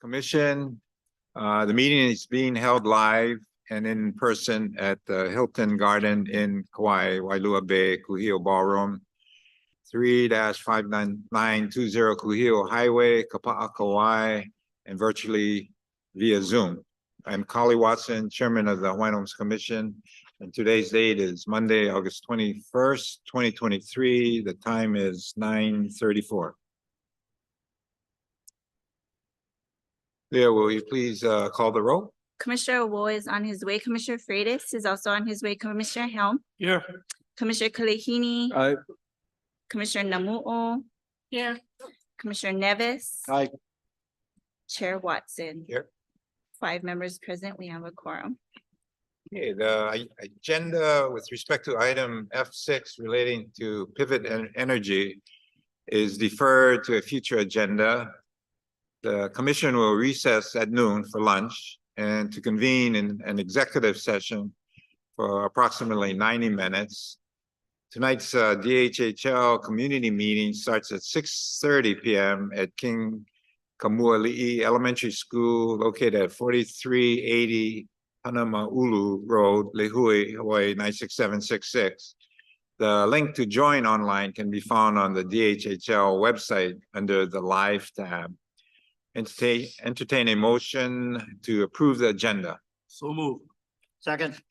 Commission. The meeting is being held live and in person at the Hilton Garden in Kauai, Wailua Bay, Kuhio Ballroom, 3-59920 Kuhio Highway, Kapa'a, Kauai, and virtually via Zoom. I'm Collie Watson, Chairman of the Hawaiian Homes Commission, and today's date is Monday, August 21st, 2023. The time is 9:34. Leah, will you please call the roll? Commissioner Wu is on his way. Commissioner Freitas is also on his way. Commissioner Helm. Here. Commissioner Kalehini. Aye. Commissioner Namu'o. Here. Commissioner Nevis. Aye. Chair Watson. Here. 5 members present. We have a quorum. Okay, the agenda with respect to item F6 relating to pivot energy is deferred to a future agenda. The commission will recess at noon for lunch and to convene in an executive session for approximately 90 minutes. Tonight's DHHL community meeting starts at 6:30 p.m. at King Kamuali'i Elementary School located at 4380 Hanamaulu Road, Lihue, Hawaii 96766. The link to join online can be found on the DHHL website under the Live tab. Entertain a motion to approve the agenda. So move. Second.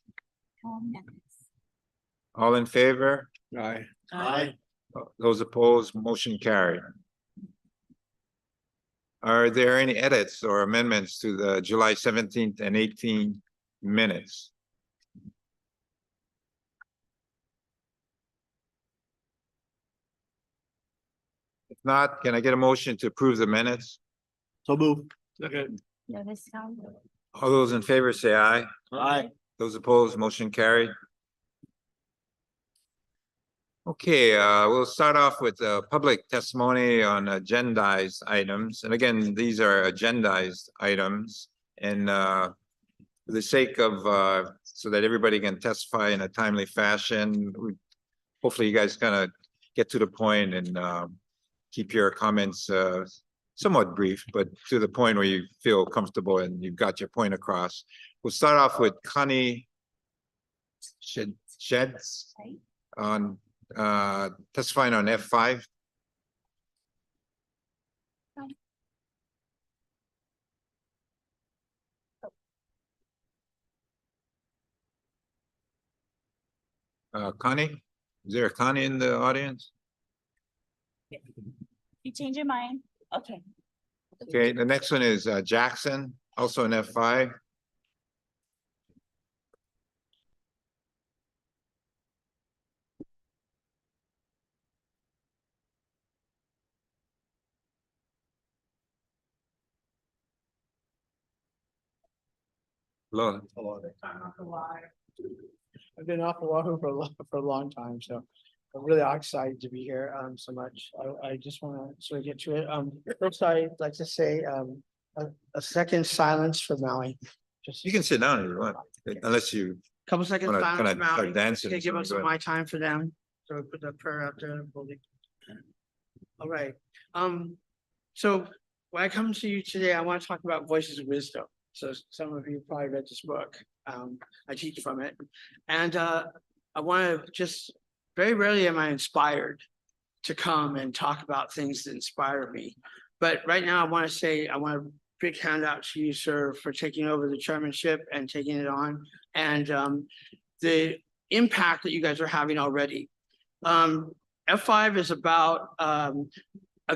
All in favor? Aye. Aye. Those opposed, motion carried. Are there any edits or amendments to the July 17th and 18th minutes? If not, can I get a motion to approve the minutes? So move. Second. Nevis Helm. All those in favor say aye. Aye. Those opposed, motion carried. Okay, we'll start off with public testimony on agendized items. And again, these are agendized items. And for the sake of, so that everybody can testify in a timely fashion, hopefully you guys kind of get to the point and keep your comments somewhat brief, but to the point where you feel comfortable and you've got your point across. We'll start off with Connie Sheds on testifying on F5. Connie, is there a Connie in the audience? You change your mind? Okay. Okay, the next one is Jackson, also in F5. Hello. I've been off Oahu for a long time, so I'm really excited to be here so much. I just want to sort of get to it. First, I'd like to say a second silence for Maui. Just You can sit down if you want, unless you couple seconds wanna silence kinda for Maui. start dancing or Okay, give us something, go my time for them. So we put the prayer out there. All right. So when I come to you today, I want to talk about voices of wisdom. So some of you probably read this book. I teach from it. And I want to just, very rarely am I inspired to come and talk about things that inspire me. But right now I want to say, I want a big hand out to you, sir, for taking over the chairmanship and taking it on. And the impact that you guys are having already. F5 is about a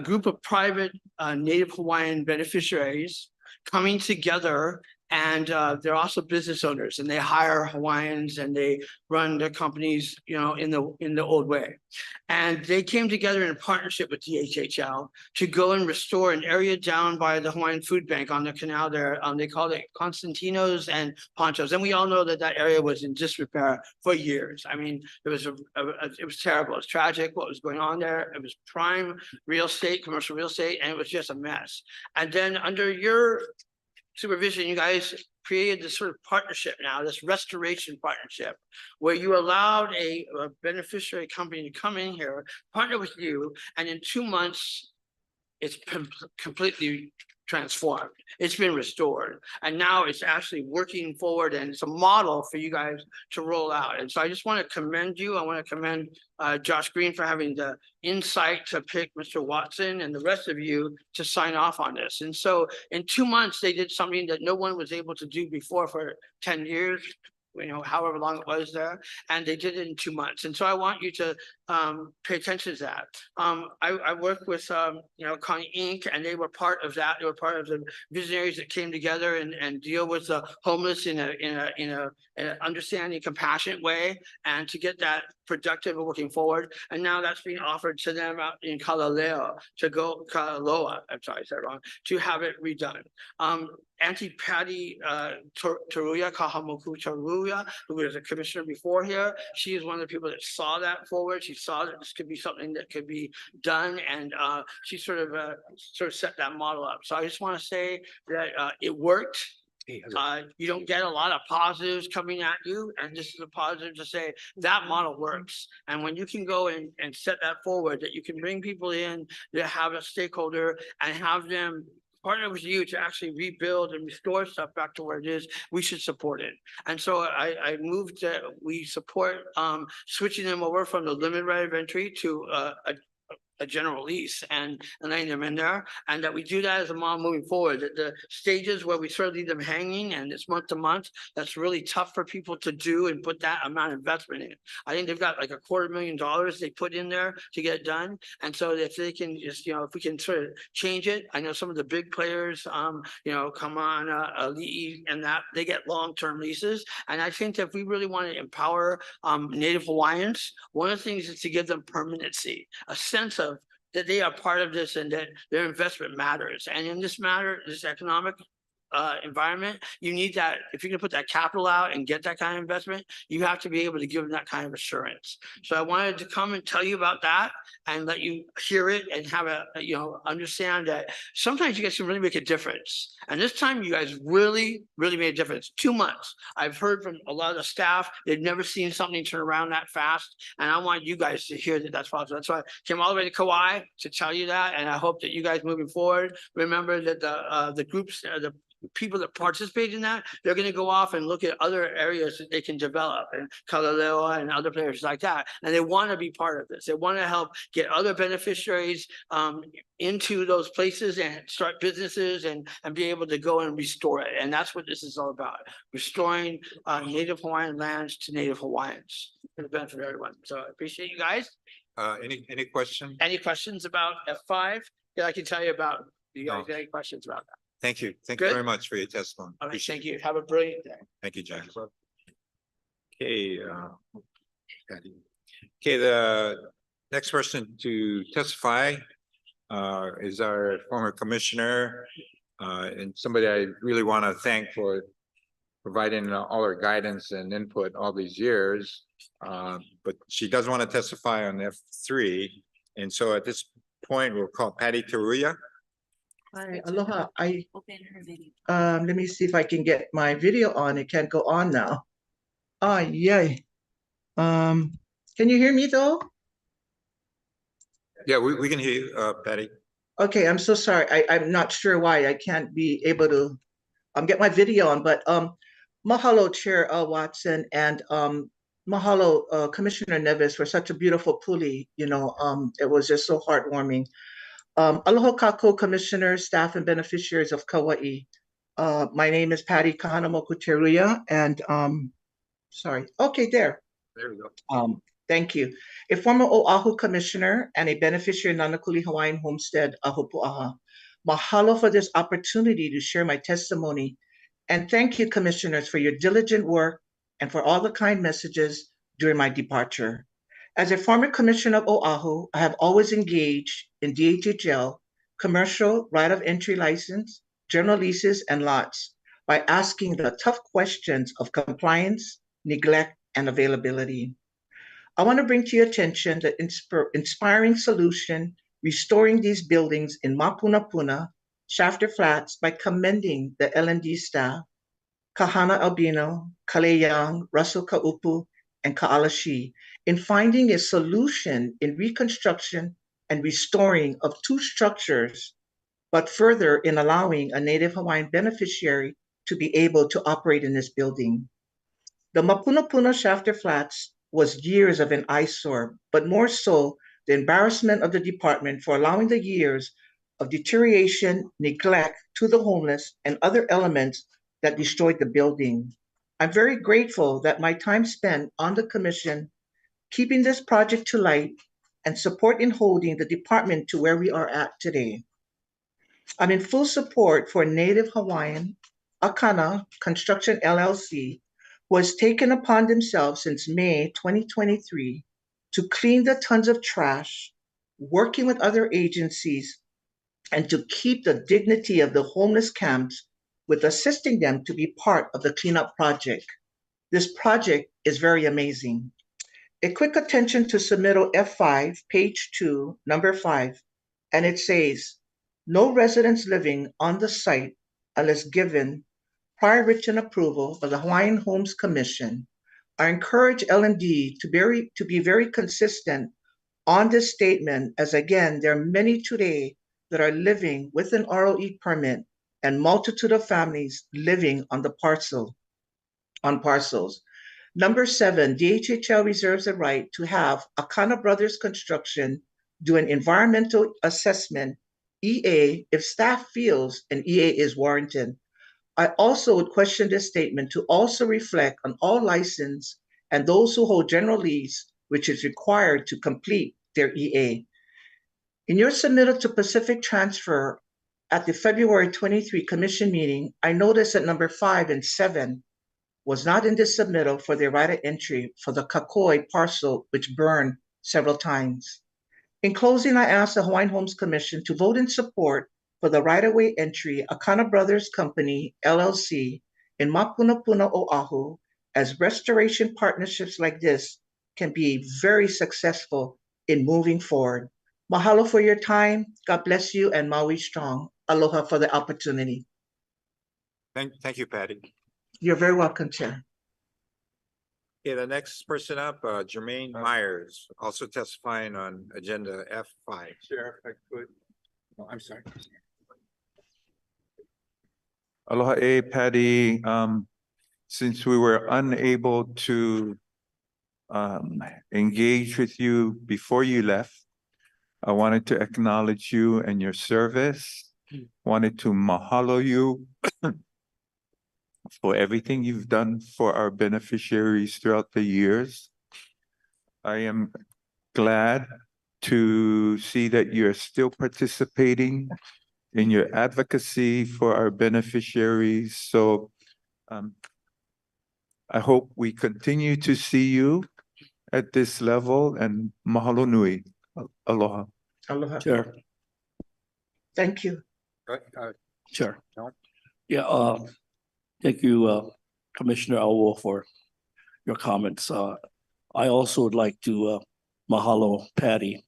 group of private Native Hawaiian beneficiaries coming together, and they're also business owners, and they hire Hawaiians and they run their companies, you know, in the old way. And they came together in a partnership with DHHL to go and restore an area down by the Hawaiian Food Bank on the canal there. They called it Constantino's and Ponchos, and we all know that that area was in disrepair for years. I mean, it was it was terrible. It was tragic what was going on there. It was prime real estate, commercial real estate, and it was just a mess. And then under your supervision, you guys created this sort of partnership now, this restoration partnership, where you allowed a beneficiary company to come in here, partner with you, and in 2 months it's completely transformed. It's been restored. And now it's actually working forward and it's a model for you guys to roll out. And so I just want to commend you. I want to commend Josh Green for having the insight to pick Mr. Watson and the rest of you to sign off on this. And so in 2 months, they did something that no one was able to do before for 10 years. However long it was there, and they did it in 2 months. And so I want you to pay attention to that. I work with Connie Inc., and they were part of that. They were part of the visionaries that came together and deal with the homeless in an understanding, compassionate way, and to get that productive and working forward. And now that's being offered to them out in Kalaloa, I'm sorry, I said it wrong, to have it redone. Auntie Patty Taruya, Kahamoku Taruya, who was a commissioner before here, she is one of the people that saw that forward. She saw that this could be something that could be done, and she sort of set that model up. So I just want to say that it worked. You don't get a lot of positives coming at you, and this is a positive to say that model works. And when you can go and set that forward, that you can bring people in that have a stakeholder and have them partner with you to actually rebuild and restore stuff back to where it is, we should support it. And so I moved that we support switching them over from the limited right of entry to a general lease and letting them in there, and that we do that as a model moving forward. That the stages where we sort of leave them hanging and it's month to month, that's really tough for people to do and put that amount of investment in. I think they've got like $250,000 they put in there to get it done. And so if they can just, if we can sort of change it, I know some of the big players, come on, Ali'i and that, they get long-term leases. And I think that if we really want to empower Native Hawaiians, one of the things is to give them permanency, a sense of that they are part of this and that their investment matters. And in this economic environment, you need that. If you're going to put that capital out and get that kind of investment, you have to be able to give them that kind of assurance. So I wanted to come and tell you about that and let you hear it and have understand that sometimes you guys can really make a difference. And this time you guys really, really made a difference. 2 months. I've heard from a lot of the staff, they've never seen something turn around that fast. And I want you guys to hear that that's possible. That's why I came all the way to Kauai to tell you that. And I hope that you guys moving forward, remember that the groups, the people that participate in that, they're going to go off and look at other areas that they can develop, and Kalaloa and other places like that. And they want to be part of this. They want to help get other beneficiaries into those places and start businesses and be able to go and restore it. And that's what this is all about, restoring Native Hawaiian lands to Native Hawaiians for the benefit of everyone. So I appreciate you guys. Any questions? Any questions about F5 that I can tell you about? Do you guys No. have any questions about that? Thank you. Thank you Good. very much for your testimony. All right, Appreciate thank you. Have a brilliant day. Thank you, Jack. Okay, Patty. Okay, the next person to testify is our former commissioner and somebody I really want to thank for providing all our guidance and input all these years. But she does want to testify on F3. And so at this point, we'll call Patty Taruya. Hi, aloha. Open her video. Let me see if I can get my video on. It can't go on now. Ah, yay. Can you hear me though? Yeah, we can hear you, Patty. Okay, I'm so sorry. I'm not sure why I can't be able to get my video on, but mahalo Chair Watson and mahalo Commissioner Nevis for such a beautiful puli. It was just so heartwarming. Aloha kako commissioners, staff, and beneficiaries of Kauai. My name is Patty Kahanamoku Teruya, and sorry. Okay, there. There we go. Thank you. A former Oahu commissioner and a beneficiary of Nanakuli Hawaiian Homestead, Ahupu'aha. Mahalo for this opportunity to share my testimony. And thank you, commissioners, for your diligent work and for all the kind messages during my departure. As a former commissioner of Oahu, I have always engaged in DHHL, commercial right of entry license, general leases, and lots by asking the tough questions of compliance, neglect, and availability. I want to bring to your attention the inspiring solution, restoring these buildings in Mapunapuna, Shafter Flats, by commending the L&D staff, Kahana Albino, Kale Young, Russell Kaupu, and Kaalashi, in finding a solution in reconstruction and restoring of two structures, but further in allowing a Native Hawaiian beneficiary to be able to operate in this building. The Mapunapuna Shafter Flats was years of an eyesore, but more so the embarrassment of the department for allowing the years of deterioration, neglect to the homeless, and other elements that destroyed the building. I'm very grateful that my time spent on the commission, keeping this project to light, and support in holding the department to where we are at today. I'm in full support for Native Hawaiian Akana Construction LLC, who has taken upon themselves since May 2023 to clean the tons of trash, working with other agencies, and to keep the dignity of the homeless camps with assisting them to be part of the cleanup project. This project is very amazing. A quick attention to submittal F5, page 2, number 5, and it says, no residents living on the site unless given prior written approval by the Hawaiian Homes Commission. I encourage L&D to be very consistent on this statement, as again, there are many today that are living with an ROE permit and multitude of families living on parcels. Number 7, DHHL reserves the right to have Akana Brothers Construction do an environmental assessment, EA, if staff feels an EA is warranted. I also would question this statement to also reflect on all licensed and those who hold general lease, which is required to complete their EA. In your submittal to Pacific Transfer at the February 23 commission meeting, I noticed that number 5 and 7 was not in this submittal for their right of entry for the Kakoi parcel, which burned several times. In closing, I ask the Hawaiian Homes Commission to vote in support for the right-of-way entry Akana Brothers Company, LLC, in Mapunapuna, Oahu, as restoration partnerships like this can be very successful in moving forward. Mahalo for your time. God bless you, and Maui strong. Aloha for the opportunity. Thank you, Patty. You're very welcome, Chair. Okay, the next person up, Jermaine Myers, also testifying on agenda F5. Chair, if I could. Oh, I'm sorry. Aloha Patty. Since we were unable to engage with you before you left, I wanted to acknowledge you and your service. Wanted to mahalo you for everything you've done for our beneficiaries throughout the years. I am glad to see that you're still participating in your advocacy for our beneficiaries. So I hope we continue to see you at this level, and mahalo nui. Aloha. Aloha. Chair, Thank you. Chair. No. Yeah, thank you, Commissioner Alwo, for your comments. I also would like to mahalo Patty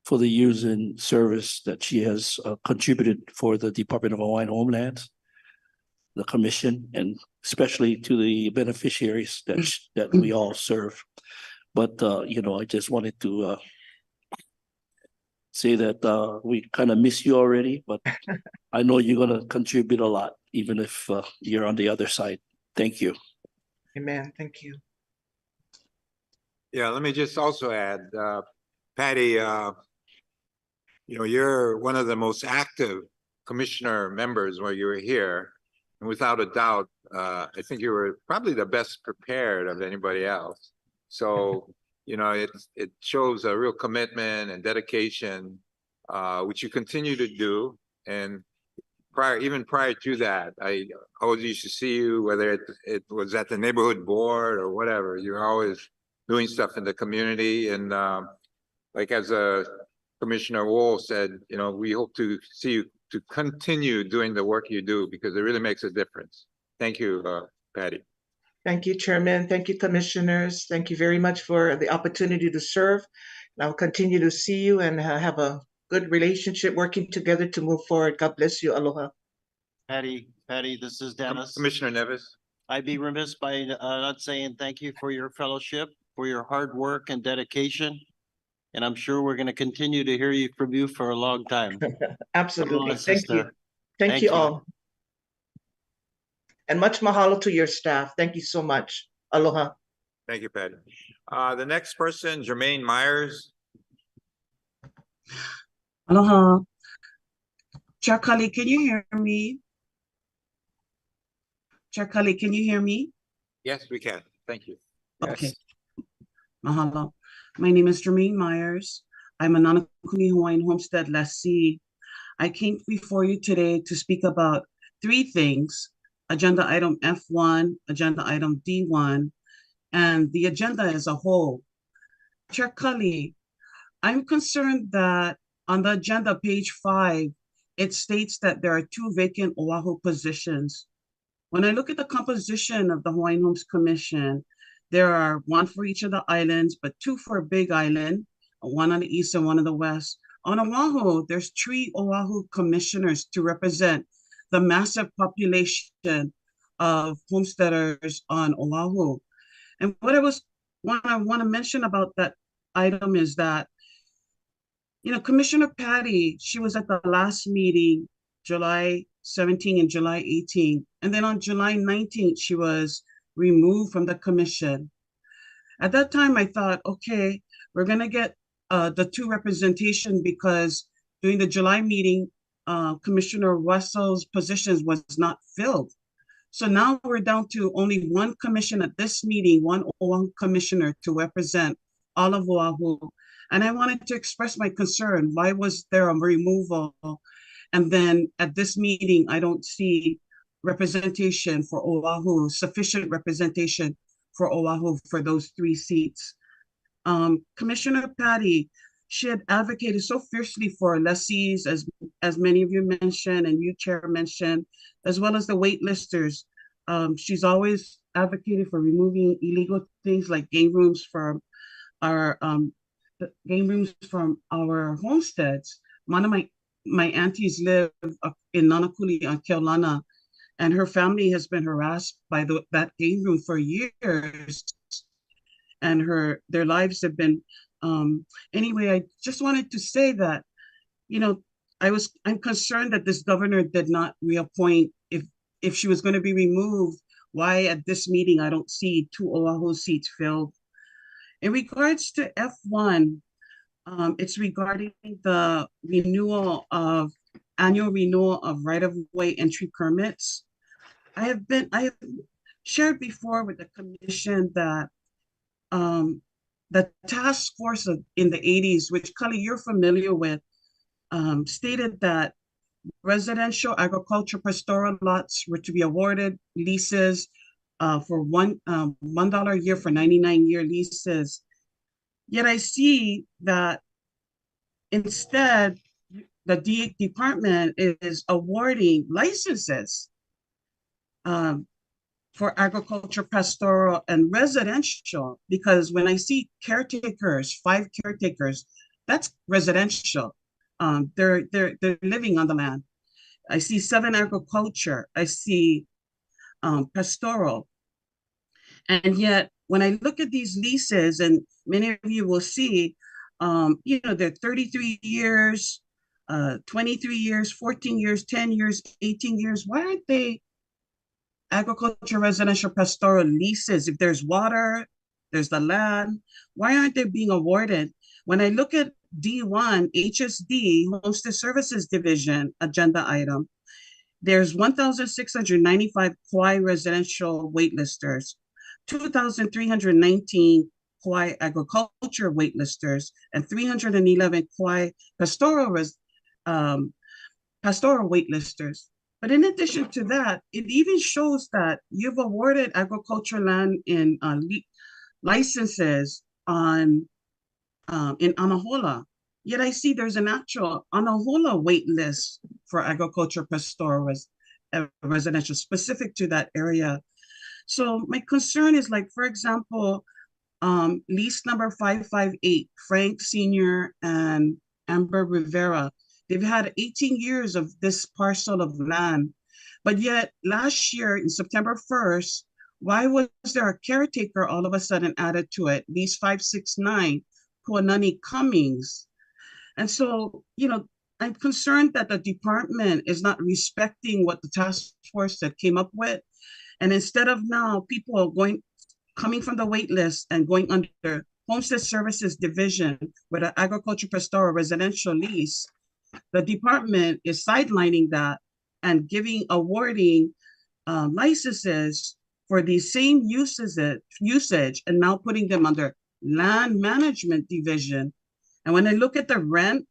for the years in service that she has contributed for the Department of Hawaiian Homelands, the commission, and especially to the beneficiaries that we all serve. But I just wanted to say that we kind of miss you already, but I know you're gonna contribute a lot, even if you're on the other side. Thank you. Amen. Thank you. Yeah, let me just also add, Patty, you're one of the most active commissioner members while you were here. And without a doubt, I think you were probably the best prepared of anybody else. So, it shows a real commitment and dedication, which you continue to do. And even prior to that, I always used to see you, whether it was at the neighborhood board or whatever, you're always doing stuff in the community. And like as Commissioner Wool said, we hope to see you to continue doing the work you do, because it really makes a difference. Thank you, Patty. Thank you, Chairman. Thank you, Commissioners. Thank you very much for the opportunity to serve. And I'll continue to see you and have a good relationship working together to move forward. God bless you. Aloha. Patty, this is Dennis. Commissioner Nevis. I'd be remiss by not saying thank you for your fellowship, for your hard work and dedication. And I'm sure we're gonna continue to hear from you for a long time. Absolutely. Aloha, Thank you. sister. Thank Thank you you. all. And much mahalo to your staff. Thank you so much. Aloha. Thank you, Patty. The next person, Jermaine Myers. Aloha. Chair Kali, can you hear me? Chair Kali, can you hear me? Yes, we can. Thank you. Okay. Mahalo. My name is Jermaine Myers. I'm a Nanakuli Hawaiian Homestead lessee. I came before you today to speak about three things: agenda item F1, agenda item D1, and the agenda as a whole. Chair Kali, I'm concerned that on the agenda, page 5, it states that there are 2 vacant Oahu positions. When I look at the composition of the Hawaiian Homes Commission, there are 1 for each of the islands, but 2 for Big Island, 1 on the east and 1 on the west. On Oahu, there's 3 Oahu commissioners to represent the massive population of homesteaders on Oahu. And what I want to mention about that item is that, Commissioner Patty, she was at the last meeting, July 17 and July 18. And then on July 19th, she was removed from the commission. At that time, I thought, okay, we're going to get the 2 representation because during the July meeting, Commissioner Russell's positions was not filled. So now we're down to only 1 commission at this meeting, 1 Oahu commissioner to represent all of Oahu. And I wanted to express my concern. Why was there a removal? And then at this meeting, I don't see representation for Oahu, sufficient representation for Oahu for those 3 seats. Commissioner Patty, she had advocated so fiercely for lessees, as many of you mentioned and you, Chair, mentioned, as well as the waitlisters. She's always advocated for removing illegal things like game rooms from our homesteads. One of my aunties live in Nanakuli on Keaulana, and her family has been harassed by that game room for years, and their lives have been. Anyway, I just wanted to say that, I'm concerned that this governor did not reappoint. If she was going to be removed, why at this meeting I don't see 2 Oahu seats filled. In regards to F1, it's regarding the annual renewal of right-of-way entry permits. I have shared before with the commission that the task force in the 80s, which Kali, you're familiar with, stated that residential agriculture pastoral lots were to be awarded leases for $1 a year for 99-year leases. Yet I see that instead, the department is awarding licenses for agriculture, pastoral, and residential, because when I see caretakers, 5 caretakers, that's residential. They're living on the land. I see 7 agriculture. I see pastoral. And yet, when I look at these leases, and many of you will see, they're 33 years, 23 years, 14 years, 10 years, 18 years. Why aren't they agriculture, residential, pastoral leases? If there's water, there's the land, why aren't they being awarded? When I look at D1, HSD, Homestead Services Division agenda item, there's 1,695 Kauai residential waitlisters, 2,319 Kauai agriculture waitlisters, and 311 Kauai pastoral waitlisters. But in addition to that, it even shows that you've awarded agriculture land in licenses in Anahola. Yet I see there's an actual Anahola wait list for agriculture pastoral residential specific to that area. So my concern is, like, for example, lease number 558, Frank Sr. and Amber Rivera. They've had 18 years of this parcel of land, but yet last year in September 1st, why was there a caretaker all of a sudden added to it? Lease 569, Puanani Cummings. And so, I'm concerned that the department is not respecting what the task force that came up with. And instead of now people coming from the wait list and going under Homestead Services Division with an agriculture pastoral residential lease, the department is sidelining that and awarding licenses for the same usage and now putting them under Land Management Division. And when I look at the rent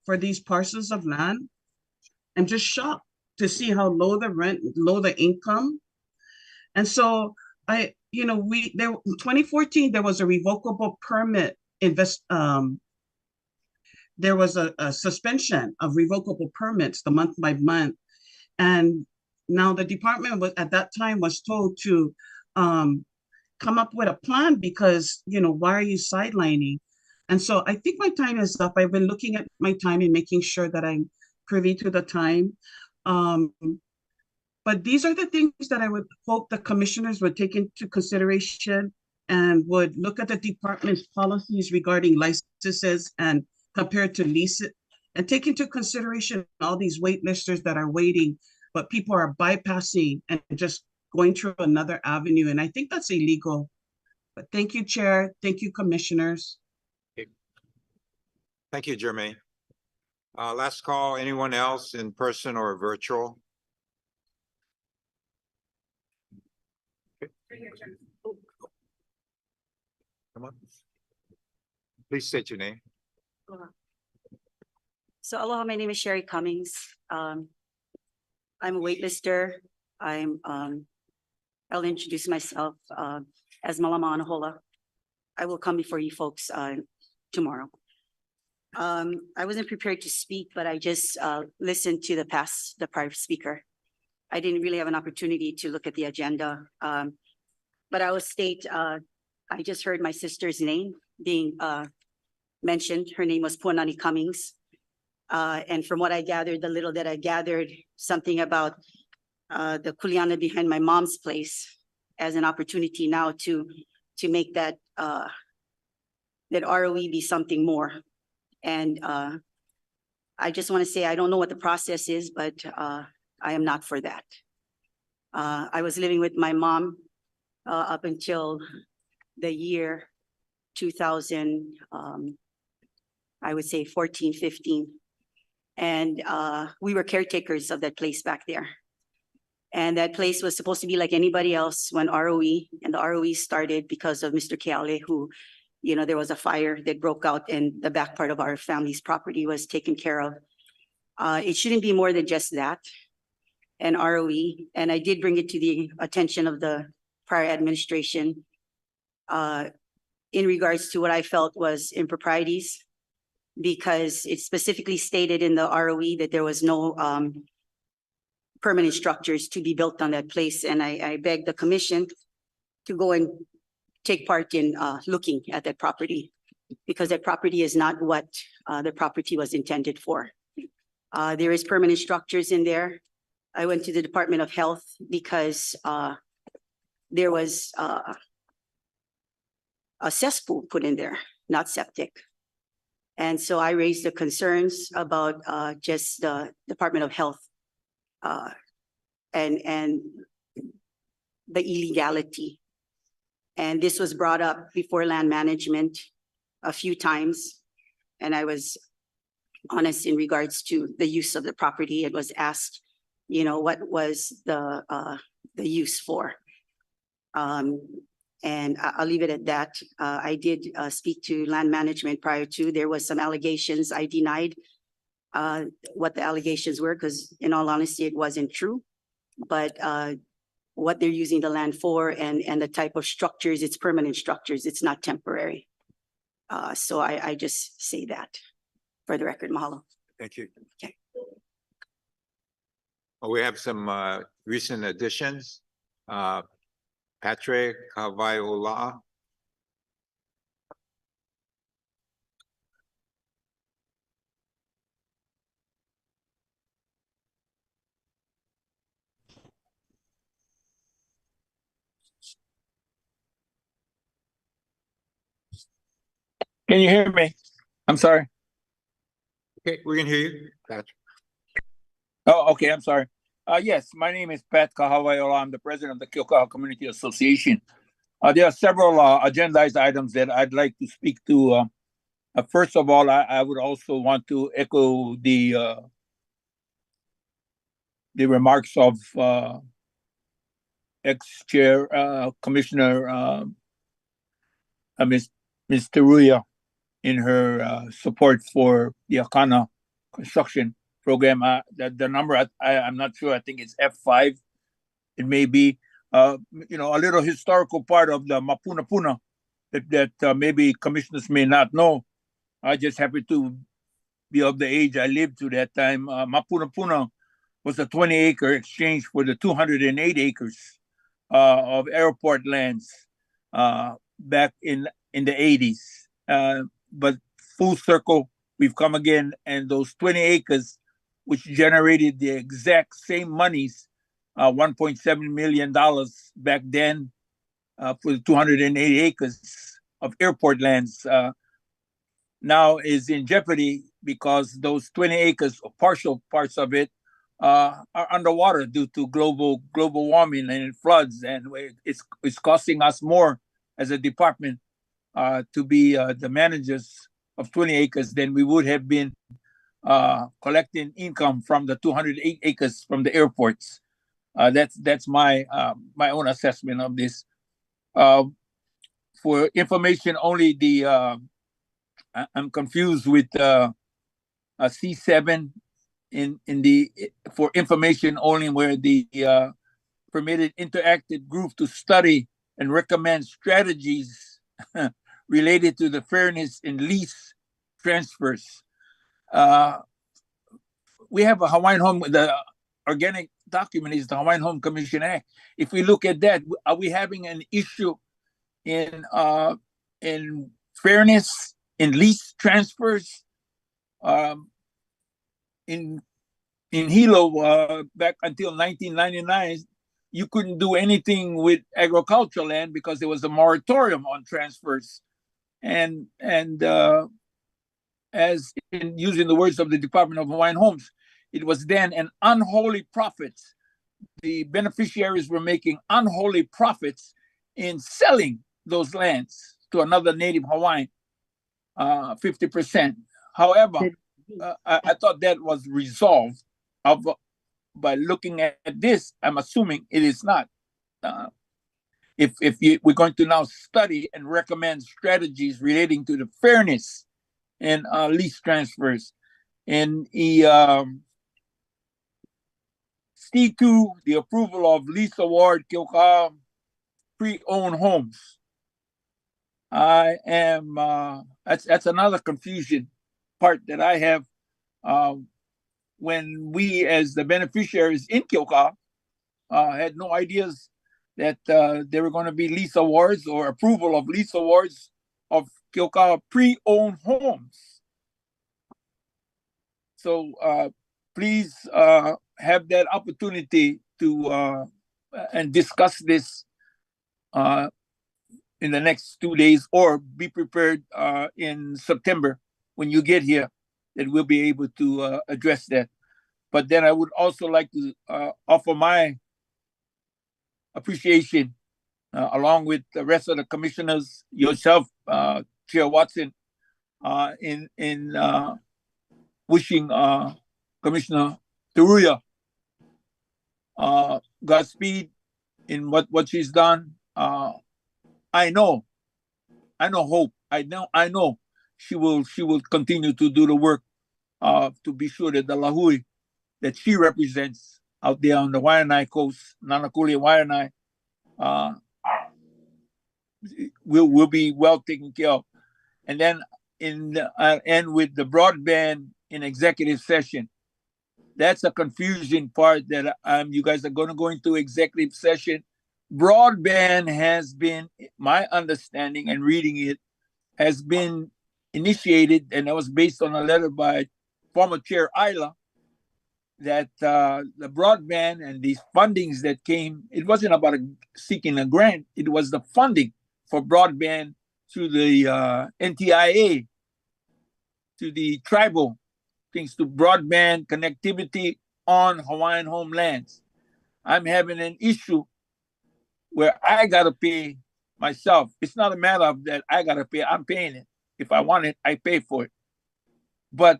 for these parcels of land, I'm just shocked to see how low the rent, low the income. And so in 2014, there was a revocable permit there was a suspension of revocable permits the month by month. And now the department at that time was told to come up with a plan because, why are you sidelining? And so I think my time is up. I've been looking at my time and making sure that I'm privy to the time. But these are the things that I would hope the commissioners would take into consideration and would look at the department's policies regarding licenses and compared to lease it, and take into consideration all these waitlisters that are waiting, but people are bypassing and just going through another avenue. And I think that's illegal. But thank you, Chair. Thank you, commissioners. Thank you, Jermaine. Last call, anyone else in person or virtual? Come on. Please state your name. So aloha, my name is Sherry Cummings. I'm a waitlister. I'll introduce myself as Malama Anahola. I will come before you folks tomorrow. I wasn't prepared to speak, but I just listened to the prior speaker. I didn't really have an opportunity to look at the agenda. But I will state, I just heard my sister's name being mentioned. Her name was Puanani Cummings. And from what I gathered, the little that I gathered, something about the kuleana behind my mom's place as an opportunity now to make that ROE be something more. And I just want to say, I don't know what the process is, but I am not for that. I was living with my mom up until the year 2000, I would say 14, 15. And we were caretakers of that place back there. And that place was supposed to be like anybody else when ROE, and the ROE started because of Mr. Keale, who, there was a fire that broke out and the back part of our family's property was taken care of. It shouldn't be more than just that, and ROE. And I did bring it to the attention of the prior administration in regards to what I felt was improprieties, because it specifically stated in the ROE that there was no permanent structures to be built on that place. And I begged the commission to go and take part in looking at that property, because that property is not what the property was intended for. There is permanent structures in there. I went to the Department of Health because there was a cesspool put in there, not septic. And so I raised the concerns about just the Department of Health and the illegality. And this was brought up before land management a few times. And I was honest in regards to the use of the property. It was asked, what was the use for? And I'll leave it at that. I did speak to land management prior to. There was some allegations. I denied what the allegations were, because in all honesty, it wasn't true. But what they're using the land for and the type of structures, it's permanent structures. It's not temporary. So I just say that for the record. Mahalo. Thank you. Okay. Well, we have some recent additions. Patrick Hawaiian. Can you hear me? I'm sorry. Okay, we can hear you. Patrick. Oh, okay, I'm sorry. Yes, my name is Pat Kahawaiola. I'm the president of the Kilkaha Community Association. There are several agendized items that I'd like to speak to. First of all, I would also want to echo the remarks of ex-chair Commissioner Ms. Teruya in her support for the Akana construction program. The number I'm not sure. I think it's F5. It may be a little historical part of the Mapuna Puna that maybe commissioners may not know. I just happen to be of the age I lived to that time. Mapuna Puna was a 20-acre exchange for the 208 acres of airport lands back in the 80s. But full circle, we've come again, and those 20 acres, which generated the exact same monies, $1.7 million back then for the 280 acres of airport lands, now is in jeopardy because those 20 acres, or partial parts of it, are underwater due to global warming and floods, and it's costing us more as a department to be the managers of 20 acres than we would have been collecting income from the 208 acres from the airports. That's my own assessment of this. For information only, I'm confused with C7 for information only, where the permitted interactive group to study and recommend strategies related to the fairness in lease transfers. We have a Hawaiian Home, the organic document is the Hawaiian Home Commission Act. If we look at that, are we having an issue in fairness in lease transfers? In Hilo, back until 1999, you couldn't do anything with agricultural land because there was a moratorium on transfers. And as in using the words of the Department of Hawaiian Homes, it was then an unholy profit. The beneficiaries were making unholy profits in selling those lands to another native Hawaiian, 50%. However, I thought that was resolved by looking at this. I'm assuming it is not. We're going to now study and recommend strategies relating to the fairness in lease transfers. In C2, the approval of lease award Kilkaha pre-owned homes. I am that's another confusion part that I have. When we, as the beneficiaries in Kilkaha, had no ideas that there were going to be lease awards or approval of lease awards of Kilkaha pre-owned homes. So please have that opportunity to and discuss this in the next 2 days, or be prepared in September when you get here, that we'll be able to address that. But then I would also like to offer my appreciation, along with the rest of the commissioners, yourself, Chair Watson, in wishing Commissioner Teruya Godspeed in what she's done. I know hope. I know she will continue to do the work to be sure that the Lahui that she represents out there on the Waianae coast, Nanakuli and Waianae, will be well taken care of. And then end with the broadband in executive session. That's a confusing part that you guys are going to go into executive session. Broadband has been, my understanding and reading it, has been initiated, and that was based on a letter by former Chair Ayla, that the broadband and these fundings that came, it wasn't about seeking a grant, it was the funding for broadband through the NTIA to the tribal things, to broadband connectivity on Hawaiian homelands. I'm having an issue where I gotta pay myself. It's not a matter of that I gotta pay, I'm paying it. If I want it, I pay for it. But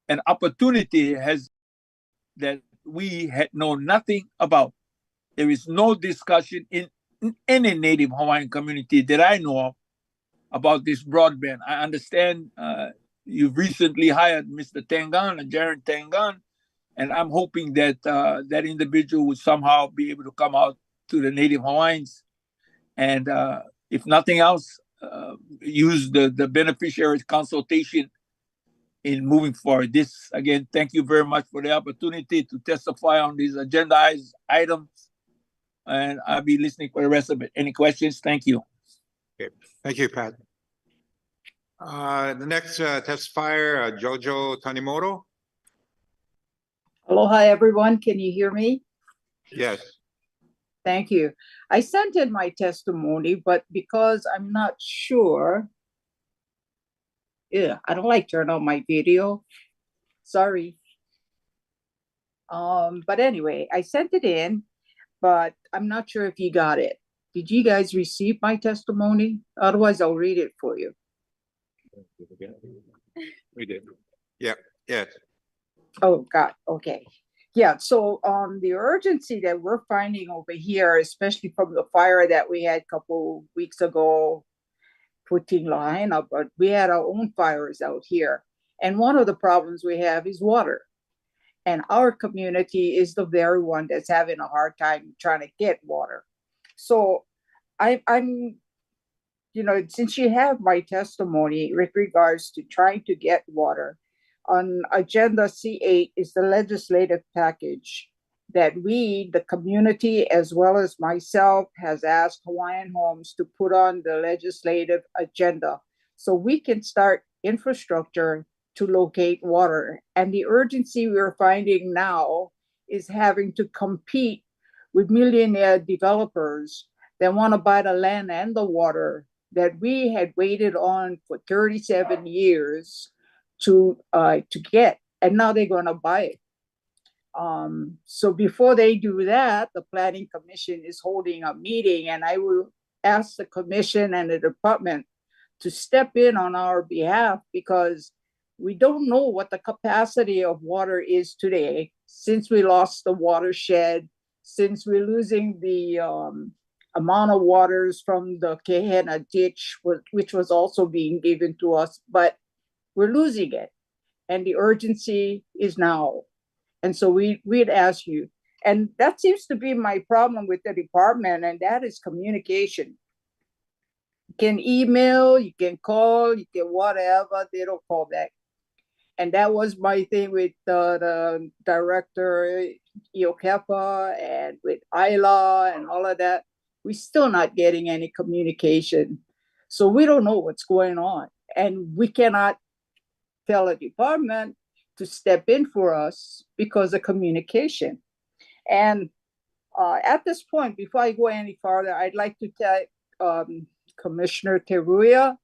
an opportunity has that we had known nothing about. There is no discussion in any Native Hawaiian community that I know of about this broadband. I understand you've recently hired Mr. Tangan, Jaron Tangan, and I'm hoping that that individual would somehow be able to come out to the Native Hawaiians and, if nothing else, use the beneficiaries consultation in moving forward. This, again, thank you very much for the opportunity to testify on these agendized items. And I'll be listening for the rest of it. Any questions? Thank you. Okay, thank you, Pat. The next testifier, Jojo Tanimoto. Aloha, everyone. Can you hear me? Yes. Thank you. I sent in my testimony, but because I'm not sure, I don't like turn on my video. Sorry. But anyway, I sent it in, but I'm not sure if you got it. Did you guys receive my testimony? Otherwise, I'll read it for you. We did. Yeah, yes. Oh, God. Okay. Yeah. So the urgency that we're finding over here, especially from the fire that we had a couple weeks ago, putting Lahaina, but we had our own fires out here. And one of the problems we have is water. And our community is the very one that's having a hard time trying to get water. So I'm, you know, since you have my testimony with regards to trying to get water, on Agenda C8 is the legislative package that we, the community, as well as myself, has asked Hawaiian Homes to put on the legislative agenda so we can start infrastructure to locate water. And the urgency we're finding now is having to compete with millionaire developers that want to buy the land and the water that we had waited on for 37 years to get, and now they're going to buy it. So before they do that, the Planning Commission is holding a meeting, and I will ask the commission and the department to step in on our behalf because we don't know what the capacity of water is today since we lost the watershed, since we're losing the amount of waters from the Kehena ditch, which was also being given to us, but we're losing it. And the urgency is now. And so we'd ask you, and that seems to be my problem with the department, and that is communication. You can email, you can call, you can whatever, they don't call back. And that was my thing with the director, Iokepa, and with Isla and all of that. We're still not getting any communication. So we don't know what's going on. And we cannot tell a department to step in for us because of communication. And at this point, before I go any farther, I'd like to tell Commissioner Teruya,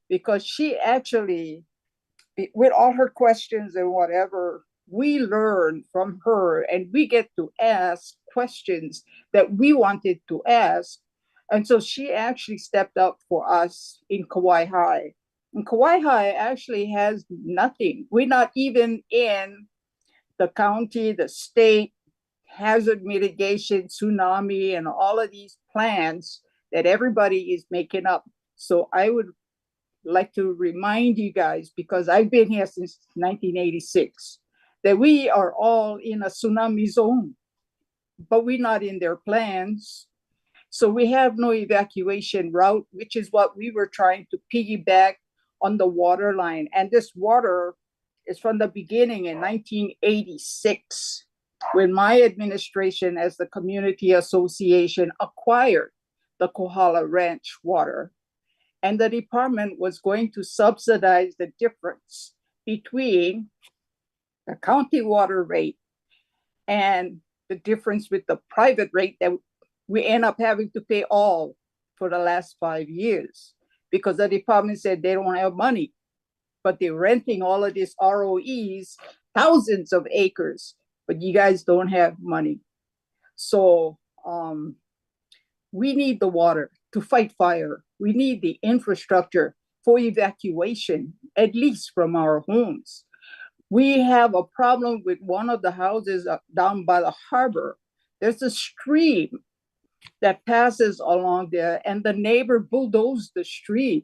because she actually, with all her questions and whatever, we learn from her and we get to ask questions that we wanted to ask. And so she actually stepped up for us in Kauai High. And Kauai High actually has nothing. We're not even in the county, the state, hazard mitigation, tsunami, and all of these plans that everybody is making up. So I would like to remind you guys, because I've been here since 1986, that we are all in a tsunami zone, but we're not in their plans. So we have no evacuation route, which is what we were trying to piggyback on the water line. And this water is from the beginning in 1986, when my administration as the community association acquired the Kohala Ranch water. And the department was going to subsidize the difference between the county water rate and the difference with the private rate that we end up having to pay all for the last 5 years, because the department said they don't have money. but they're renting all of these ROEs, thousands of acres, but you guys don't have money. So we need the water to fight fire. We need the infrastructure for evacuation, at least from our homes. We have a problem with one of the houses down by the harbor. There's a stream that passes along there, and the neighbor bulldozed the stream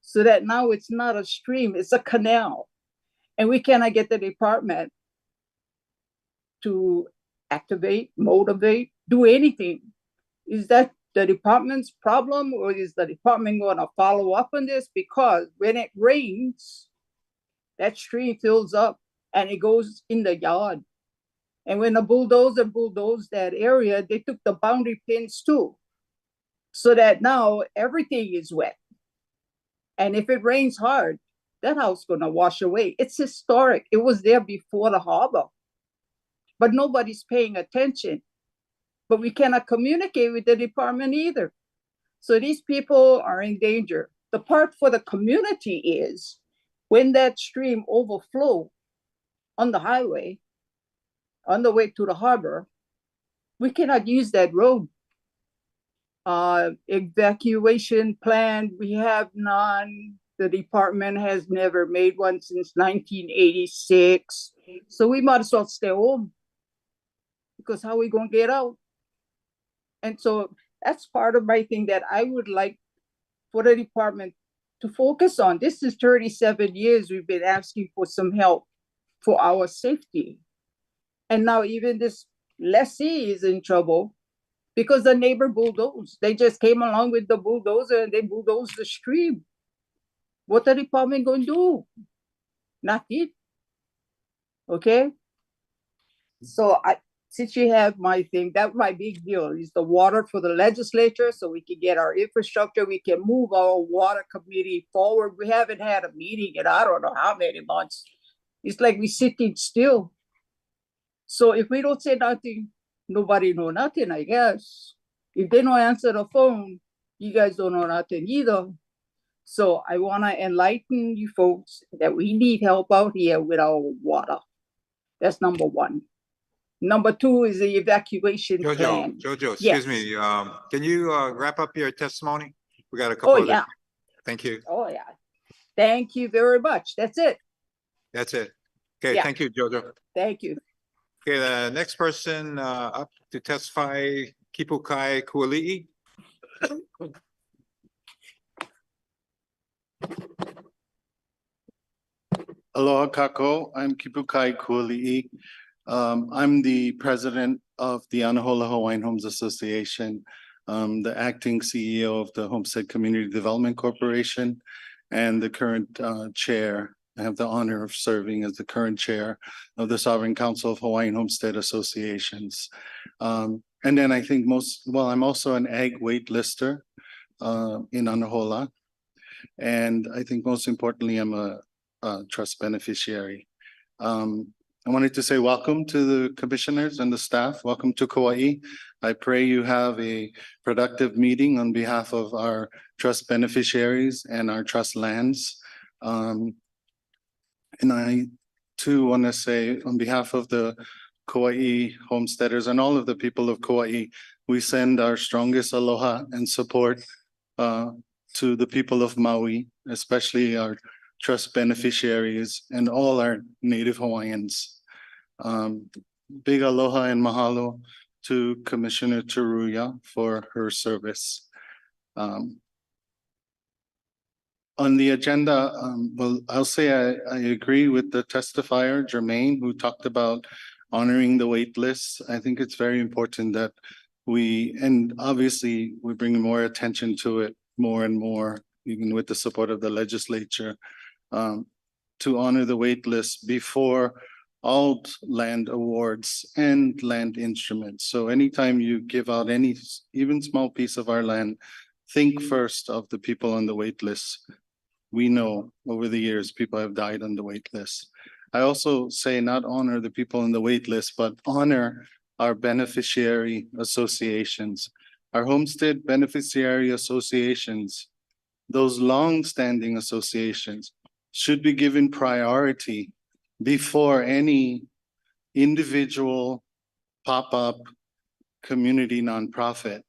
so that now it's not a stream, it's a canal. And we cannot get the department to activate, motivate, do anything. Is that the department's problem, or is the department going to follow up on this? Because when it rains, that stream fills up and it goes in the yard. And when the bulldozer bulldozed that area, they took the boundary pins too. So that now everything is wet. And if it rains hard, that house is going to wash away. It's historic. It was there before the harbor. But nobody's paying attention. But we cannot communicate with the department either. So these people are in danger. The part for the community is when that stream overflows on the highway, on the way to the harbor, we cannot use that road. Evacuation plan, we have none. The department has never made one since 1986. So we might as well stay home, because how are we going to get out? And so that's part of my thing that I would like for the department to focus on. This is 37 years we've been asking for some help for our safety. And now even this lessee is in trouble because the neighbor bulldozed. They just came along with the bulldozer and they bulldozed the stream. What the department going to do? Nothing. Okay? So since you have my thing, that's my big deal, is the water for the legislature, so we can get our infrastructure, we can move our water committee forward. We haven't had a meeting in I don't know how many months. It's like we're sitting still. So if we don't say nothing, nobody know nothing, I guess. If they don't answer the phone, you guys don't know nothing either. So I want to enlighten you folks that we need help out here with our water. That's number one. Number two is the evacuation plan. Jojo, Yes. excuse me, can you wrap up your testimony? We got a couple Oh, of yeah. Thank you. Oh, yeah. Thank you very much. That's it. That's it. Okay, Yeah. thank you, Jojo. Thank you. Okay, the next person up to testify, Kipukai Kuali'i. Aloha kako, I'm Kipukai Kuali'i. I'm the president of the Anahola Hawaiian Homes Association, the acting CEO of the Homestead Community Development Corporation, and the current chair. I have the honor of serving as the current chair of the Sovereign Council of Hawaiian Homestead Associations. And then I think I'm also an ag wait lister in Anahola. And I think most importantly, I'm a trust beneficiary. I wanted to say welcome to the commissioners and the staff. Welcome to Kauai. I pray you have a productive meeting on behalf of our trust beneficiaries and our trust lands. And I too want to say on behalf of the Kauai homesteaders and all of the people of Kauai, we send our strongest aloha and support to the people of Maui, especially our trust beneficiaries and all our Native Hawaiians. Big aloha and mahalo to Commissioner Teruya for her service. On the agenda, well, I'll say I agree with the testifier, Jermaine, who talked about honoring the wait lists. I think it's very important that and obviously we're bringing more attention to it more and more, even with the support of the legislature, to honor the wait list before all land awards and land instruments. So anytime you give out any, even small piece of our land, think first of the people on the wait list. We know over the years, people have died on the wait list. I also say not honor the people on the wait list, but honor our beneficiary associations, our homestead beneficiary associations, those long-standing associations should be given priority before any individual pop-up community nonprofit.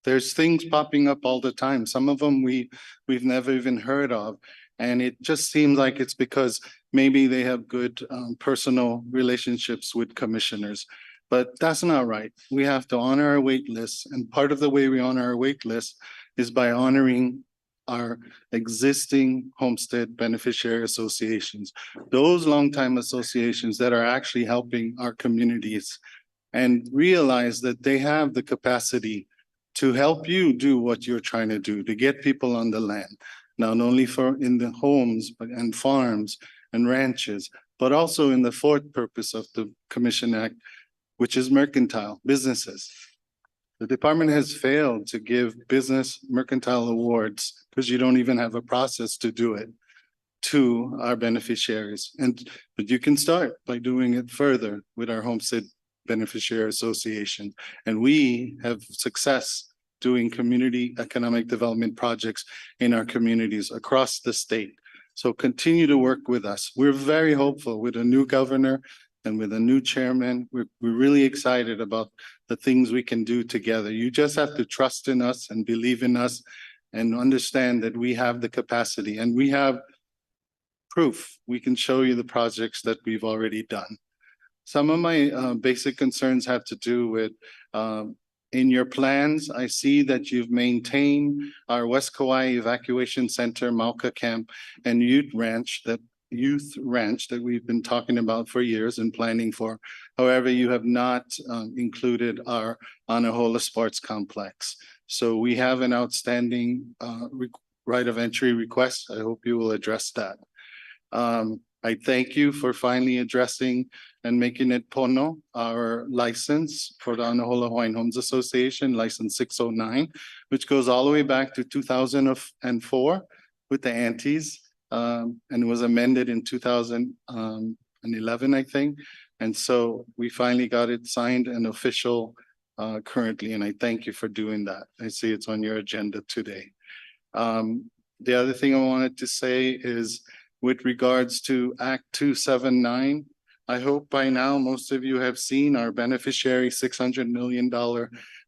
There's things popping up all the time. Some of them we've never even heard of. And it just seems like it's because maybe they have good personal relationships with commissioners. But that's not right. We have to honor our wait lists. And part of the way we honor our wait list is by honoring our existing homestead beneficiary associations, those longtime associations that are actually helping our communities, and realize that they have the capacity to help you do what you're trying to do, to get people on the land, not only for in the homes and farms and ranches, but also in the fourth purpose of the Commission Act, which is mercantile businesses. The department has failed to give business mercantile awards because you don't even have a process to do it to our beneficiaries. But you can start by doing it further with our Homestead Beneficiary Association. And we have success doing community economic development projects in our communities across the state. So continue to work with us. We're very hopeful with a new governor and with a new chairman. We're really excited about the things we can do together. You just have to trust in us and believe in us and understand that we have the capacity and we have proof. We can show you the projects that we've already done. Some of my basic concerns have to do with in your plans, I see that you've maintained our West Kauai Evacuation Center, Mauka Camp, and youth ranch that we've been talking about for years and planning for. However, you have not included our Anahola Sports Complex. So we have an outstanding right of entry request. I hope you will address that. I thank you for finally addressing and making it Pono, our license for the Anahola Hawaiian Homes Association, license 609, which goes all the way back to 2004 with the aunties, and it was amended in 2011, I think. And so we finally got it signed and official currently, and I thank you for doing that. I see it's on your agenda today. The other thing I wanted to say is with regards to Act 279, I hope by now most of you have seen our beneficiary $600 million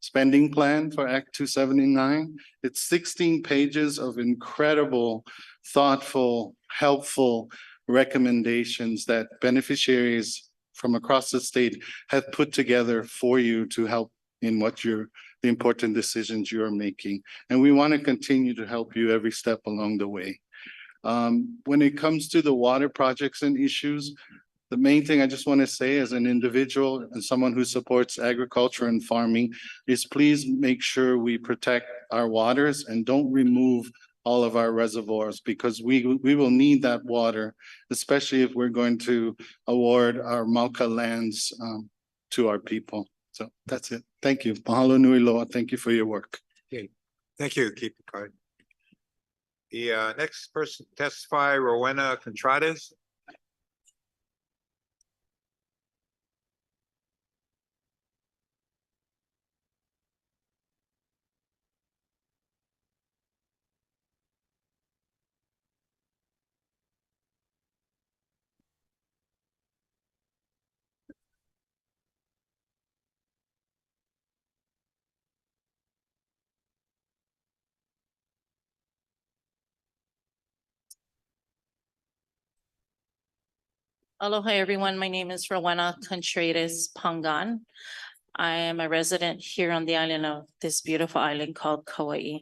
spending plan for Act 279. It's 16 pages of incredible, thoughtful, helpful recommendations that beneficiaries from across the state have put together for you to help in what the important decisions you're making. And we want to continue to help you every step along the way. When it comes to the water projects and issues, the main thing I just want to say as an individual and someone who supports agriculture and farming is please make sure we protect our waters and don't remove all of our reservoirs, because we will need that water, especially if we're going to award our Mauka lands to our people. So that's it. Thank you. Mahalo nui loa. Thank you for your work. Okay, thank you. Keep it quiet. The next person to testify, Rowena Contreras. Aloha, everyone. My name is Rowena Contreras Pangan. I am a resident here on the island of this beautiful island called Kauai.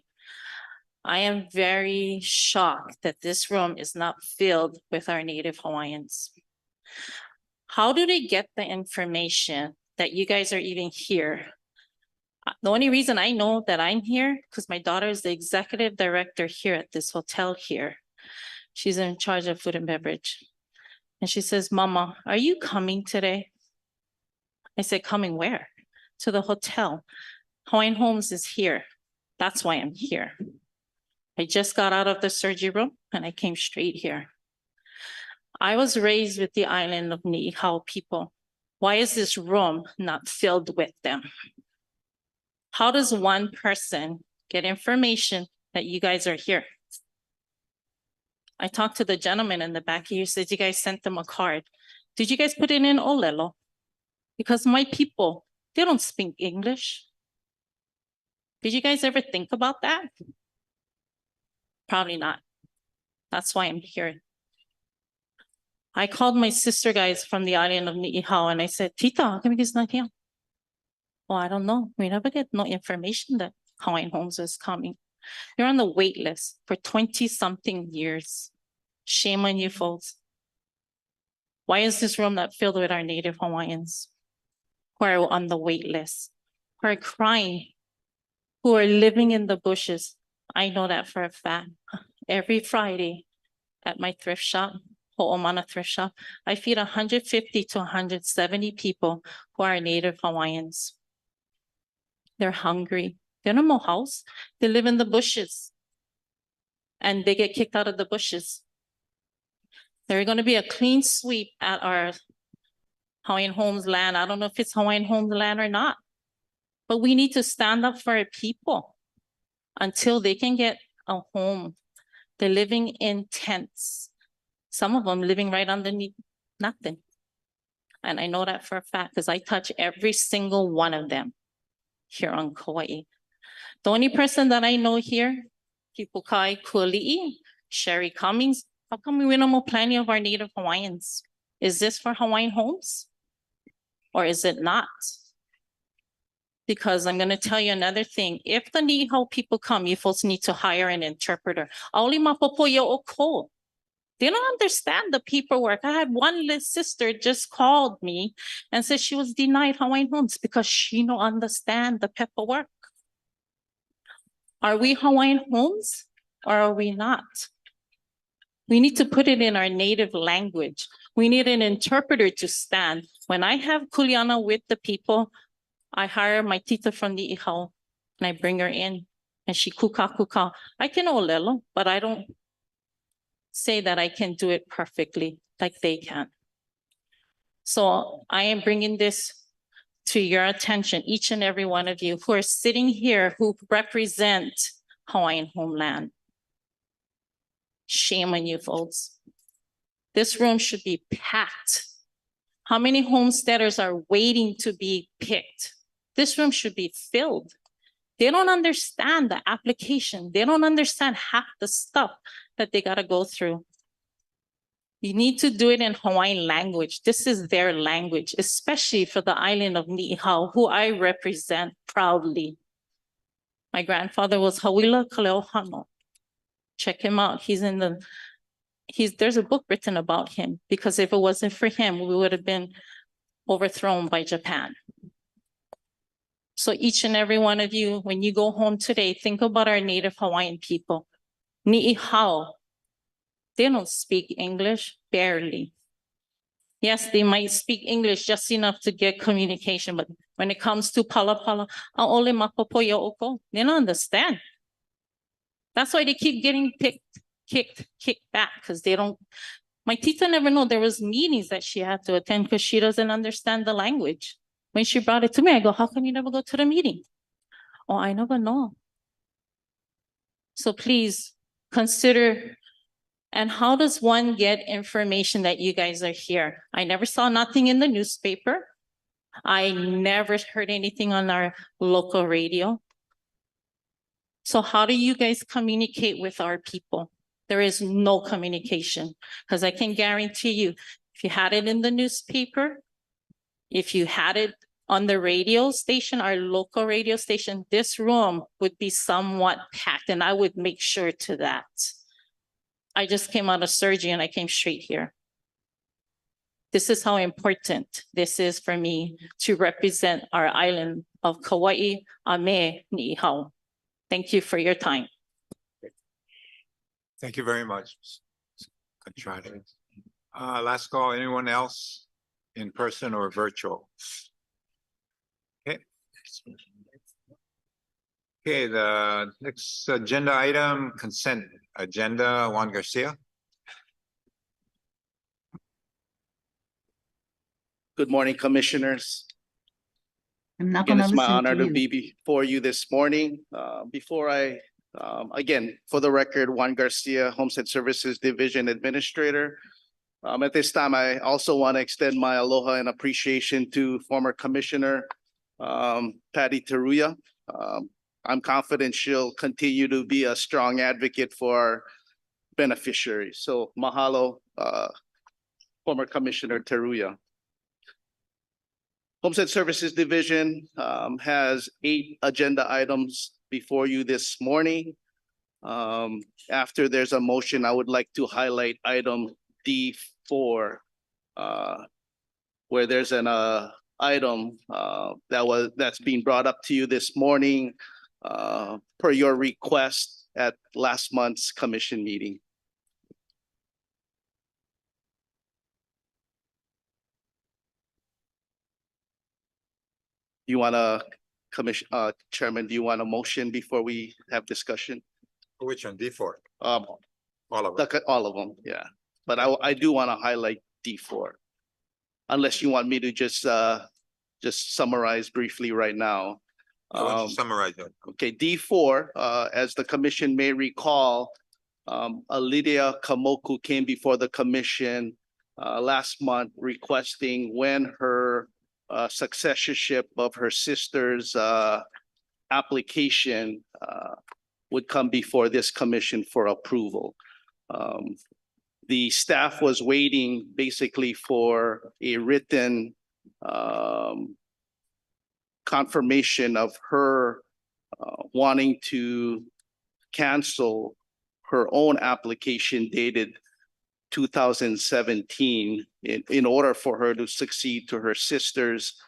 I am very shocked that this room is not filled with our native Hawaiians. How do they get the information that you guys are even here? The only reason I know that I'm here, because my daughter is the executive director here at this hotel here. She's in charge of food and beverage. And she says, Mama, are you coming today? I said, coming where? To the hotel. Hawaiian Homes is here. That's why I'm here. I just got out of the surgery room and I came straight here. I was raised with the island of Ni'ihau people. Why is this room not filled with them? How does one person get information that you guys are here? I talked to the gentleman in the back. He said, you guys sent them a card. Did you guys put it in Olelo? Because my people, they don't speak English. Did you guys ever think about that? Probably not. That's why I'm here. I called my sister guys from the island of Niihau and I said, Tita, how come you guys not here? Oh, I don't know. We never get no information that Hawaiian Homes is coming. You're on the wait list for 20-something years. Shame on you folks. Why is this room not filled with our native Hawaiians who are on the wait list, who are crying, who are living in the bushes? I know that for a fact. Every Friday at my thrift shop, Ho'omana thrift shop, I feed 150 to 170 people who are native Hawaiians. They're hungry. They don't have a house. They live in the bushes. And they get kicked out of the bushes. There's going to be a clean sweep at our Hawaiian Homes land. I don't know if it's Hawaiian Homes land or not. But we need to stand up for our people until they can get a home. They're living in tents. Some of them living right underneath nothing. And I know that for a fact because I touch every single one of them here on Kauai. The only person that I know here, Kipukai Kuali'i, Sherry Cummings, how come we don't know plenty of our native Hawaiians? Is this for Hawaiian Homes? Or is it not? Because I'm going to tell you another thing. If the Niihau people come, you folks need to hire an interpreter. Aoli mapopo yo oko. They don't understand the paperwork. I had one sister just called me and said she was denied Hawaiian Homes because she don't understand the paperwork. Are we Hawaiian Homes or are we not? We need to put it in our native language. We need an interpreter to stand. When I have kuleana with the people, I hire my tita from the Niihau and I bring her in and she kuka. I can olelo, but I don't say that I can do it perfectly like they can. So I am bringing this to your attention, each and every one of you who are sitting here who represent Hawaiian homeland. Shame on you folks. This room should be packed. How many homesteaders are waiting to be picked? This room should be filled. They don't understand the application. They don't understand half the stuff that they got to go through. You need to do it in Hawaiian language. This is their language, especially for the island of Niihau, who I represent proudly. My grandfather was Hawila Kaleohano. Check him out. There's a book written about him because if it wasn't for him, we would have been overthrown by Japan. So each and every one of you, when you go home today, think about our native Hawaiian people. Niihau, they don't speak English, barely. Yes, they might speak English just enough to get communication, but when it comes to palapala, aole mapopo yo oko, they don't understand. That's why they keep getting kicked back, because they don't. My tita never know there was meetings that she had to attend because she doesn't understand the language. When she brought it to me, I go, how come you never go to the meeting? Oh, I never know. So please consider, and how does one get information that you guys are here? I never saw nothing in the newspaper. I never heard anything on our local radio. So how do you guys communicate with our people? There is no communication, because I can guarantee you, if you had it in the newspaper, if you had it on the radio station, our local radio station, this room would be somewhat packed, and I would make sure to that. I just came out of surgery and I came straight here. This is how important this is for me to represent our island of Kauai, Ame, Niihau. Thank you for your time. Thank you very much. Last call, anyone else in person or virtual? Okay. Okay, the next agenda item, consent agenda, Juan Garcia. Good morning, commissioners. I'm not Again, gonna it's my listen honor to to you. be before you this morning. Before I Again, for the record, Juan Garcia, Homestead Services Division Administrator. At this time, I also want to extend my aloha and appreciation to former Commissioner Patty Teruya. I'm confident she'll continue to be a strong advocate for our beneficiaries. So mahalo, former Commissioner Teruya. Homestead Services Division has 8 agenda items before you this morning. After there's a motion, I would like to highlight item D4, where there's an item that's being brought up to you this morning per your request at last month's commission meeting. You want to, Chairman, do you want a motion before we have discussion? Which one? D4? All All of it. All of them, yeah. But I do want to highlight D4. Unless you want me to just summarize briefly right now. I want you to summarize it. Okay, D4, as the commission may recall, Lydia Kamoku came before the commission last month requesting when her successorship of her sister's application would come before this commission for approval. The staff was waiting basically for a written confirmation of her wanting to cancel her own application dated 2017 in order for her to succeed to her sister's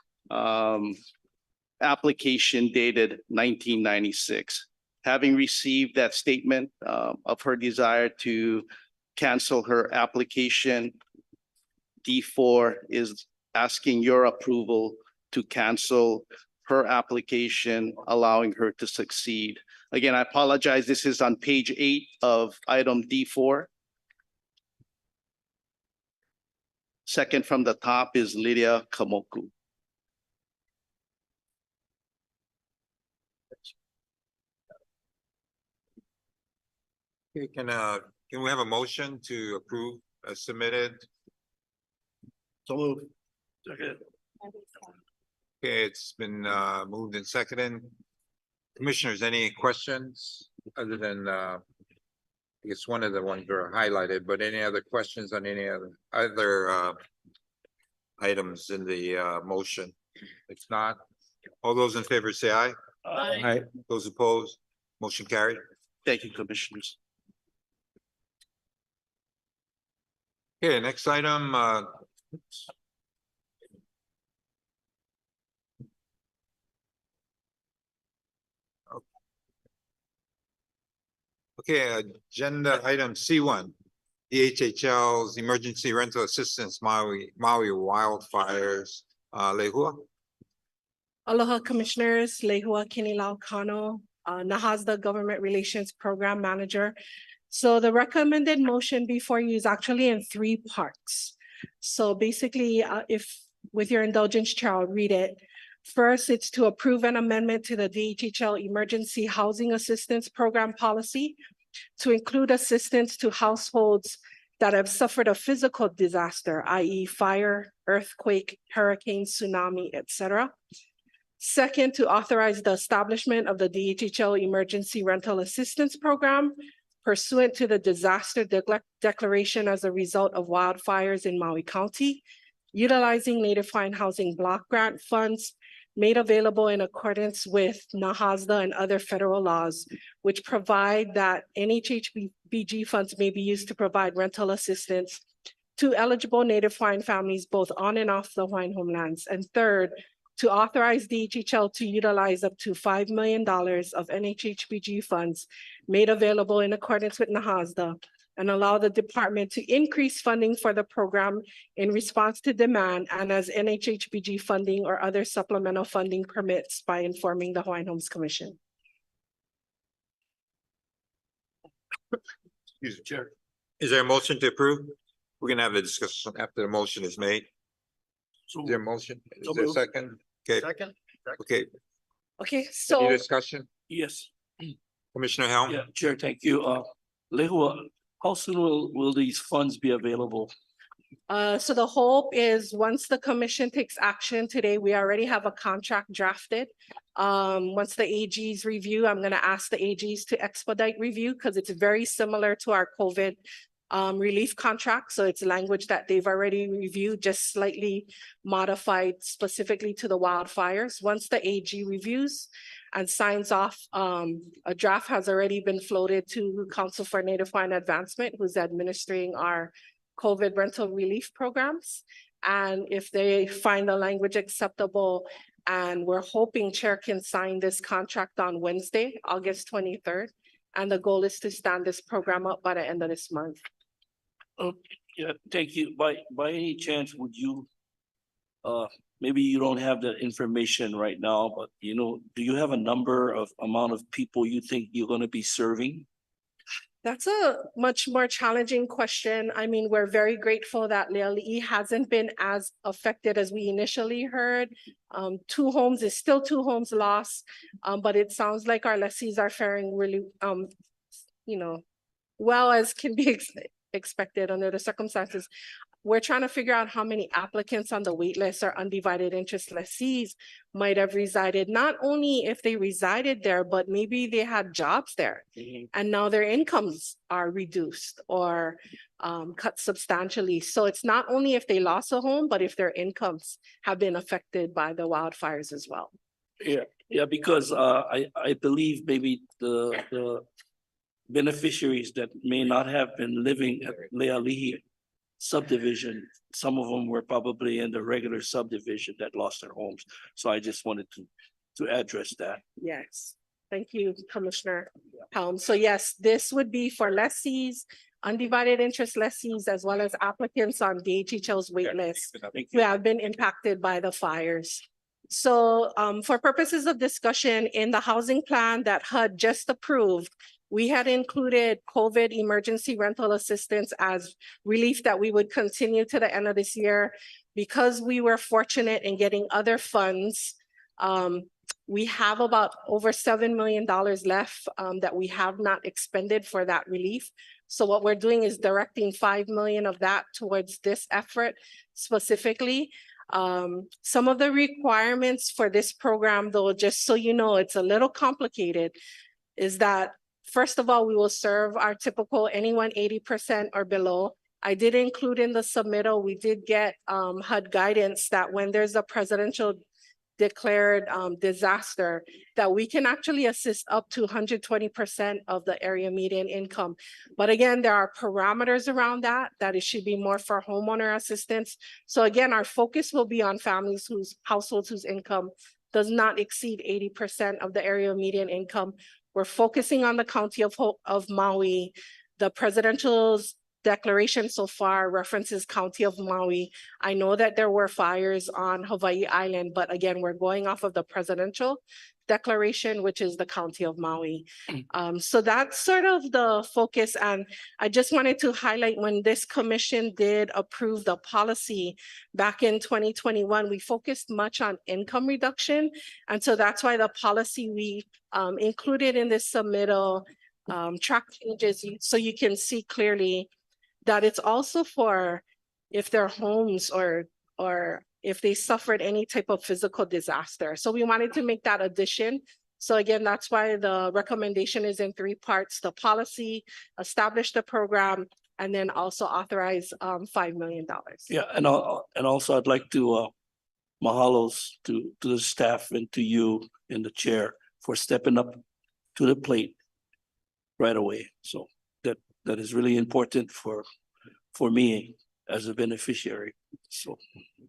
application dated 1996. Having received that statement of her desire to cancel her application, D4 is asking your approval to cancel her application, allowing her to succeed. Again, I apologize. This is on page 8 of item D4. Second from the top is Lydia Kamoku. Okay, can we have a motion to approve as submitted? So moved. Okay, it's been moved and seconded. Commissioners, any questions other than I guess one of the ones are highlighted, but any other questions on any other items in the motion? If not, all those in favor say aye. Aye. Those opposed, motion carried. Thank you, commissioners. Okay, next item, okay, agenda item C1, DHHL's Emergency Rental Assistance Maui wildfires, Lehua. Aloha Commissioners, Lehua Kinilau Kano, Nahasda Government Relations Program Manager. So the recommended motion before you is actually in 3 parts. So basically, if with your indulgence, Chair, I'll read it. First, it's to approve an amendment to the DHHL Emergency Housing Assistance Program policy to include assistance to households that have suffered a physical disaster, i.e. fire, earthquake, hurricane, tsunami, etc. Second, to authorize the establishment of the DHHL Emergency Rental Assistance Program pursuant to the disaster declaration as a result of wildfires in Maui County, utilizing Native Hawaiian Housing Block Grant funds made available in accordance with NAHASDA and other federal laws, which provide that NHHBG funds may be used to provide rental assistance to eligible Native Hawaiian families both on and off the Hawaiian homelands. And third, to authorize DHHL to utilize up to $5 million of NHHBG funds made available in accordance with NAHASDA and allow the department to increase funding for the program in response to demand and as NHHBG funding or other supplemental funding permits by informing the Hawaiian Homes Commission. Excuse me, Chair. Is there a motion to approve? We're gonna have a discussion after the motion is made. Is there a motion? Is there a second? Okay. Second. Okay, Okay, any so discussion? Yes. Commissioner Helm? Yeah, Chair, thank you. Lehua, how soon will these funds be available? So the hope is once the commission takes action today, we already have a contract drafted. Once the AGs review, I'm gonna ask the AGs to expedite review because it's very similar to our COVID relief contract. So it's language that they've already reviewed, just slightly modified specifically to the wildfires. Once the AG reviews and signs off, a draft has already been floated to Council for Native Hawaiian Advancement, who's administering our COVID rental relief programs. And if they find the language acceptable, and we're hoping Chair can sign this contract on Wednesday, August 23rd. And the goal is to stand this program up by the end of this month. Oh, yeah, thank you. By any chance, would you, maybe you don't have that information right now, but do you have a number of amount of people you think you're gonna be serving? That's a much more challenging question. I mean, we're very grateful that Leali'i hasn't been as affected as we initially heard. 2 homes is still 2 homes lost, but it sounds like our lessees are faring really, well as can be expected under the circumstances. We're trying to figure out how many applicants on the wait list or undivided interest lessees might have resided, not only if they resided there, but maybe they had jobs there. And now their incomes are reduced or cut substantially. So it's not only if they lost a home, but if their incomes have been affected by the wildfires as well. Yeah, because I believe maybe the beneficiaries that may not have been living at Leali'i subdivision, some of them were probably in the regular subdivision that lost their homes. So I just wanted to address that. Yes, thank you, Commissioner Helm. So yes, this would be for lessees, undivided interest lessees, as well as applicants on DHHL's wait list who have been impacted by the fires. So for purposes of discussion, in the housing plan that HUD just approved, we had included COVID emergency rental assistance as relief that we would continue to the end of this year. Because we were fortunate in getting other funds, we have about over $7 million left that we have not expended for that relief. So what we're doing is directing 5 million of that towards this effort specifically. Some of the requirements for this program, though, just so you know, it's a little complicated, is that first of all, we will serve our typical anyone 80% or below. I did include in the submittal, we did get HUD guidance that when there's a presidential declared disaster, that we can actually assist up to 120% of the area median income. But again, there are parameters around that it should be more for homeowner assistance. So again, our focus will be on families households whose income does not exceed 80% of the area median income. We're focusing on the county of Maui. The presidential's declaration so far references county of Maui. I know that there were fires on Hawaii Island, but again, we're going off of the presidential declaration, which is the county of Maui. So that's sort of the focus. And I just wanted to highlight when this commission did approve the policy back in 2021, we focused much on income reduction. And so that's why the policy we included in this submittal track changes so you can see clearly that it's also for if their homes or if they suffered any type of physical disaster. So we wanted to make that addition. So again, that's why the recommendation is in 3 parts: the policy, establish the program, and then also authorize $5 million. Yeah, and also I'd like to mahalos to the staff and to you in the chair for stepping up to the plate right away. So that is really important for me as a beneficiary. So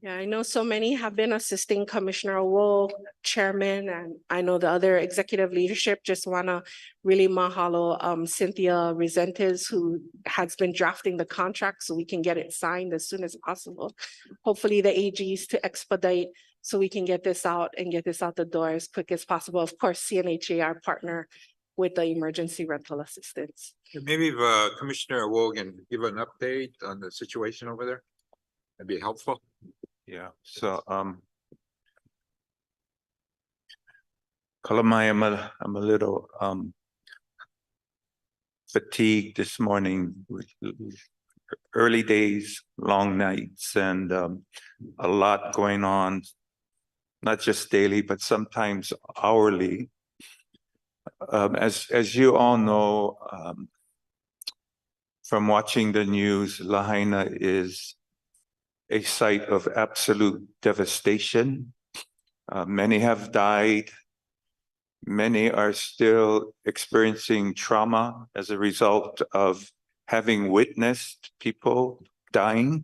yeah, I know so many have been assisting Commissioner Wool, Chairman, and I know the other executive leadership. Just want to really mahalo Cynthia Resentes, who has been drafting the contract so we can get it signed as soon as possible. Hopefully the AGs to expedite so we can get this out and get this out the door as quick as possible. Of course, CNHA, our partner with the emergency rental assistance. Maybe Commissioner Wogan give an update on the situation over there. That'd be helpful. Yeah, so Kalamai, I'm a little fatigued this morning with early days, long nights, and a lot going on, not just daily, but sometimes hourly. As you all know, from watching the news, Lahaina is a site of absolute devastation. Many have died. Many are still experiencing trauma as a result of having witnessed people dying,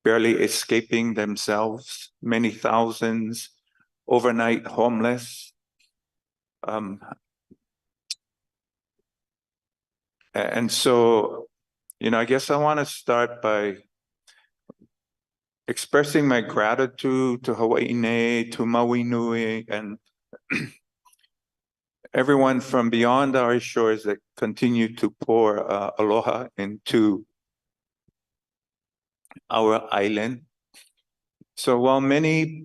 barely escaping themselves, many thousands overnight homeless. And so, I guess I want to start by expressing my gratitude to Hawaiian, to Maui Nui, and everyone from beyond our shores that continue to pour aloha into our island. So while many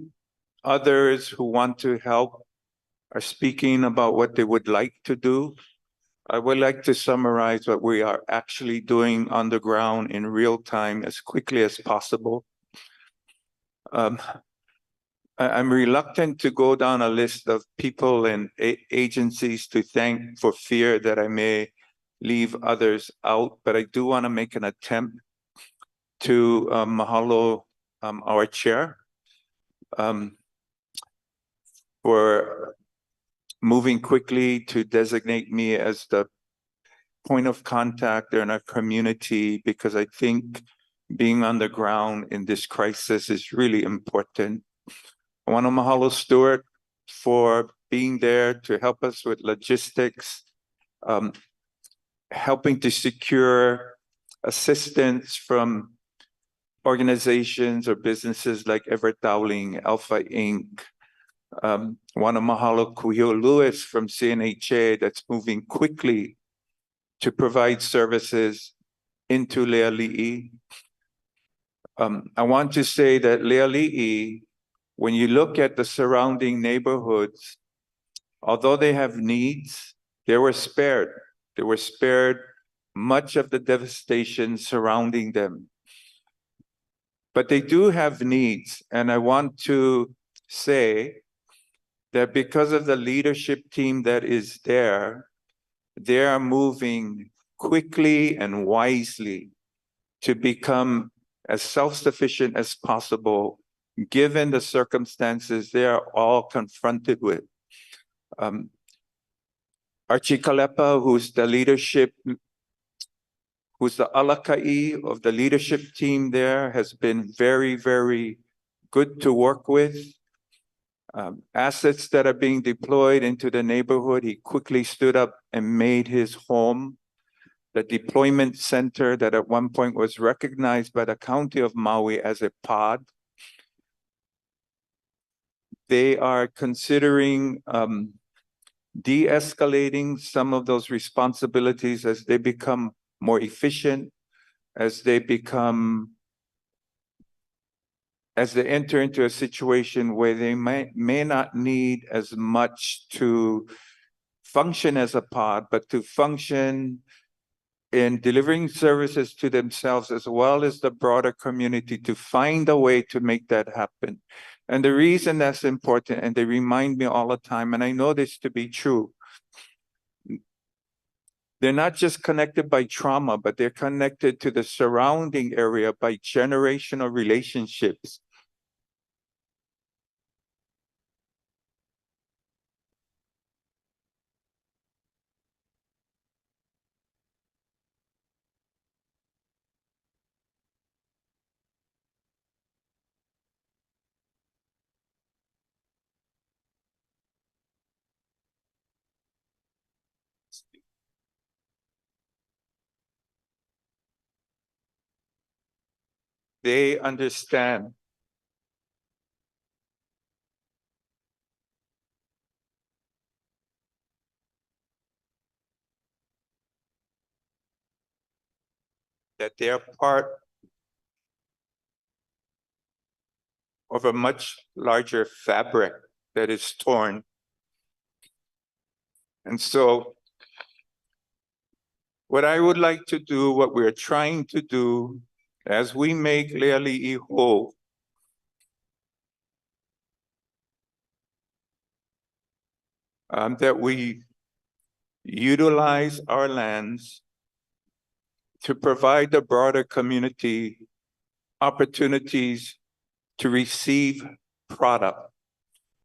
others who want to help are speaking about what they would like to do, I would like to summarize what we are actually doing on the ground in real time as quickly as possible. I'm reluctant to go down a list of people and agencies to thank for fear that I may leave others out, but I do want to make an attempt to mahalo our chair for moving quickly to designate me as the point of contact in our community, because I think being on the ground in this crisis is really important. I want to mahalo Stuart for being there to help us with logistics, helping to secure assistance from organizations or businesses like Everett Dowling, Alpha Inc. Want to mahalo Kuhio Lewis from CNHA that's moving quickly to provide services into Leali'i. I want to say that Leali'i, when you look at the surrounding neighborhoods, although they have needs, they were spared. They were spared much of the devastation surrounding them. But they do have needs, and I want to say that because of the leadership team that is there, they are moving quickly and wisely to become as self-sufficient as possible, given the circumstances they are all confronted with. Archie Kalepa, who's the alaka'i of the leadership team there, has been very, very good to work with. Assets that are being deployed into the neighborhood, he quickly stood up and made his home. The deployment center that at one point was recognized by the county of Maui as a pod. They are considering de-escalating some of those responsibilities as they become more efficient, as they enter into a situation where they may not need as much to function as a pod, but to function in delivering services to themselves as well as the broader community, to find a way to make that happen. And the reason that's important, and they remind me all the time, and I know this to be true, they're not just connected by trauma, but they're connected to the surrounding area by generational relationships. They understand that they are part of a much larger fabric that is torn. And so What I would like to do, what we're trying to do as we make Leali'i whole, that we utilize our lands to provide the broader community opportunities to receive product,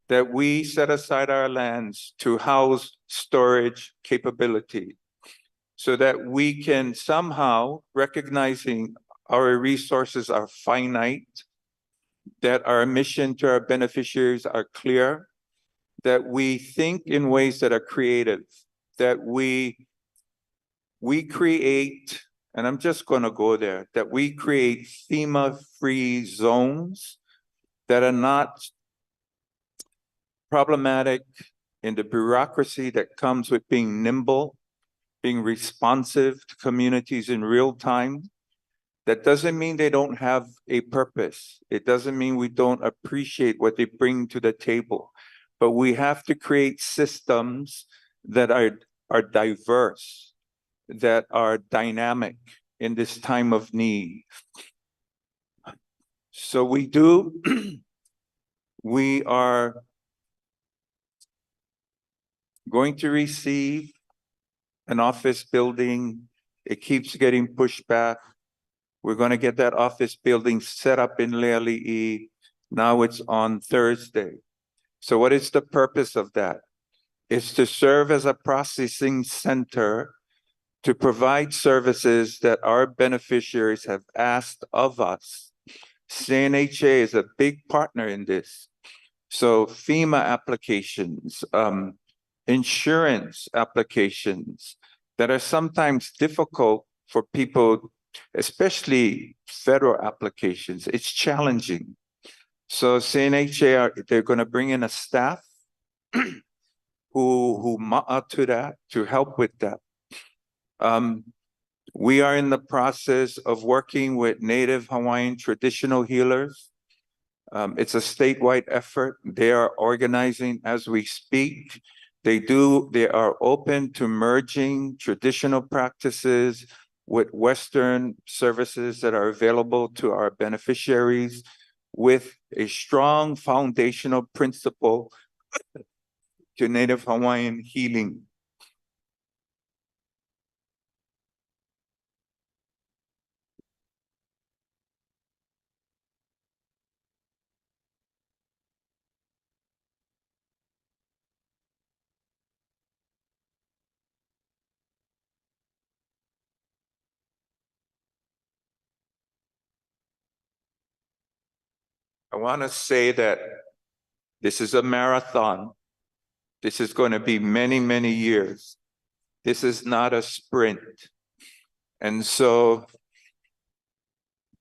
that we set aside our lands to house storage capability so that we can somehow, recognizing our resources are finite, that our mission to our beneficiaries are clear, that we think in ways that are creative, that we create, and I'm just going to go there, that we create FEMA-free zones that are not problematic in the bureaucracy that comes with being nimble, being responsive to communities in real time. That doesn't mean they don't have a purpose. It doesn't mean we don't appreciate what they bring to the table. But we have to create systems that are diverse, that are dynamic in this time of need. So we are going to receive an office building. It keeps getting pushed back. We're going to get that office building set up in Leali'i. Now it's on Thursday. So what is the purpose of that? It's to serve as a processing center to provide services that our beneficiaries have asked of us. CNHA is a big partner in this. So FEMA applications, insurance applications that are sometimes difficult for people, especially federal applications. It's challenging. So CNHA, they're going to bring in a staff who to that, to help with that. We are in the process of working with Native Hawaiian traditional healers. It's a statewide effort. They are organizing as we speak. They are open to merging traditional practices with Western services that are available to our beneficiaries with a strong foundational principle to Native Hawaiian healing. I want to say that this is a marathon. This is going to be many, many years. This is not a sprint. And so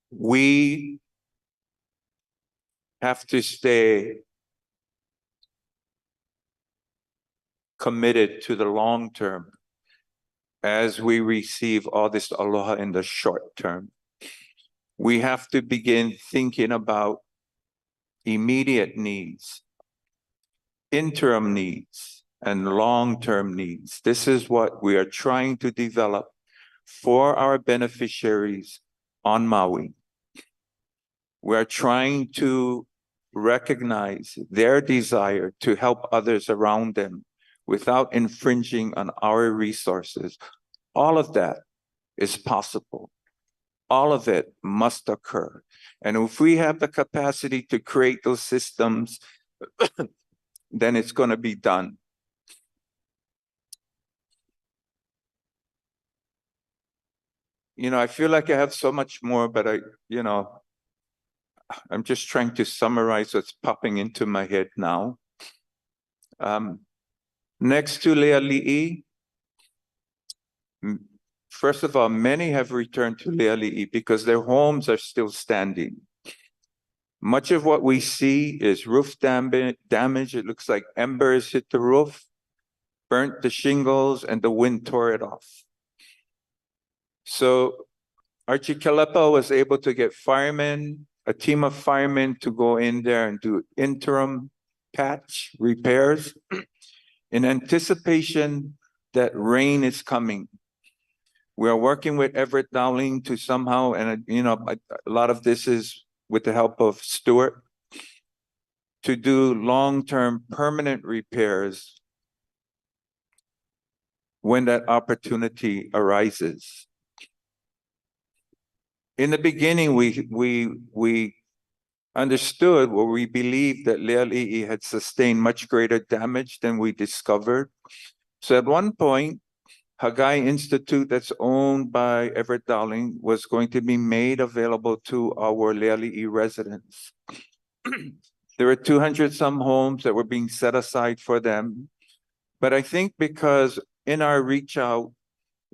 we have to stay committed to the long term as we receive all this aloha in the short term. We have to begin thinking about immediate needs, interim needs, and long-term needs. This is what we are trying to develop for our beneficiaries on Maui. We are trying to recognize their desire to help others around them without infringing on our resources. All of that is possible. All of it must occur. And if we have the capacity to create those systems, then it's going to be done. I feel like I have so much more, but I'm just trying to summarize what's popping into my head now. Next to Leali'i, first of all, many have returned to Leali'i because their homes are still standing. Much of what we see is roof damage. It looks like embers hit the roof, burnt the shingles, and the wind tore it off. So Archie Kalepa was able to get firemen, a team of firemen to go in there and do interim patch repairs in anticipation that rain is coming. We are working with Everett Dowling to somehow, and a lot of this is with the help of Stuart, to do long-term permanent repairs when that opportunity arises. In the beginning, we understood, or we believed, that Leali'i had sustained much greater damage than we discovered. So at one point, Hagai Institute, that's owned by Everett Dowling, was going to be made available to our Leali'i residents. There were 200 some homes that were being set aside for them. But I think because in our reach out,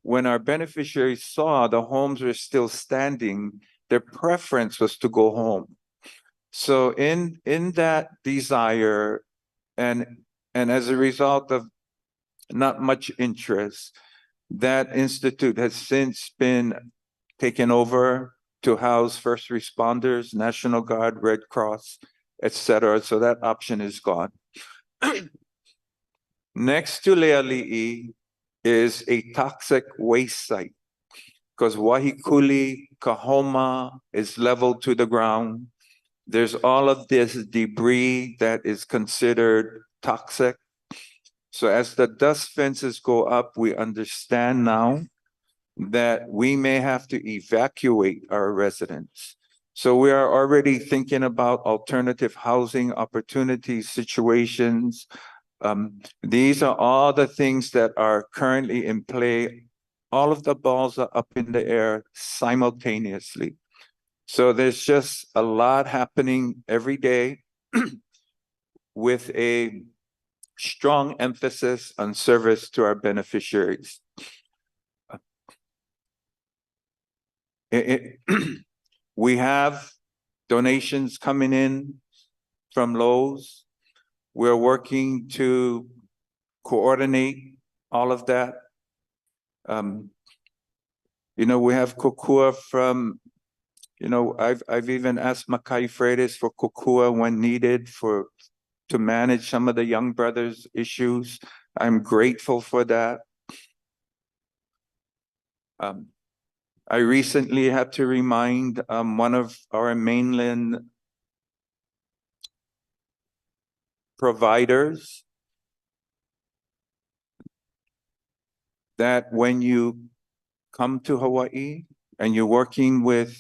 when our beneficiaries saw the homes were still standing, their preference was to go home. So in that desire, and as a result of not much interest, that institute has since been taken over to house first responders, National Guard, Red Cross, etc. So that option is gone. Next to Leali'i is a toxic waste site, because Wahikuli, Kahoma is leveled to the ground. There's all of this debris that is considered toxic. So as the dust fences go up, we understand now that we may have to evacuate our residents. So we are already thinking about alternative housing opportunities, situations. These are all the things that are currently in play. All of the balls are up in the air simultaneously. So there's just a lot happening every day with a strong emphasis on service to our beneficiaries. We have donations coming in from Lowe's. We're working to coordinate all of that. We have kokua from, I've even asked Makai Freitas for kokua when needed to manage some of the young brothers' issues. I'm grateful for that. I recently had to remind one of our mainland providers that when you come to Hawaii and you're working with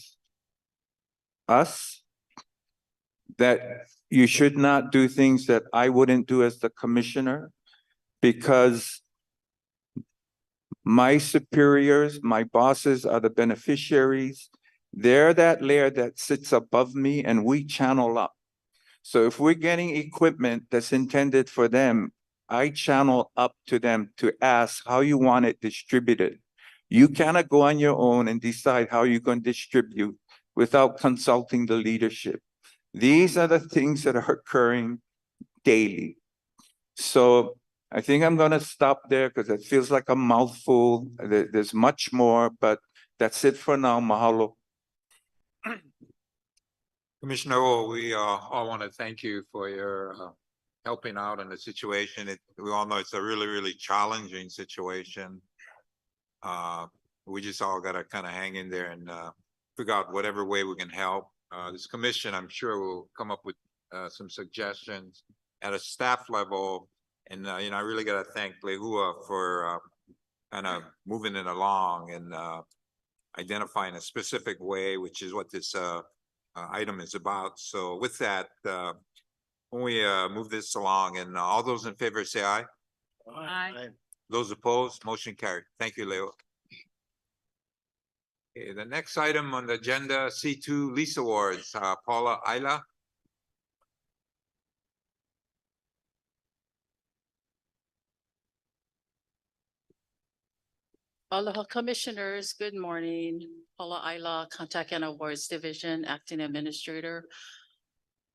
us, that you should not do things that I wouldn't do as the commissioner, because my superiors, my bosses are the beneficiaries. They're that layer that sits above me, and we channel up. So if we're getting equipment that's intended for them, I channel up to them to ask how you want it distributed. You cannot go on your own and decide how you're going to distribute without consulting the leadership. These are the things that are occurring daily. So I think I'm going to stop there because it feels like a mouthful. There's much more, but that's it for now. Mahalo. Commissioner O, we all want to thank you for your helping out in the situation. We all know it's a really, really challenging situation. We just all got to kind of hang in there and figure out whatever way we can help. This commission, I'm sure, will come up with some suggestions at a staff level. And, I really got to thank Lehua for kind of moving it along and identifying a specific way, which is what this item is about. So with that, when we move this along, and all those in favor say aye. Aye. Those opposed, motion carried. Thank you, Leo. Okay, the next item on the agenda, C2 lease awards, Paula Ayla. Aloha Commissioners, good morning. Paula Ayla, Contact and Awards Division, Acting Administrator.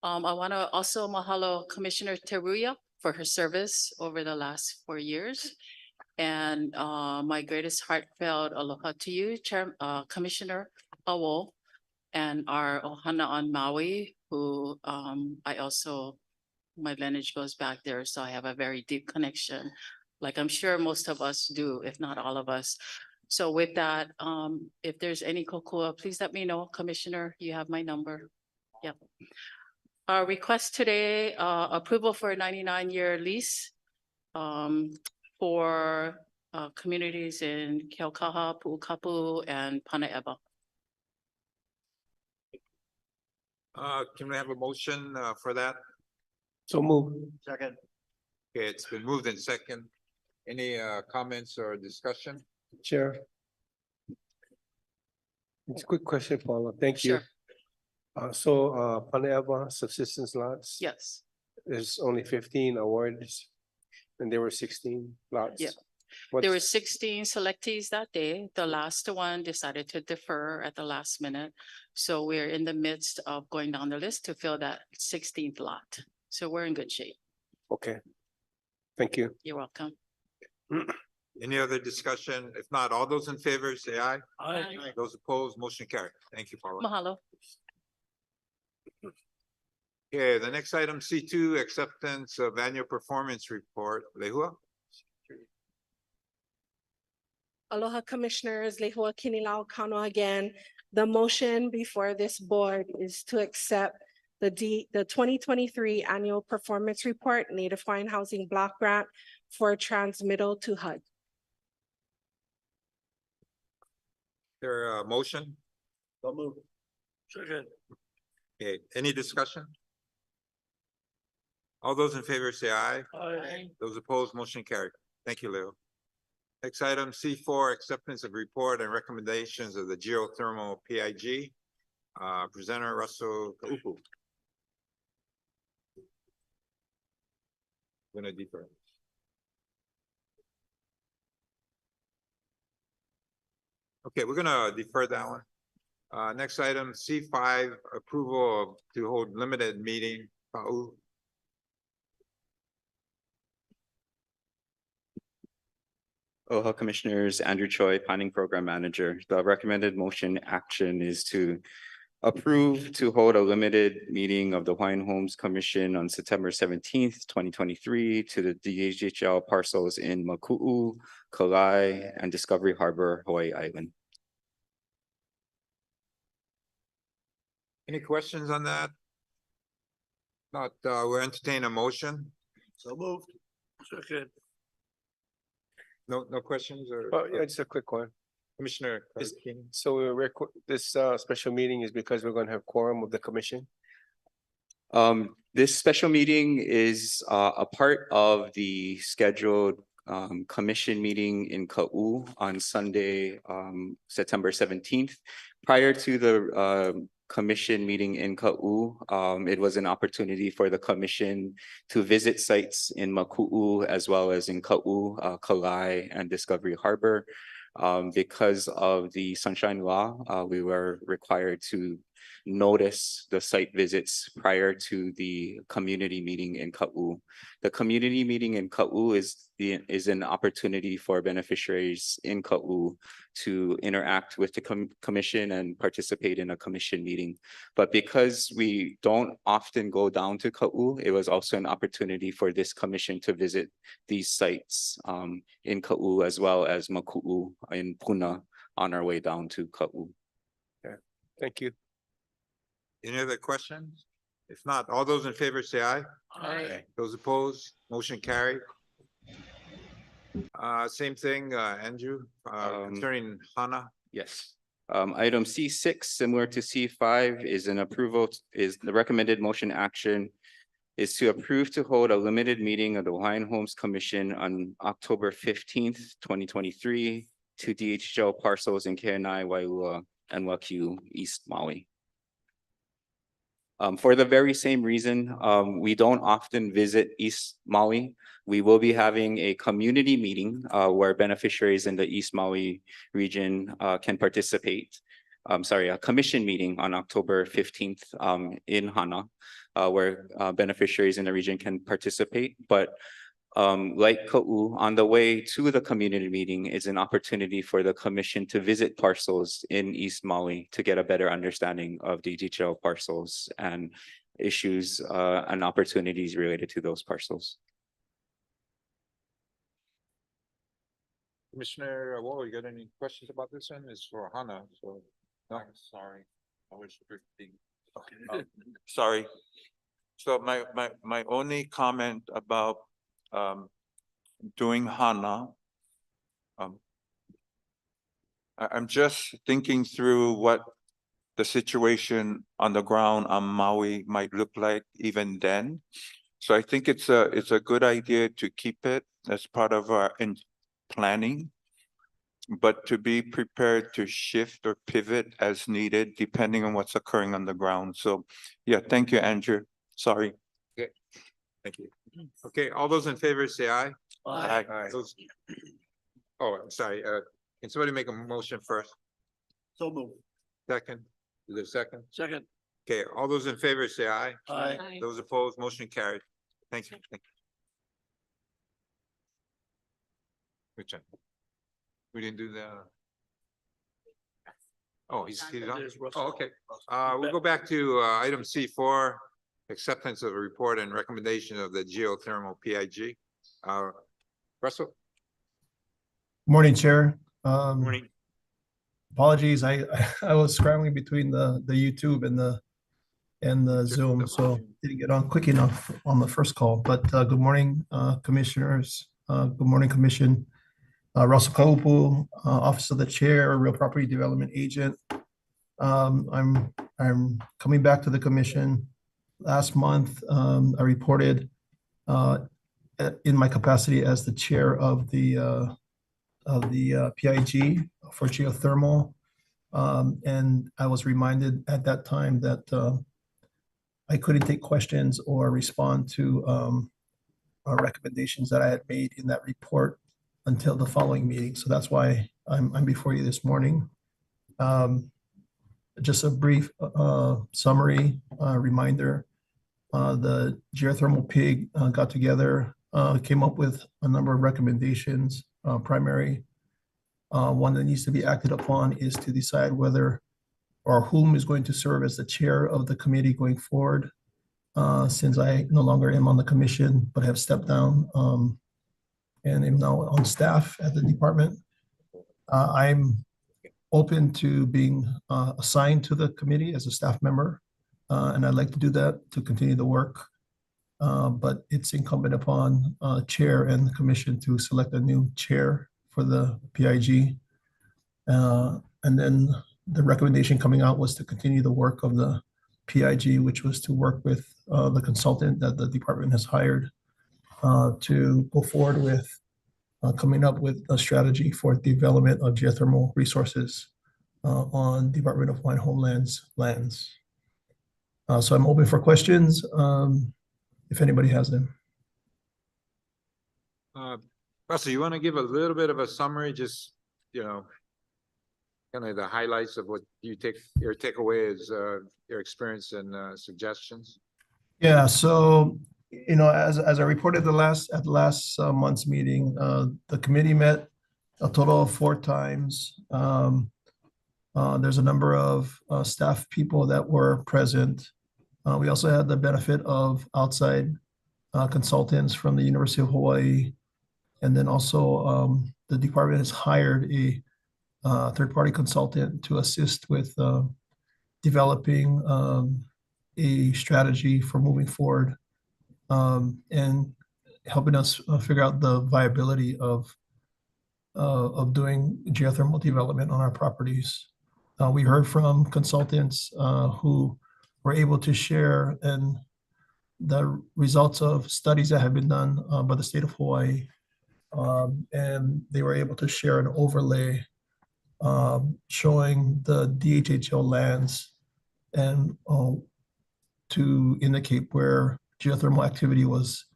I want to also mahalo Commissioner Teruya for her service over the last 4 years. And my greatest heartfelt aloha to you, Commissioner Awo, and our Ohana on Maui, who my lineage goes back there, so I have a very deep connection, like I'm sure most of us do, if not all of us. So with that, if there's any kokua, please let me know, Commissioner, you have my number. Yep. Our request today, approval for a 99-year lease for communities in Keaukaha, Pu'ukapu, and Panaeba. Can we have a motion for that? So move. Second. Okay, it's been moved in second. Any comments or discussion? Chair. It's a quick question, Paula. Thank you. Sure. Panaeva subsistence lots. Yes. There's only 15 awards and there were 16 lots. Yeah. What's- There were 16 selectees that day. The last one decided to defer at the last minute. So we're in the midst of going down the list to fill that 16th lot. So we're in good shape. Okay. Thank you. You're welcome. Any other discussion? If not, all those in favor, say aye. Aye. Those opposed, motion carried. Thank you, Paula. Mahalo. Okay, the next item, C2, acceptance of annual performance report. Lehua? Aloha Commissioners, Lehua Kinilau Kano again. The motion before this board is to accept the 2023 Annual Performance Report Native Hawaiian Housing Block Grant for transmittal to HUD. There a motion? So move. Second. Okay, any discussion? All those in favor say aye. Aye. Those opposed, motion carried. Thank you, Leo. Next item, C4, acceptance of report and recommendations of the geothermal PIG. Presenter Russell Kaupu. Gonna defer. Okay, we're gonna defer that one. Next item, C5, approval of to hold limited meeting. Pa'u. Aloha Commissioners, Andrew Choi, Planning Program Manager. The recommended motion action is to approve to hold a limited meeting of the Hawaiian Homes Commission on September 17th, 2023 to the DHHL parcels in Maku'u, Kalai, and Discovery Harbor, Hawaii Island. Any questions on that? Not, we're entertaining a motion. So moved. Second. No questions or? Oh, yeah, just a quick one. Commissioner. Is- Kardashian? So this special meeting is because we're going to have quorum of the commission? This special meeting is a part of the scheduled commission meeting in Ka'u on Sunday, September 17th. Prior to the commission meeting in Ka'u, it was an opportunity for the commission to visit sites in Maku'u as well as in Ka'u, Kalai, and Discovery Harbor. Because of the Sunshine Law, we were required to notice the site visits prior to the community meeting in Ka'u. The community meeting in Ka'u is an opportunity for beneficiaries in Ka'u to interact with the commission and participate in a commission meeting. But because we don't often go down to Ka'u, it was also an opportunity for this commission to visit these sites in Ka'u as well as Maku'u in Puna on our way down to Ka'u. Yeah, thank you. Any other questions? If not, all those in favor say aye. Aye. Those opposed, motion carried. Same thing, Andrew, concerning Hana. Yes. Item C6, similar to C5, is an approval, is the recommended motion action is to approve to hold a limited meeting of the Hawaiian Homes Commission on October 15th, 2023 to DHL parcels in Keanai, Waiua, and Wakiu, East Maui. For the very same reason, we don't often visit East Maui. We will be having a community meeting where beneficiaries in the East Maui region can participate. A commission meeting on October 15th in Hana, where beneficiaries in the region can participate. But like Ka'u, on the way to the community meeting is an opportunity for the commission to visit parcels in East Maui to get a better understanding of DHL parcels and issues and opportunities related to those parcels. Commissioner Wall, you got any questions about this one? It's for Hana, so. No, sorry. I was drifting. Sorry. So my only comment about doing HANA. I'm just thinking through what the situation on the ground on Maui might look like even then. So I think it's a good idea to keep it as part of our planning, but to be prepared to shift or pivot as needed, depending on what's occurring on the ground. So, yeah, thank you, Andrew. Sorry. Okay, thank you. Okay, all those in favor say aye. Aye. Those- Oh, I'm sorry, can somebody make a motion first? So move. Second, is there a second? Second. Okay, all those in favor say aye. Aye. Those opposed, motion carried. Thank you. Thank you. Which one? We didn't do the. Oh, he's on. Oh, okay. We'll go back to item C4, acceptance of a report and recommendation of the geothermal PIG. Russell? Morning, Chair. Morning. Apologies, I was scrambling between the YouTube and the Zoom, so didn't get on quick enough on the first call. But good morning, Commissioners. Good morning, Commission. Russell Kaupu, Office of the Chair, Real Property Development Agent. I'm coming back to the Commission. Last month, I reported in my capacity as the chair of the PIG for geothermal. And I was reminded at that time that I couldn't take questions or respond to recommendations that I had made in that report until the following meeting. So that's why I'm before you this morning. Just a brief summary, reminder. The geothermal PIG got together, came up with a number of recommendations. Primary one that needs to be acted upon is to decide whether or whom is going to serve as the chair of the committee going forward. Since I no longer am on the commission, but have stepped down and am now on staff at the department. I'm open to being assigned to the committee as a staff member, and I'd like to do that to continue the work. But it's incumbent upon chair and the commission to select a new chair for the PIG. And then the recommendation coming out was to continue the work of the PIG, which was to work with the consultant that the department has hired to go forward with coming up with a strategy for development of geothermal resources on Department of Hawaiian Homeland's lands. So I'm open for questions if anybody has them. Russell, you want to give a little bit of a summary, just, kind of the highlights of what you your takeaway is, your experience and suggestions? Yeah, so, as I reported at the last month's meeting, the committee met a total of 4 times. There's a number of staff people that were present. We also had the benefit of outside consultants from the University of Hawaii. And then also the department has hired a third-party consultant to assist with developing a strategy for moving forward and helping us figure out the viability of doing geothermal development on our properties. We heard from consultants who were able to share and the results of studies that have been done by the state of Hawaii. And they were able to share an overlay showing the DHHL lands and to indicate where geothermal activity was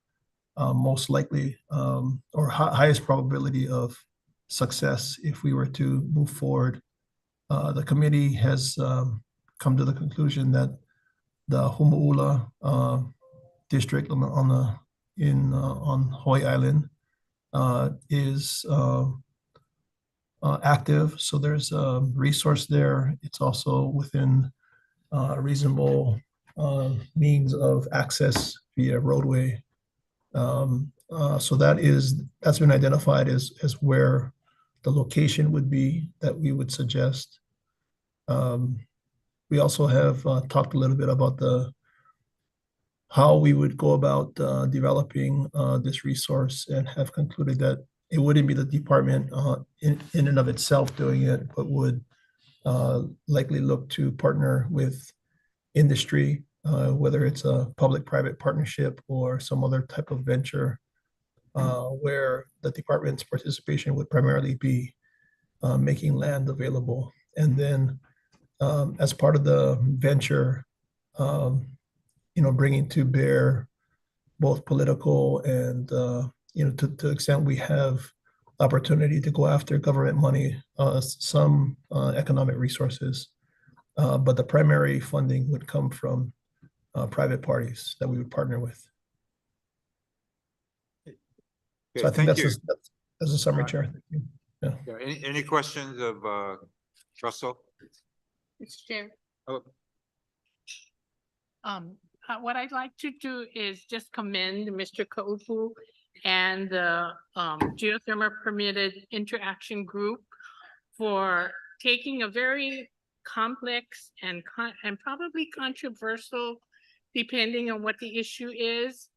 most likely or highest probability of success if we were to move forward. The committee has come to the conclusion that the Humu'ula district on Hawaii Island is active, so there's a resource there. It's also within reasonable means of access via roadway. So that's been identified as where the location would be that we would suggest. We also have talked a little bit about how we would go about developing this resource, and have concluded that it wouldn't be the department in and of itself doing it, but would likely look to partner with industry, whether it's a public-private partnership or some other type of venture, where the department's participation would primarily be making land available. And then as part of the venture, bringing to bear both political and, to the extent we have opportunity to go after government money, some economic resources. But the primary funding would come from private parties that we would partner with. So I think thank you. that's a summary, Chair. Thank you. Yeah. Yeah, any questions of Russell? Mr. Chair. Oh, What I'd like to do is just commend Mr. Kaupu and the geothermal permitted interaction group for taking a very complex and probably controversial, depending on what the issue is,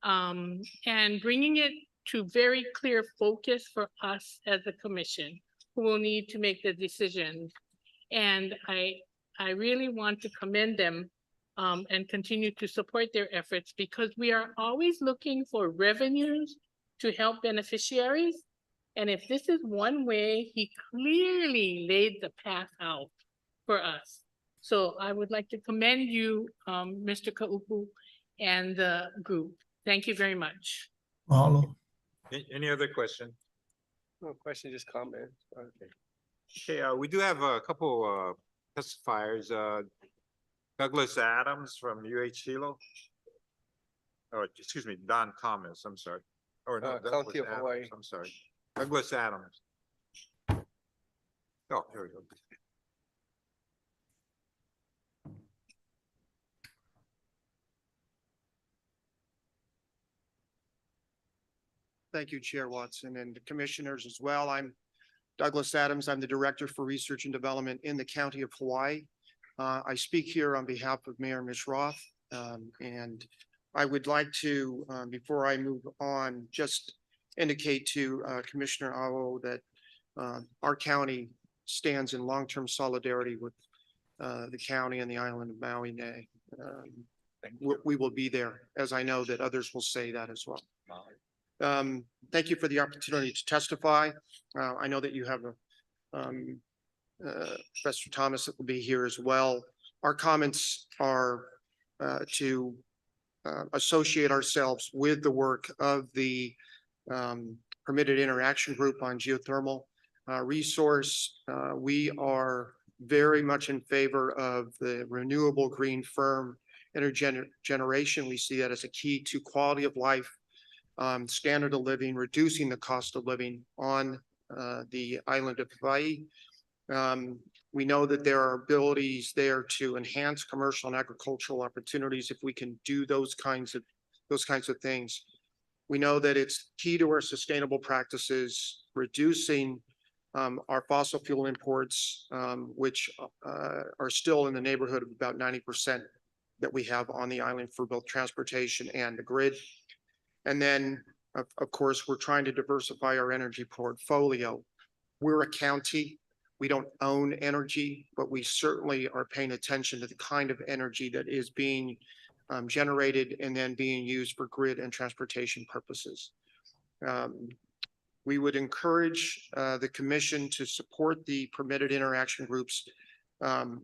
and bringing it to very clear focus for us as a commission who will need to make the decisions. And I really want to commend them and continue to support their efforts, because we are always looking for revenues to help beneficiaries. And if this is one way, he clearly laid the path out for us. So I would like to commend you, Mr. Kaupu, and the group. Thank you very much. Mahalo. Any other question? No question, just comment. Okay. Okay, we do have a couple testifiers. Douglas Adams from UH Hilo. Oh, excuse me, Don Thomas, I'm sorry. Or no, Douglas County of Adams, Hawaii. I'm sorry. Douglas Adams. Oh, here we go. Thank you, Chair Watson, and the commissioners as well. I'm Douglas Adams. I'm the Director for Research and Development in the County of Hawaii. I speak here on behalf of Mayor Mishroff, and I would like to, before I move on, just indicate to Commissioner Awo that our county stands in long-term solidarity with the county and the island of Maui. We will be there, as I know that others will say that as well. Thank you for the opportunity to testify. I know that you have Professor Thomas that will be here as well. Our comments are to associate ourselves with the work of the Permitted Interaction Group on geothermal resource. We are very much in favor of the renewable green firm generation. We see that as a key to quality of life, standard of living, reducing the cost of living on the island of Hawaii. We know that there are abilities there to enhance commercial and agricultural opportunities if we can do those kinds of things. We know that it's key to our sustainable practices, reducing our fossil fuel imports, which are still in the neighborhood of about 90% that we have on the island for both transportation and the grid. And then, of course, we're trying to diversify our energy portfolio. We're a county. We don't own energy, but we certainly are paying attention to the kind of energy that is being generated and then being used for grid and transportation purposes. We would encourage the commission to support the Permitted Interaction Group's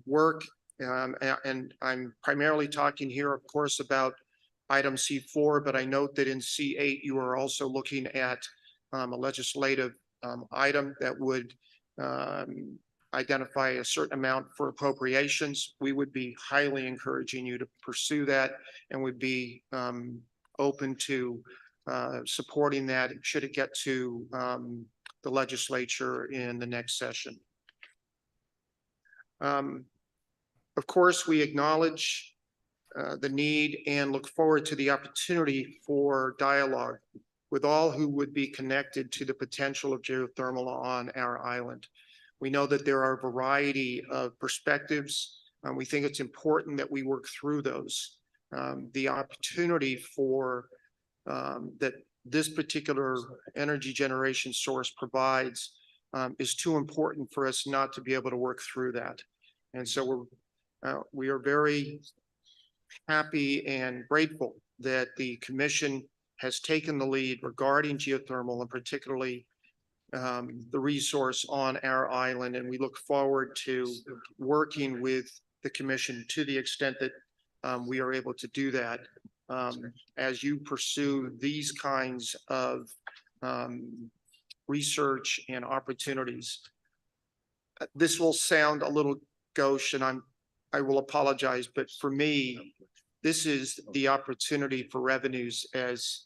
work. And I'm primarily talking here, of course, about item C4, but I note that in C8, you are also looking at a legislative item that would identify a certain amount for appropriations. We would be highly encouraging you to pursue that, and would be open to supporting that should it get to the legislature in the next session. Of course, we acknowledge the need and look forward to the opportunity for dialogue with all who would be connected to the potential of geothermal on our island. We know that there are a variety of perspectives, and we think it's important that we work through those. The opportunity for that this particular energy generation source provides is too important for us not to be able to work through that. And so we are very happy and grateful that the commission has taken the lead regarding geothermal, and particularly the resource on our island. And we look forward to working with the commission to the extent that we are able to do that as you pursue these kinds of research and opportunities. This will sound a little gauche, and I will apologize, but for me, this is the opportunity for revenues, as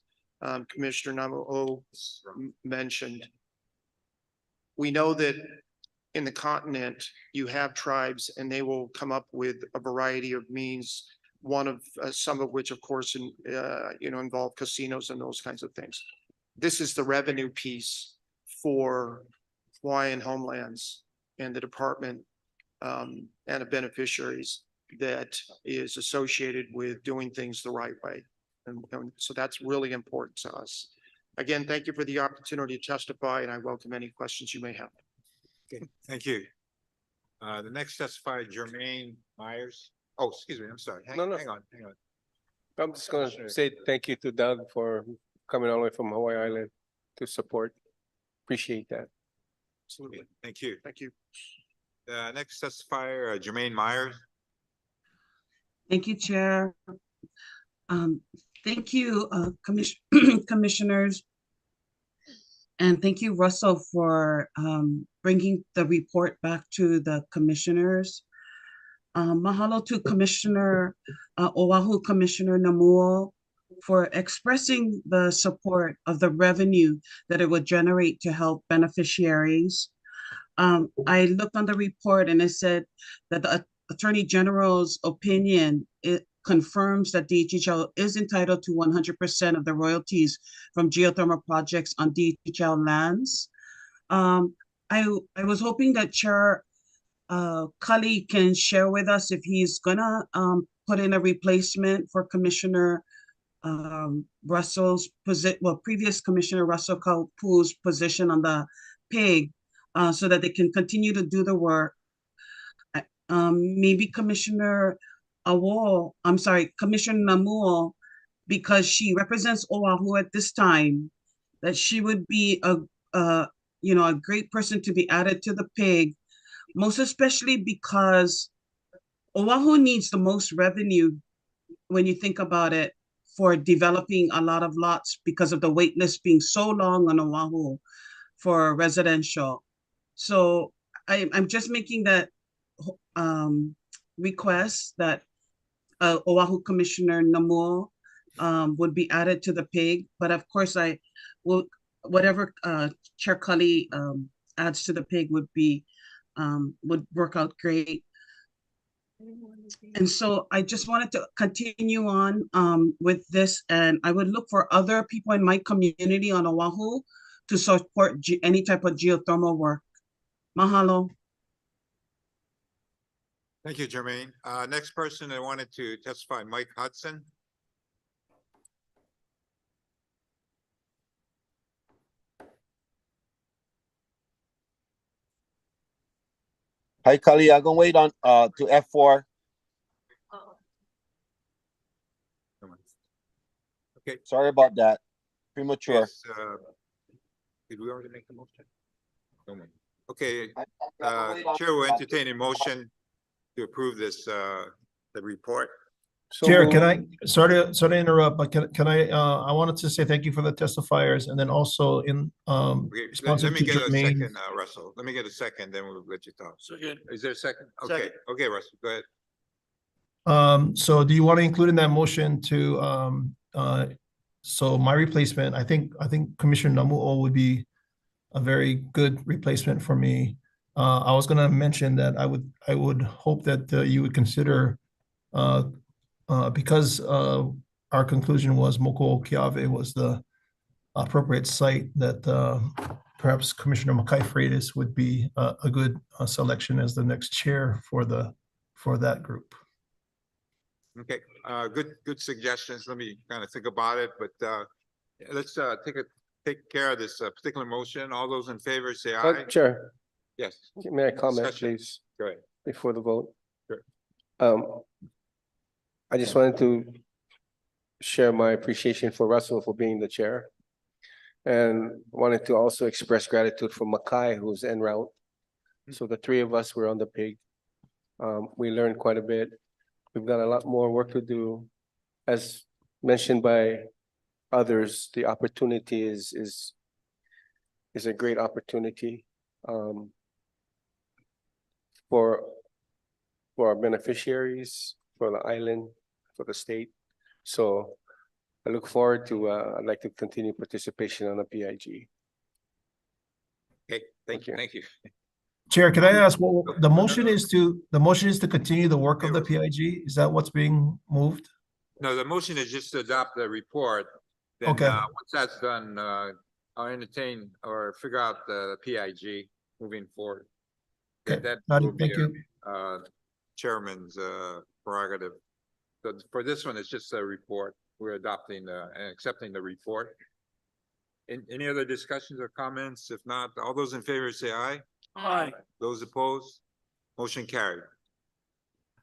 Commissioner Namu'o mentioned. We know that in the continent, you have tribes, and they will come up with a variety of means, one of some of which, of course, involve casinos and those kinds of things. This is the revenue piece for Hawaiian homelands and the department and the beneficiaries that is associated with doing things the right way. And so that's really important to us. Again, thank you for the opportunity to testify, and I welcome any questions you may have. Okay, thank you. The next testifier, Jermaine Myers. Oh, excuse me, I'm sorry. Hang on. I'm just going to say thank you to Doug for coming all the way from Hawaii Island to support. Appreciate that. Absolutely. Thank you. Thank you. The next testifier, Jermaine Myers. Thank you, Chair. Thank you, commissioners. And thank you, Russell, for bringing the report back to the commissioners. Mahalo to Commissioner Oahu Commissioner Namuo for expressing the support of the revenue that it would generate to help beneficiaries. I looked on the report and it said that the Attorney General's opinion, it confirms that DHHL is entitled to 100% of the royalties from geothermal projects on DHHL lands. I was hoping that Chair Cully can share with us if he's gonna put in a replacement for Commissioner Russell's position, well, previous Commissioner Russell Kaupu's position on the PIG, so that they can continue to do the work. Maybe Commissioner Commissioner Namuo, because she represents Oahu at this time, that she would be a great person to be added to the PIG, most especially because Oahu needs the most revenue when you think about it for developing a lot of lots because of the wait list being so long on Oahu for residential. So I'm just making that request that Oahu Commissioner Namuo would be added to the PIG, but of course I will, whatever Chair Cully adds to the PIG would work out great. And so I just wanted to continue on with this, and I would look for other people in my community on Oahu to support any type of geothermal work. Mahalo. Thank you, Jermaine. Next person I wanted to testify, Mike Hudson. Hi, Kali. I'm gonna wait on to F4. Okay. Sorry about that. Premature. Yes, did we already make the motion? No. Okay. Chair will entertain a motion to approve this the report. Chair, can I, sorry to interrupt, but can I wanted to say thank you for the testifiers, and then also in response Let to me get a Jermaine. second, Russell. Let me get a second, then we'll let you talk. Second. Is there a second? Okay, Second. okay, Russell, go ahead. So do you want to include in that motion to so my replacement, I think Commissioner Namuo would be a very good replacement for me. I was gonna mention that I would hope that you would consider because our conclusion was Moko Kiave was the appropriate site, that perhaps Commissioner Mackay Freitas would be a good selection as the next chair for that group. Okay, good suggestions. Let me kind of think about it, but let's take care of this particular motion. All those in favor say aye. Chair, Yes. may I comment, Discussion. please, Go ahead. before the vote? Sure. I just wanted to share my appreciation for Russell for being the chair. And wanted to also express gratitude for Mackay, who's en route. So the three of us were on the pig. We learned quite a bit. We've got a lot more work to do. As mentioned by others, the opportunity is a great opportunity for our beneficiaries, for the island, for the state. So I look forward to, I'd like to continue participation on the PIG. Okay, thank you. Chair, can I ask, well, the motion is to continue the work of the PIG? Is that what's being moved? No, the motion is just to adopt the report. Then, Okay. once that's done, I'll entertain or figure out the PIG moving forward. Okay, That got it. will be Thank you. Chairman's prerogative. So for this one, it's just a report. We're adopting and accepting the report. Any other discussions or comments? If not, all those in favor say aye. Aye. Those opposed? Motion carried.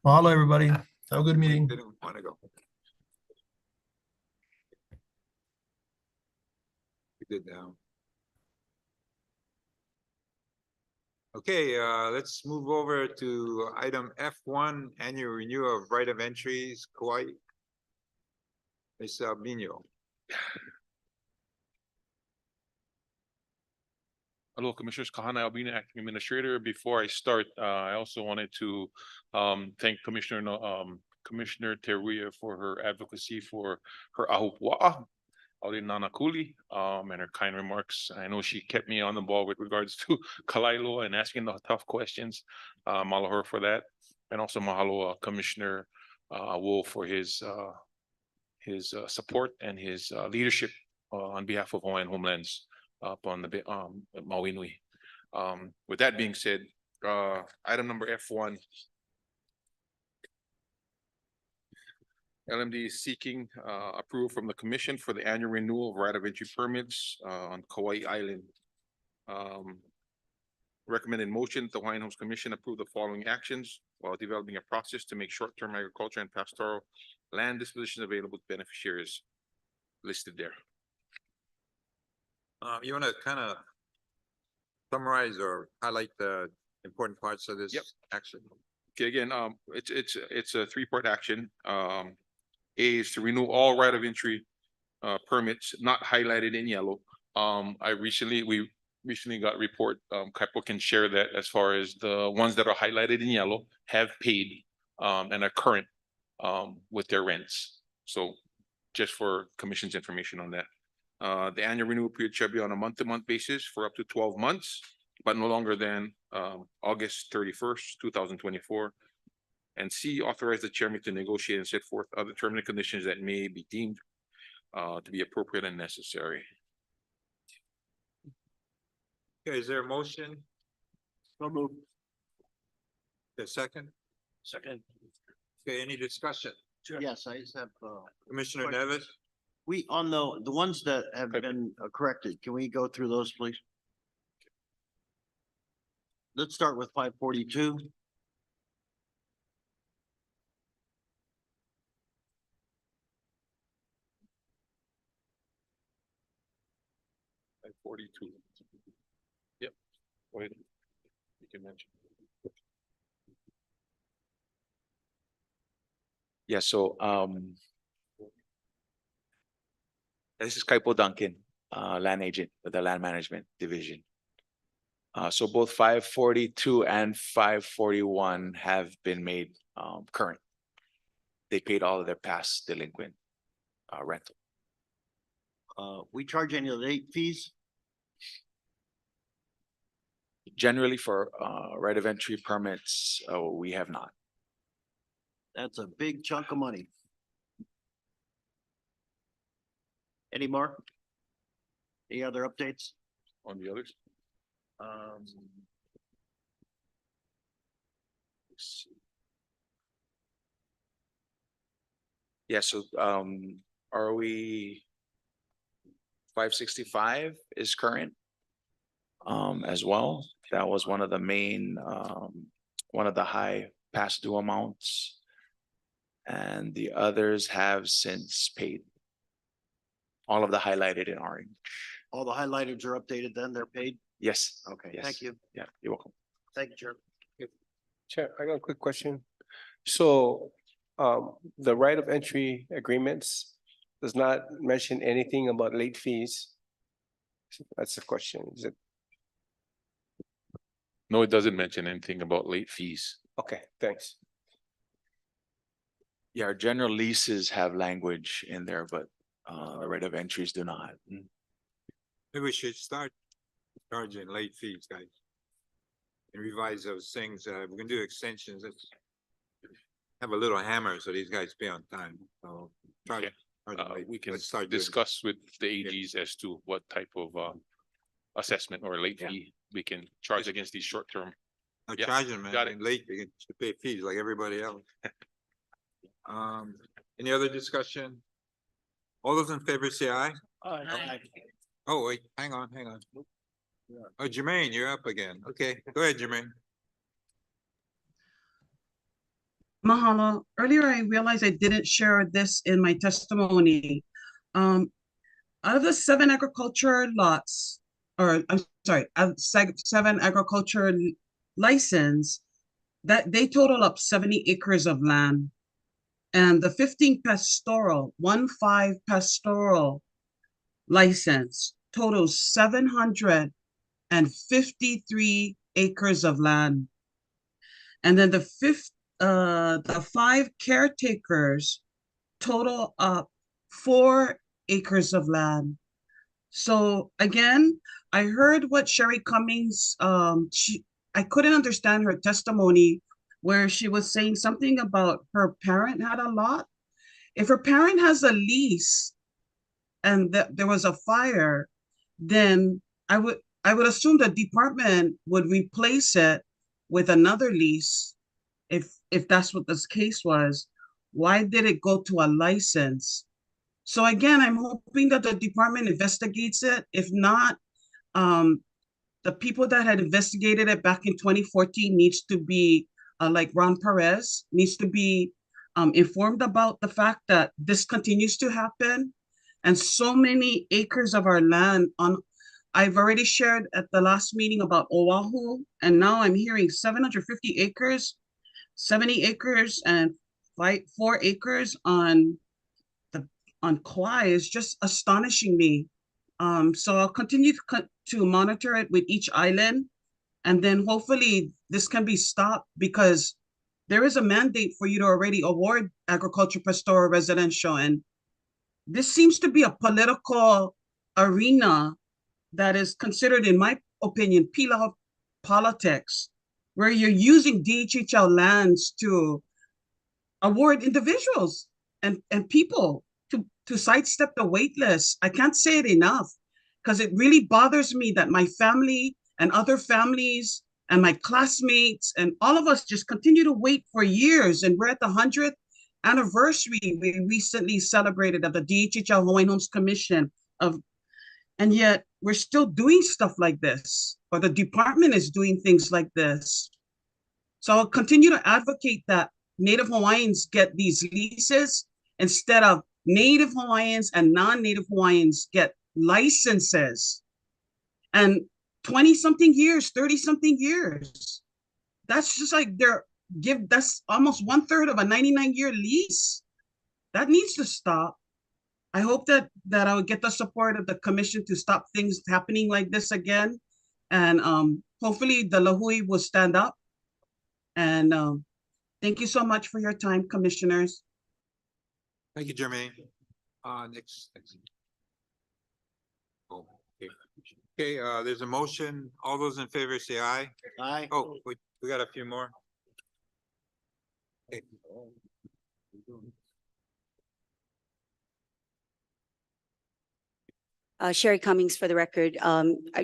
Mahalo, everybody. Have a good meeting. Didn't want to go. We did now. Okay, let's move over to item F1, annual renewal of right of entries, Kauai. Ms. Albino. Hello, Commissioners. Kahana Albina, Acting Administrator. Before I start, I also wanted to thank Commissioner Teruya for her advocacy for her ahupua'a, Auli Nanakuli, and her kind remarks. I know she kept me on the ball with regards to Kalailo and asking the tough questions. Mahalo her for that. And also mahalo Commissioner Wolf for his support and his leadership on behalf of Hawaiian Homelands up on the Maui Nui. With that being said, item number F1. LMD is seeking approval from the commission for the annual renewal of right of entry permits on Kauai Island. Recommended motion, the Hawaiian Homes Commission approve the following actions while developing a process to make short-term agriculture and pastoral land disposition available to beneficiaries listed there. You want to kind of summarize or highlight the important parts of this action? Okay, again, it's a three-part action. A is to renew all right of entry permits not highlighted in yellow. We recently got report, Kaipo can share that as far as the ones that are highlighted in yellow have paid and are current with their rents. So just for commission's information on that. The annual renewal period shall be on a month-to-month basis for up to 12 months, but no longer than August 31st, 2024. And C, authorize the chairman to negotiate and set forth other terms and conditions that may be deemed to be appropriate and necessary. Okay, is there a motion? So moved. A second? Second. Okay, any discussion? Yes, I just have. Commissioner question. Nevis? We, on the ones that have been corrected, can we go through those, please? Let's start with 542. At 42. Yep. Go ahead. You can mention. Yeah, so this is Kaipo Duncan, land agent with the Land Management Division. So both 542 and 541 have been made current. They paid all of their past delinquent rental. We charge any of the late fees? Generally for right of entry permits, we have not. That's a big chunk of money. Any more? Any other updates? On the others? Let's see. Yeah, so ROE 565 is current as well. That was one of the main one of the high past due amounts. And the others have since paid. All of the highlighted in orange. All the highlighters are updated then, they're paid? Yes. Okay, Yes. thank you. Yeah, you're welcome. Thank you, Chair. Chair, I got a quick question. So, the right of entry agreements does not mention anything about late fees. That's the question. Is it? No, it doesn't mention anything about late fees. Okay, thanks. Yeah, our general leases have language in there, but the rate of entries do not. Maybe we should start charging late fees, guys. And revise those things. We're gonna do extensions. Let's have a little hammer so these guys pay on time. So try to. We can Let's start doing discuss with the AGs as to what type of assessment or late fee we can charge against these short-term. Not Yeah, charging, man. got it. Late, they get to pay fees like everybody else. Any other discussion? All those in favor say aye. Aye. Oh, wait, hang on. Oh, Jermaine, you're up again. Okay, go ahead, Jermaine. Mahalo. Earlier, I realized I didn't share this in my testimony. Out of the 7 agriculture lots, or I'm sorry, 7 agriculture license, that they total up 70 acres of land. And the 15 pastoral license totals 753 acres of land. And then the 5 caretakers total up 4 acres of land. So again, I heard what Sherry Cummings, I couldn't understand her testimony where she was saying something about her parent had a lot. If her parent has a lease and there was a fire, then I would assume the department would replace it with another lease. If that's what this case was, why did it go to a license? So again, I'm hoping that the department investigates it. If not, the people that had investigated it back in 2014 needs to be, like Ron Perez, needs to be informed about the fact that this continues to happen. And so many acres of our land I've already shared at the last meeting about Oahu, and now I'm hearing 750 acres, 70 acres, and 4 acres on Kauai is just astonishing me. So I'll continue to monitor it with each island, and then hopefully this can be stopped because there is a mandate for you to already award agriculture, pastoral, residential, and this seems to be a political arena that is considered, in my opinion, pilau politics, where you're using DHHL lands to award individuals and people to sidestep the wait list. I can't say it enough because it really bothers me that my family and other families and my classmates and all of us just continue to wait for years. And we're at the 100th anniversary we recently celebrated of the DHHL Hawaiian Homes Commission and yet we're still doing stuff like this, or the department is doing things like this. So I'll continue to advocate that Native Hawaiians get these leases instead of Native Hawaiians and non-Native Hawaiians get licenses. And 20-something years, 30-something years. That's just like that's almost 1/3 of a 99-year lease. That needs to stop. I hope that I will get the support of the commission to stop things happening like this again. And hopefully the Lahui will stand up. And thank you so much for your time, commissioners. Thank you, Jermaine. Next. Oh, okay. Okay, there's a motion. All those in favor say aye. Aye. Oh, we got a few more. Okay. Sherry Cummings for the record.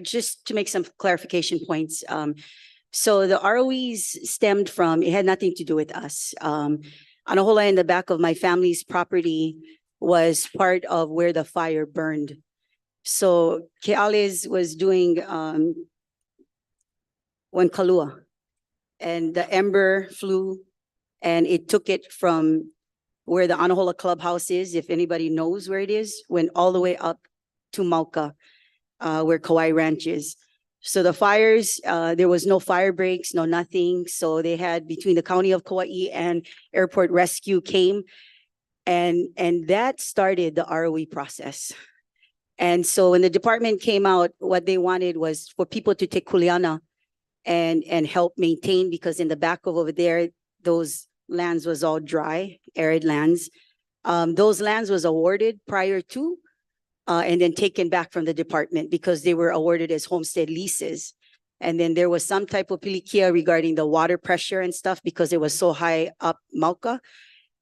Just to make some clarification points. So the ROEs stemmed from, it had nothing to do with us. Anahola in the back of my family's property was part of where the fire burned. So Keales was doing one kalua, and the ember flew and it took it from where the Anahola clubhouse is, if anybody knows where it is, went all the way up to Mauka, where Kauai Ranch is. So the fires, there was no fire breaks, no nothing. So they had between the county of Kauai and airport rescue came, and that started the ROE process. And so when the department came out, what they wanted was for people to take kuleana and help maintain, because in the back of over there, those lands was all dry, arid lands. Those lands was awarded prior to, and then taken back from the department because they were awarded as homestead leases. And then there was some type of pilikia regarding the water pressure and stuff because it was so high up Mauka.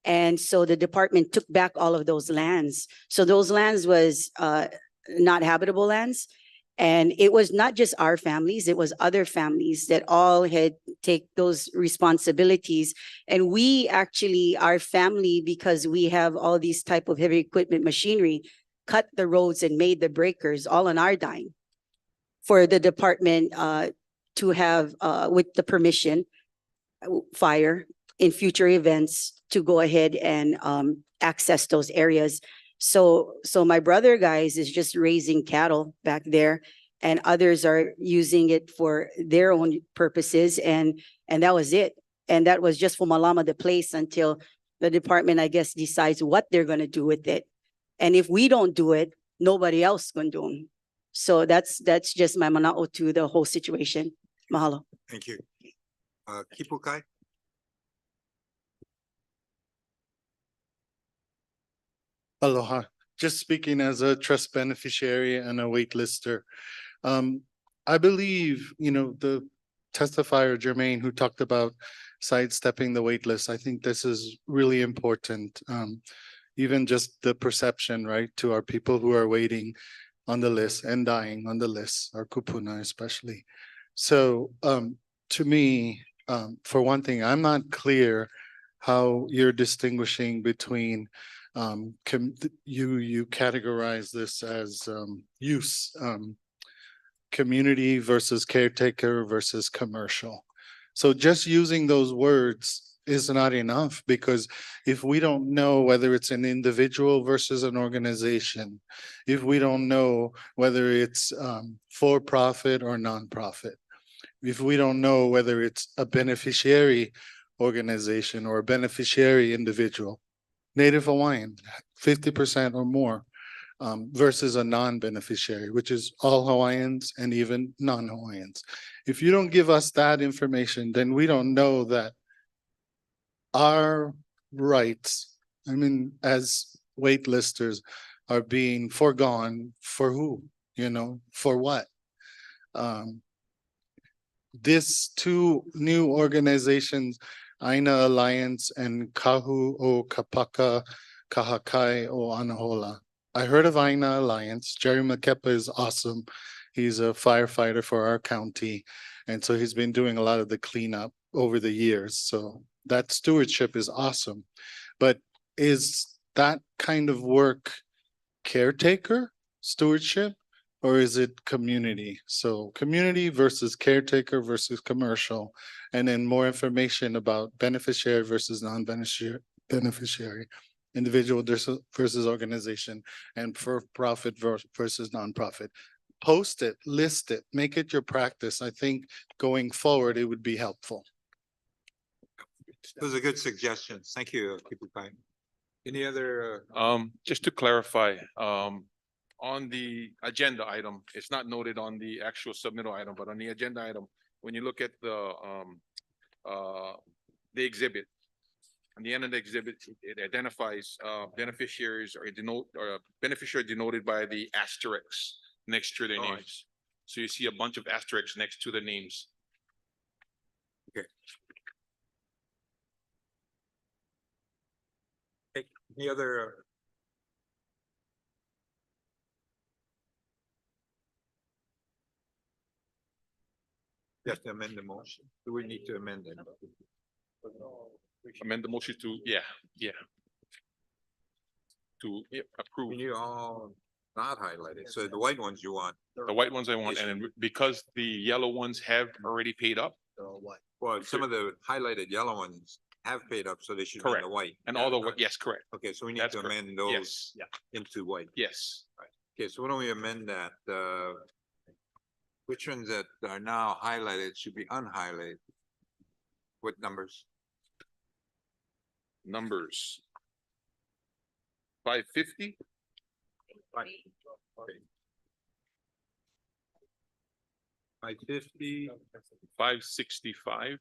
And so the department took back all of those lands. So those lands was not habitable lands. And it was not just our families, it was other families that all had take those responsibilities. And we actually, our family, because we have all these type of heavy equipment machinery, cut the roads and made the breakers all on our dime for the department to have, with the permission, fire in future events to go ahead and access those areas. So my brother, guys, is just raising cattle back there, and others are using it for their own purposes, and that was it. And that was just for Malama, the place, until the department, I guess, decides what they're going to do with it. And if we don't do it, nobody else can do them. So that's just my manao to the whole situation. Mahalo. Thank you. Kipukai? Aloha. Just speaking as a trust beneficiary and a waitlister. I believe, the testifier Jermaine who talked about sidestepping the wait list, I think this is really important. Even just the perception, right, to our people who are waiting on the list and dying on the list, our kupuna especially. So to me, for one thing, I'm not clear how you're distinguishing between you categorize this as use, community versus caretaker versus commercial. So just using those words is not enough, because if we don't know whether it's an individual versus an organization, if we don't know whether it's for profit or nonprofit, if we don't know whether it's a beneficiary organization or a beneficiary individual, Native Hawaiian, 50% or more, versus a non-beneficiary, which is all Hawaiians and even non-Hawaiians. If you don't give us that information, then we don't know that our rights, as waitlisters, are being foregone for who, for what? These two new organizations, Aina Alliance and Kahu o Kapaka Kahakai o Anahola. I heard of Aina Alliance. Jerry Makepa is awesome. He's a firefighter for our county. And so he's been doing a lot of the cleanup over the years. So that stewardship is awesome. But is that kind of work caretaker stewardship, or is it community? So community versus caretaker versus commercial, and then more information about beneficiary versus non-beneficiary, individual versus organization, and for profit versus nonprofit. Post it, list it, make it your practice. I think going forward, it would be helpful. Those are good suggestions. Thank you, Kipukai. Any other? Just to clarify, on the agenda item, it's not noted on the actual submittal item, but on the agenda item, when you look at the exhibit, on the end of the exhibit, it identifies beneficiaries or beneficiary denoted by the asterisks next to their names. So you see a bunch of asterisks next to the names. Okay. Any other? You have to amend the motion. Do we need to amend it? Amend the motion to, yeah. To approve. You all not highlighted, so the white ones you want. The white ones I want, and then because the yellow ones have already paid up. Well, some of the highlighted yellow ones have paid up, so they should be in Correct. the white. And all the, yes, correct. Okay, so we need That's to correct. amend those into white. Yes. Okay, so why don't we amend that? Which ones that are now highlighted should be unhighlighted? What numbers? Numbers. 550, 550, 565.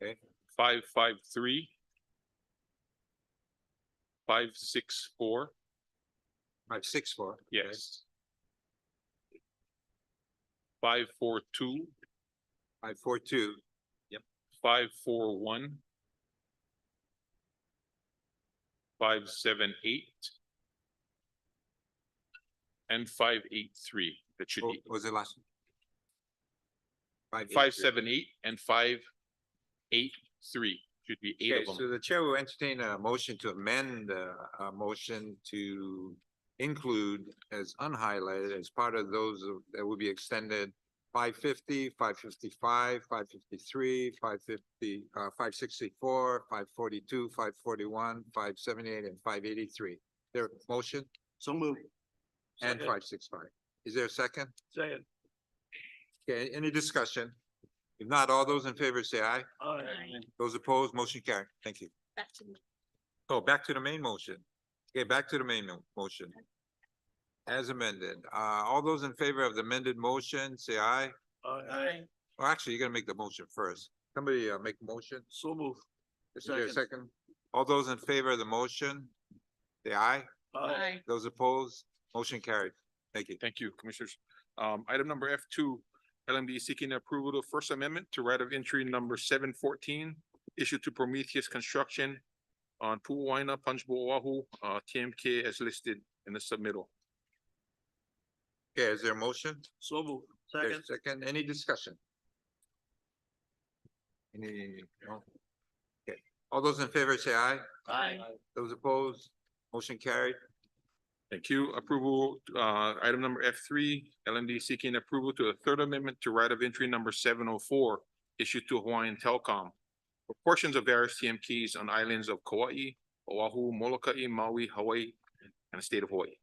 Okay. 553. 564. 564. Yes. 542. 542. Yep. 541. 578. And 583. That should be. What was the last one? 578 and 583 should be 8 Okay, of them. so the chair will entertain a motion to amend a motion to include as unhighlighted as part of those that will be extended 550, 555, 553, 550, 564, 542, 541, 578, and 583. There motion? So moved. And 565. Is there a second? Second. Okay, any discussion? If not, all those in favor say aye. Aye. Those opposed, motion carried. Thank you. Back to me. Oh, back to the main motion. Okay, back to the main motion. As amended, all those in favor of the amended motion, say aye. Aye. Well, actually, you're gonna make the motion first. Somebody make a motion. So move. Is there a second? All those in favor of the motion, say aye. Aye. Those opposed, motion carried. Thank you. Thank you, Commissioners. Item number F2, LMD seeking approval of First Amendment to right of entry number 714 issued to Prometheus Construction on Pu'uaina, Punchbowl, Oahu, TMK as listed in the submittal. Okay, is there a motion? So move. There's a second, any discussion? Any, no? Okay, all those in favor say aye. Aye. Those opposed, motion carried. Thank you. Approval, item number F3, LMD seeking approval to the Third Amendment to right of entry number 704 issued to Hawaiian Telecom for portions of various TMKs on islands of Kauai, Oahu, Molokai, Maui, Hawaii, and the state of Hawaii.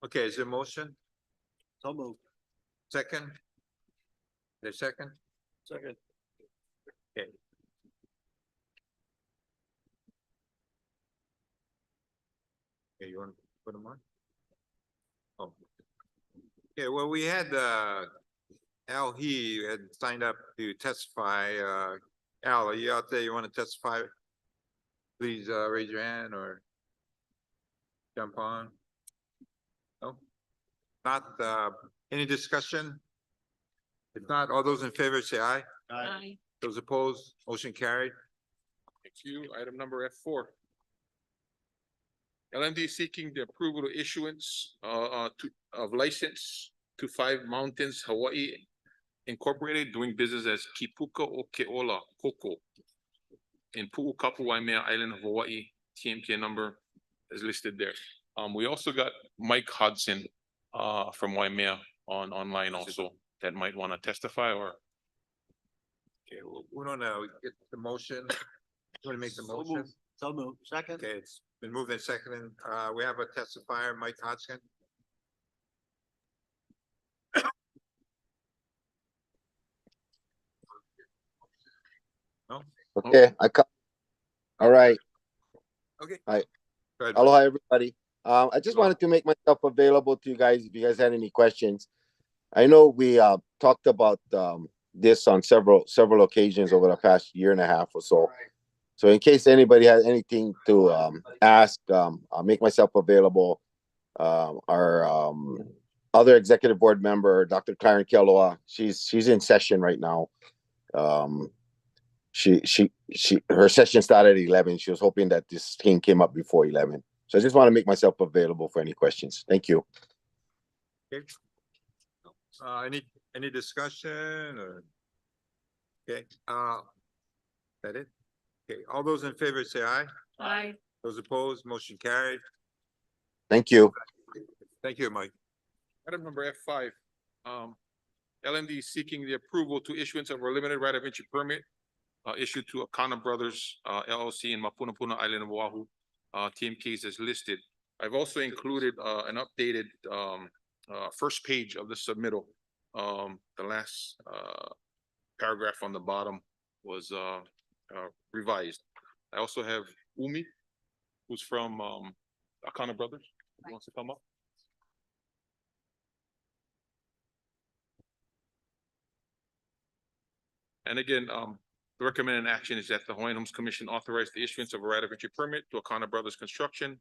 Okay, is there a motion? So moved. Second? There's second? Second. Okay. Okay, you want to put them on? Oh. Okay, well, we had, Al He had signed up to testify. Al, are you out there? You want to testify? Please, raise your hand or jump on. No? Not, any discussion? If not, all those in favor say aye. Aye. Those opposed, motion carried. Thank you. Item number F4. LMD seeking the approval of issuance of license to Five Mountains Hawaii Incorporated doing business as Kipuka o Keola Koko in Pu'ukapu, Waimea Island of Hawaii. TMK number is listed there. We also got Mike Hodson from Waimea online also that might want to testify or. Okay, we don't know, get the motion. You want to make the motion? So moved. Second. Okay, it's been moved and seconded. We have a testifier, Mike Hodgson. No? Okay, all right. Okay. Hi. Go ahead. Aloha, everybody. I just wanted to make myself available to you guys if you guys had any questions. I know we talked about this on several occasions over the past year and a half or so. So in case anybody has anything to ask, I'll make myself available. Our other executive board member, Dr. Karen Keloa, she's in session right now. Her session started at 11. She was hoping that this thing came up before 11. So I just want to make myself available for any questions. Thank you. Okay. Any discussion or? Okay, that it? Okay, all those in favor say aye. Aye. Those opposed, motion carried. Thank you. Thank you, Mike. Item number F5, LMD is seeking the approval to issuance of a limited right of entry permit issued to Akana Brothers LLC in Mapunapuna Island of Oahu. TMKs is listed. I've also included an updated first page of the submittal. The last paragraph on the bottom was revised. I also have Umi, who's from Akana Brothers, who wants to come up. And again, the recommended action is that the Hawaiian Homes Commission authorize the issuance of a right of entry permit to Akana Brothers Construction,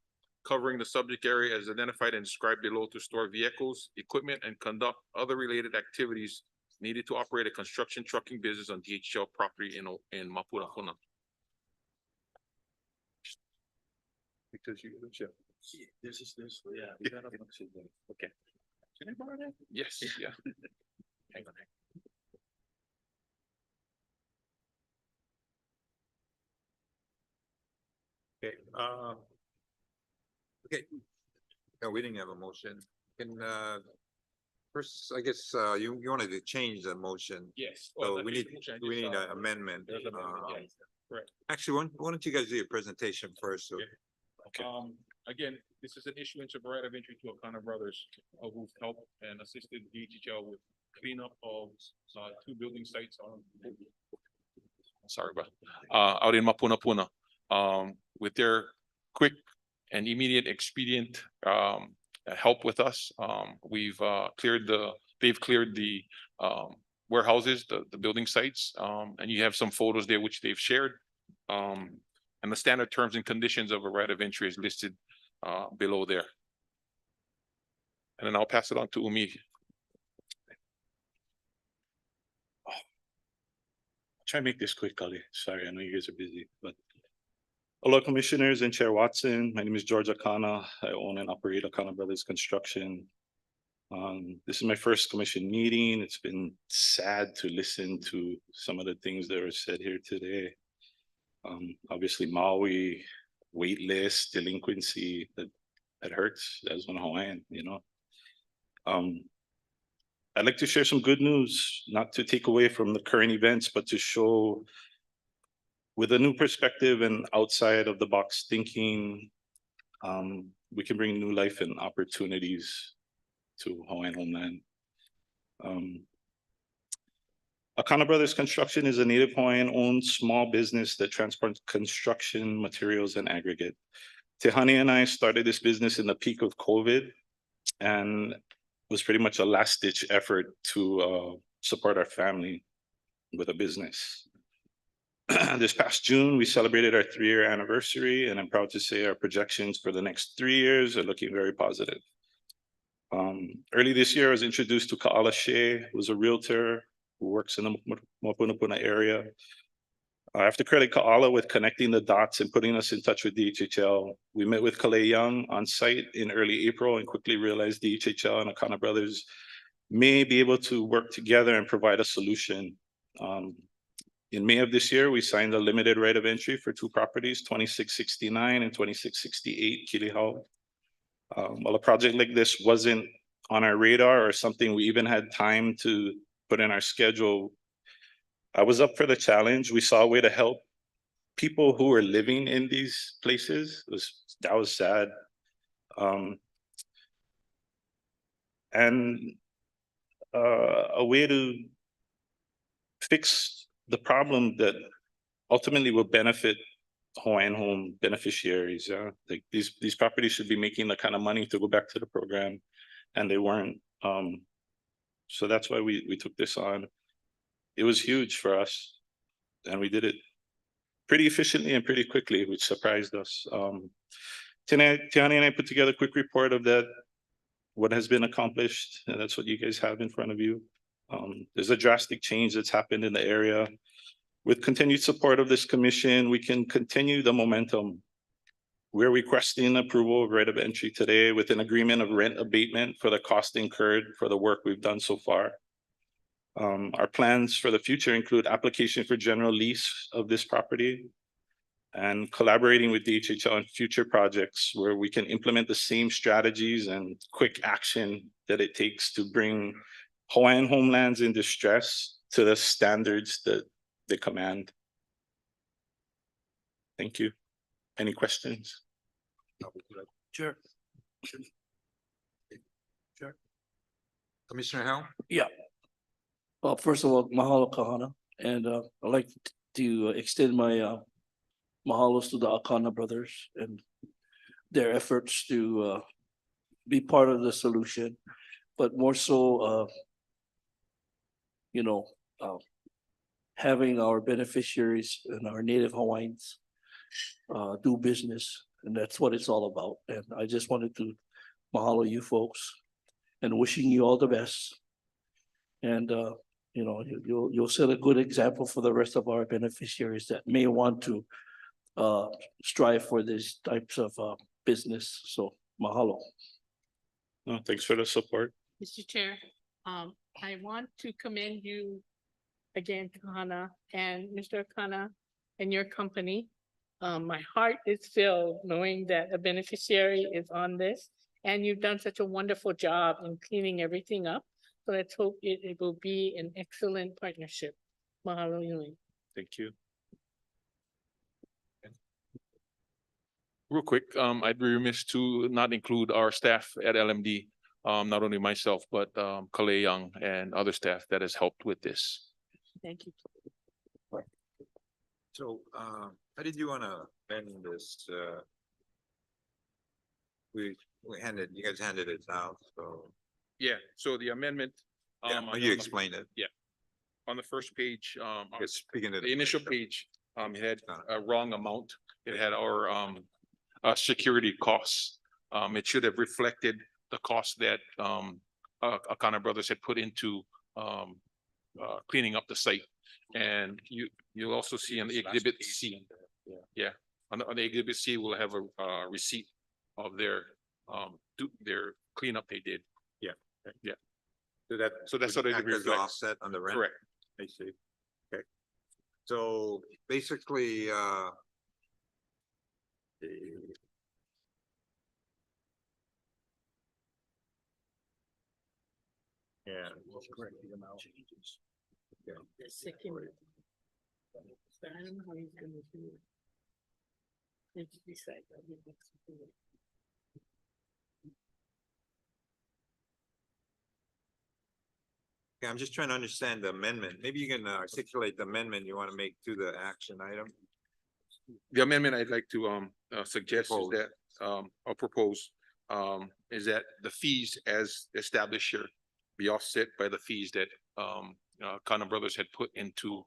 covering the subject area as identified and described below to store vehicles, equipment, and conduct other related activities needed to operate a construction trucking business on DHL property in Mapunapuna. Because you, This is this, yeah. okay. Can I borrow that? Yes, yeah. Hang on. Okay, okay. No, we didn't have a motion. Can, first, I guess, you wanted to change the motion. Yes. So we need an amendment. There's an amendment, yeah. Correct. Actually, why don't you guys do your presentation first? So. Okay. Again, this is an issuance of right of entry to Akana Brothers, who've helped and assisted DHL with cleanup of two building sites on. Sorry, but out in Mapunapuna. With their quick and immediate expedient help with us, they've cleared the warehouses, the building sites, and you have some photos there which they've shared. And the standard terms and conditions of a right of entry is listed below there. And then I'll pass it on to Umi. Try and make this quick, Ali. Sorry, I know you guys are busy, but hello, commissioners and Chair Watson. My name is George Akana. I own and operate Akana Brothers Construction. This is my first commission meeting. It's been sad to listen to some of the things that were said here today. Obviously, Maui, wait list, delinquency, that hurts as one Hawaiian, you know. I'd like to share some good news, not to take away from the current events, but to show with a new perspective and outside of the box thinking, we can bring new life and opportunities to Hawaiian homeland. Akana Brothers Construction is a native Hawaiian-owned small business that transports construction materials and aggregate. Tehani and I started this business in the peak of COVID, and was pretty much a last-ditch effort to support our family with a business. This past June, we celebrated our 3-year anniversary, and I'm proud to say our projections for the next 3 years are looking very positive. Early this year, I was introduced to Ka'ala Shea, who's a realtor who works in the Mapunapuna area. I have to credit Ka'ala with connecting the dots and putting us in touch with DHL. We met with Kalei Young on site in early April and quickly realized DHL and Akana Brothers may be able to work together and provide a solution. In May of this year, we signed a limited right of entry for 2 properties, 2669 and 2668 Kilihau. While a project like this wasn't on our radar or something we even had time to put in our schedule, I was up for the challenge. We saw a way to help people who were living in these places. That was sad. And a way to fix the problem that ultimately will benefit Hawaiian home beneficiaries. Like these properties should be making the kind of money to go back to the program, and they weren't. So that's why we took this on. It was huge for us, and we did it pretty efficiently and pretty quickly, which surprised us. Tiani and I put together a quick report of that, what has been accomplished, and that's what you guys have in front of you. There's a drastic change that's happened in the area. With continued support of this commission, we can continue the momentum We're requesting approval of right of entry today with an agreement of rent abatement for the cost incurred for the work we've done so far. Our plans for the future include application for general lease of this property and collaborating with DHHL on future projects where we can implement the same strategies and quick action that it takes to bring Hawaiian homelands in distress to the standards that they command. Thank you. Any questions? Sure. Commissioner Howell? Yeah. Well, first of all, mahalo kahana, and I'd like to extend my mahalos to the Akana brothers and their efforts to be part of the solution, but more so, having our beneficiaries and our native Hawaiians do business, and that's what it's all about. And I just wanted to mahalo you folks and wishing you all the best. And you'll set a good example for the rest of our beneficiaries that may want to strive for these types of business. So mahalo. No, thanks for the support. Mr. Chair, I want to commend you again, Kahana, and Mr. Akana and your company. My heart is filled knowing that a beneficiary is on this, and you've done such a wonderful job in cleaning everything up. So let's hope it will be an excellent partnership. Mahalo nui. Thank you. Real quick, I'd be remiss to not include our staff at LMD, not only myself, but Kalei Young and other staff that has helped with this. Thank you. So, how did you wanna amend this? You guys handed it out, so. Yeah, so the amendment. You explained it. Yeah. On the first page, Speaking of the initial page, it had a wrong amount. It had our security costs. It should have reflected the cost that Akana Brothers had put into cleaning up the site. And you'll also see on the exhibit C. Yeah, on the exhibit C, we'll have a receipt of their cleanup they did. Yeah, yeah. So that's what it act as reflects. offset on the rent? Correct. I see. Okay. So basically, yeah. Correct the amount. Yeah. The second. So I don't know how he's gonna do it. Let's decide. Okay, I'm just trying to understand the amendment. Maybe you can articulate the amendment you want to make to the action item. The amendment I'd like to suggest is that or propose is that the fees as established here be offset by the fees that Kana Brothers had put into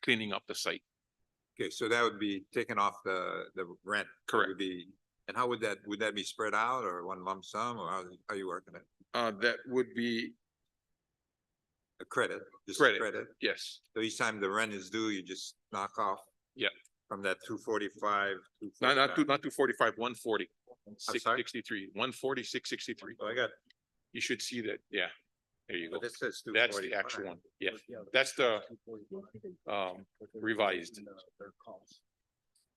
cleaning up the site. Okay, so that would be taken off the rent. Correct. Would be, and how would that be spread out or one lump sum or how are you working it? That would be A credit, just credit. credit. Yes. So each time the rent is due, you just knock off. Yeah. From that 245. Not 245, 140. I'm sorry? 663, 140, 663. Oh, I got. You should see that. Yeah. There you go. But this says That's the 245. actual one. Yeah. That's the revised.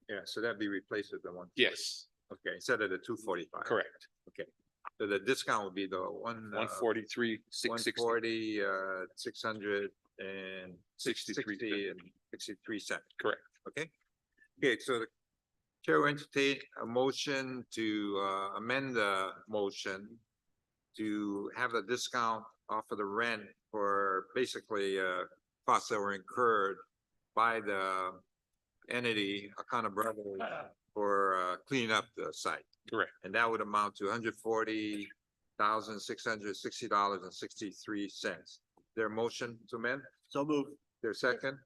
Yeah, so that'd be replaced with the one. Yes. Okay, instead of the 245. Correct. Okay, so the discount would be the 143, 660. 140, 600 and 63. 63 cents. Correct. Okay. Okay, so the chair will entertain a motion to amend the motion to have the discount off of the rent for basically costs that were incurred by the entity, Akana Brothers, for cleaning up the site. Correct. And that would amount to $140,660.63. Their motion to amend? So move. Their second?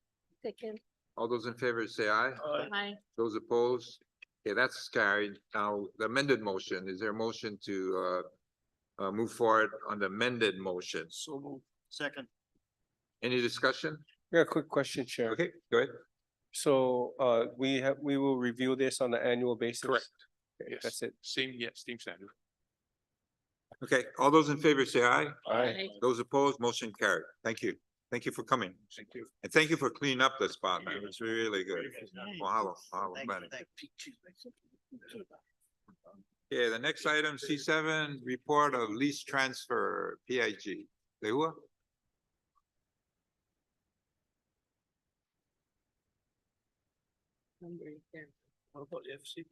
Second. All those in favor say aye. Aye. Those opposed? Okay, that's carried. Now, the amended motion, is there a motion to move forward on the amended motion? So move. Second. Any discussion? Yeah, quick question, Chair. Okay, go ahead. So we will review this on an annual basis? Correct. Okay, Yes. that's it. Same, yes, same standard. Okay, all those in favor say aye. Aye. Those opposed, motion carried. Thank you. Thank you for coming. Thank you. And thank you for cleaning up the spot, man. It's really good. Mahalo, mahalo, buddy. Okay, the next item, C7, report of lease transfer, PIG. Lehua? How about F6?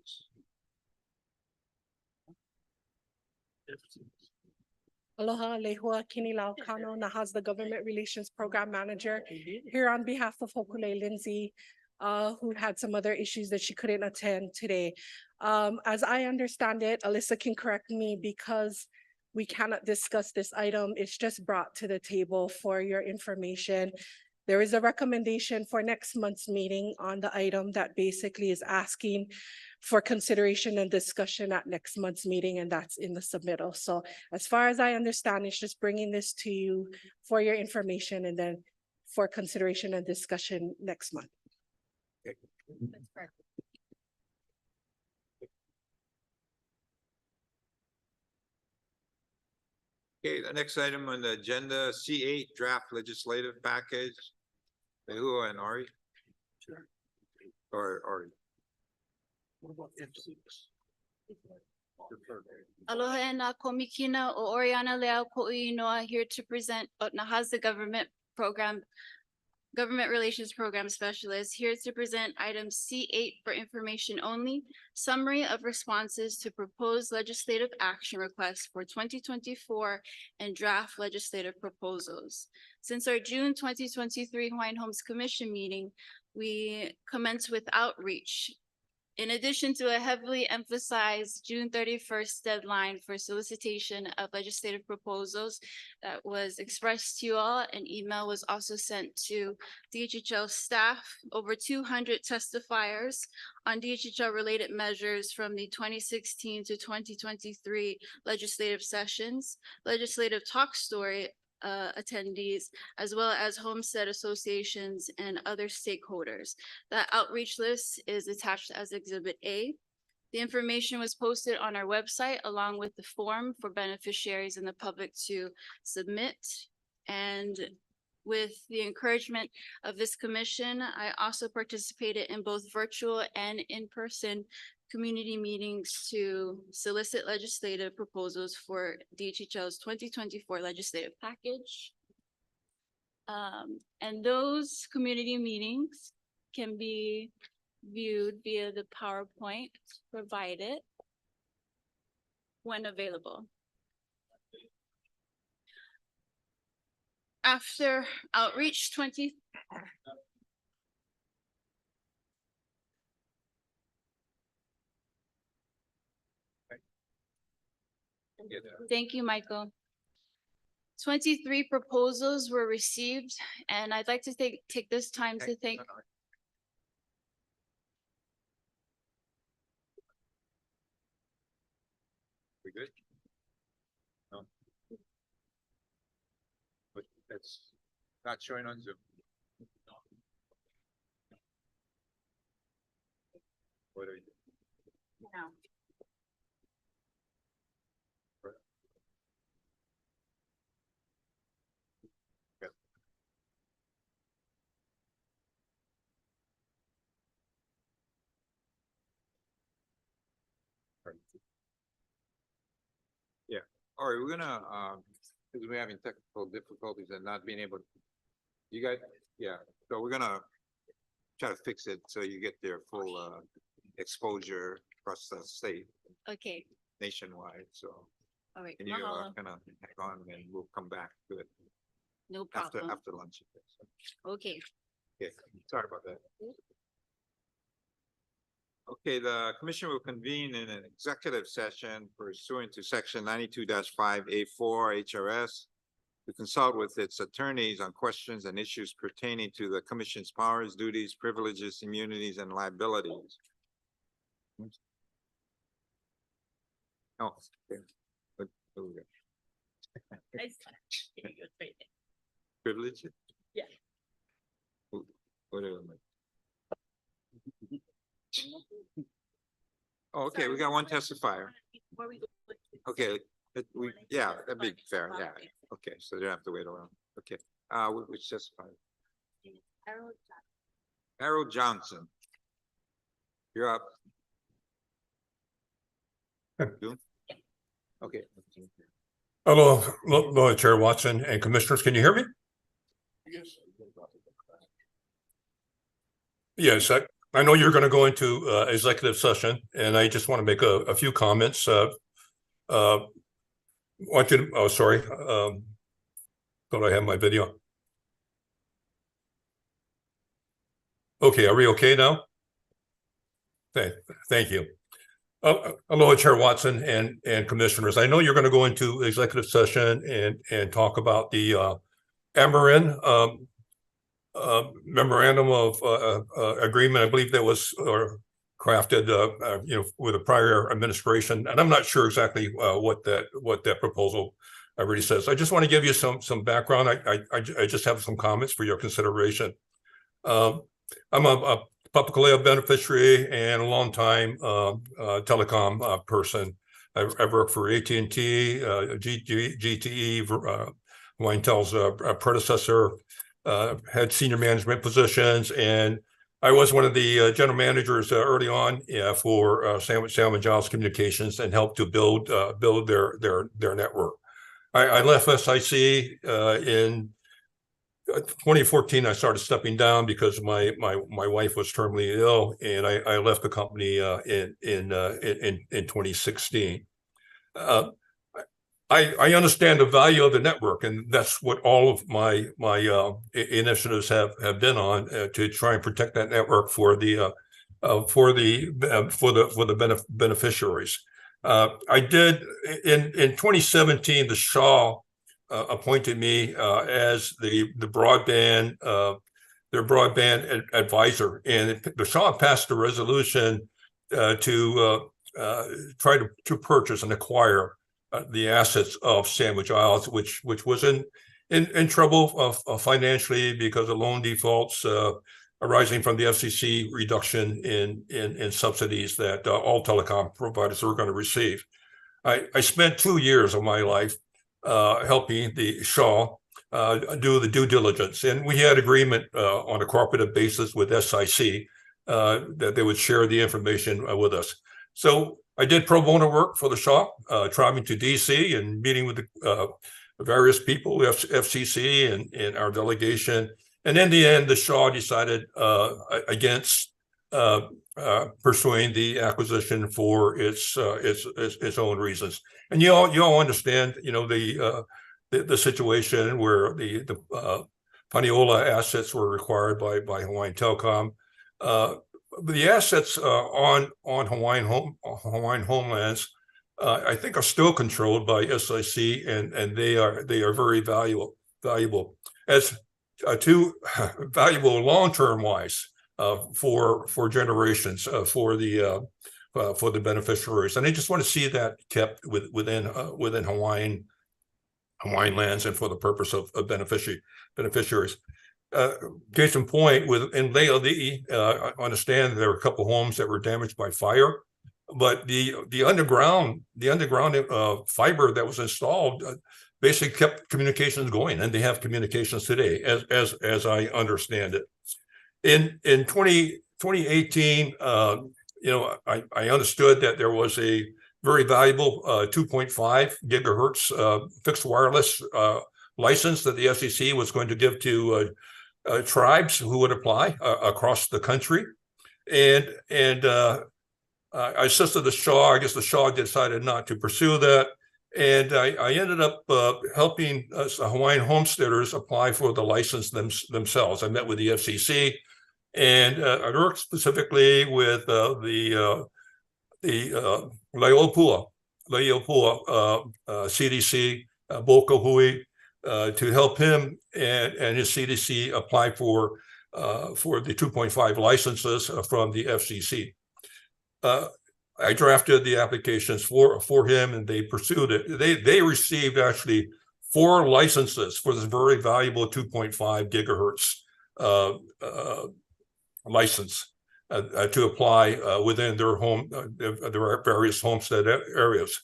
Aloha, Lehua Kinilau Kano, Nahas, the Government Relations Program Manager, here on behalf of Hokule Lindsay, who had some other issues that she couldn't attend today. As I understand it, Alyssa can correct me because we cannot discuss this item. It's just brought to the table for your information. There is a recommendation for next month's meeting on the item that basically is asking for consideration and discussion at next month's meeting, and that's in the submittal. So as far as I understand, it's just bringing this to you for your information and then for consideration and discussion next month. That's correct. Okay, the next item on the agenda, C8 draft legislative package. Lehua and Ari. Sure. Or Ari. What about F6? Aloha e nā komikina o Oriana Leao Ko'uinoa here to present Nahas, the Government Relations Program Specialist, here to present item C8 for information only, summary of responses to proposed legislative action requests for 2024 and draft legislative proposals. Since our June 2023 Hawaiian Homes Commission meeting, we commenced with outreach. In addition to a heavily emphasized June 31st deadline for solicitation of legislative proposals that was expressed to you all, an email was also sent to DHHL staff. Over 200 testifiers on DHHL related measures from the 2016 to 2023 legislative sessions, legislative talk story attendees, as well as homestead associations and other stakeholders. That outreach list is attached as Exhibit A. The information was posted on our website along with the form for beneficiaries and the public to submit. And with the encouragement of this commission, I also participated in both virtual and in-person community meetings to solicit legislative proposals for DHHL's 2024 legislative package. And those community meetings can be viewed via the PowerPoint provided when available. After outreach Thank you, Michael. 23 proposals were received, and I'd like to take this time to thank. We good? No. But that's not showing on Zoom. What are you doing? No. Yeah, all right, we're gonna, because we're having technical difficulties and not being able, you guys, yeah, so we're gonna try to fix it so you get their full exposure across the state Okay, nationwide, so. all right. Can you Mahalo. kind of hang on and we'll come back to it No after, problem. after lunch. Okay. Okay, sorry about that. Okay, the commission will convene in an executive session pursuant to section 92-5A4 HRS to consult with its attorneys on questions and issues pertaining to the commission's powers, duties, privileges, immunities, and liabilities. Oh, okay. What do we got? Privileges? Yeah. What are they? Oh, okay, we got one testifier. Okay, yeah, that'd be fair, yeah. Okay, so they don't have to wait around. Okay, which testifier? Harold Johnson. You're up. You? Okay. Hello, Chair Watson and Commissioners, can you hear me? Yes, I know you're going to go into executive session, and I just want to make a few comments. Want you to, oh, sorry. Thought I had my video. Okay, are we okay now? Thank you. Hello, Chair Watson and Commissioners. I know you're going to go into executive session and talk about the Amarin memorandum of agreement. I believe that was crafted, with a prior administration, and I'm not sure exactly what that proposal really says. I just want to give you some background. I just have some comments for your consideration. I'm a Papakale'a beneficiary and a longtime telecom person. I've worked for AT&T, GTE, Hawaiian Tel's predecessor, had senior management positions, and I was one of the general managers early on for San Giles Communications and helped to build their network. I left SIC in 2014. I started stepping down because my wife was terminally ill, and I left the company in 2016. I understand the value of the network, and that's what all of my initiatives have been on, to try and protect that network for the beneficiaries. I did in 2017. The Shaw appointed me as their broadband advisor, and the Shaw passed a resolution to try to purchase and acquire the assets of Sandwich Isles, which was in trouble financially because of loan defaults arising from the FCC reduction in subsidies that all telecom providers were going to receive. I spent 2 years of my life helping the Shaw do the due diligence, and we had agreement on a cooperative basis with SIC that they would share the information with us. So I did pro bono work for the Shaw, traveling to DC and meeting with the various people, FCC and our delegation. And in the end, the Shaw decided against pursuing the acquisition for its own reasons. And you all understand, the situation where the Paneola assets were required by Hawaiian Telecom. The assets on Hawaiian homelands, I think, are still controlled by SIC, and they are very valuable as too valuable long-term wise for generations for the beneficiaries. And I just want to see that kept within Hawaiian lands and for the purpose of beneficiaries. Case in point, in Leali'i, I understand there were a couple homes that were damaged by fire, but the underground fiber that was installed basically kept communications going, and they have communications today, as I understand it. In 2018, I understood that there was a very valuable 2.5 gigahertz fixed wireless license that the FCC was going to give to tribes who would apply across the country, and I assisted the Shaw. I guess the Shaw decided not to pursue that, and I ended up helping Hawaiian homesteaders apply for the license themselves. I met with the FCC, and I worked specifically with the Laiopua CDC, Boca Hui, to help him and his CDC apply for the 2.5 licenses from the FCC. I drafted the applications for him, and they pursued it. They received actually 4 licenses for this very valuable 2.5 gigahertz license. to apply within their their various homestead areas.